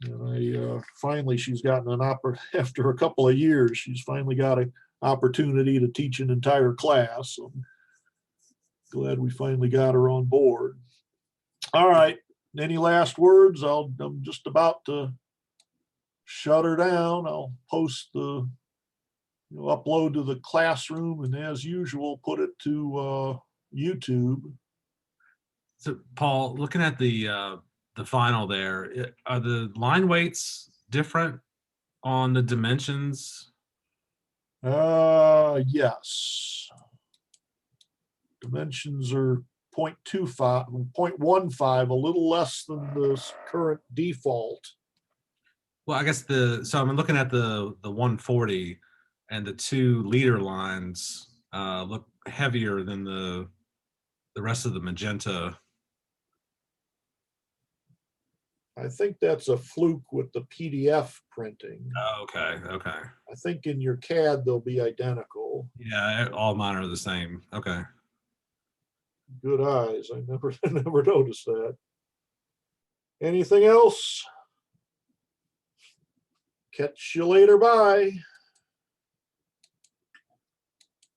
And finally, she's gotten after a couple of years, she's finally got an opportunity to teach an entire class. So I'm glad we finally got her on board. All right. Any last words? I'm just about to shut her down. I'll post the, upload to the classroom, and as usual, put it to YouTube. So Paul, looking at the final there, are the line weights different on the dimensions? Yes. Dimensions are 0.25, 0.15, a little less than the current default. Well, I guess so I'm looking at the 140, and the 2 leader lines look heavier than the rest of the magenta. I think that's a fluke with the PDF printing. Oh, okay. I think in your CAD they'll be identical. Yeah, all mine are the same. Okay. Good eyes. I never noticed that. Anything else? Catch you later. Bye.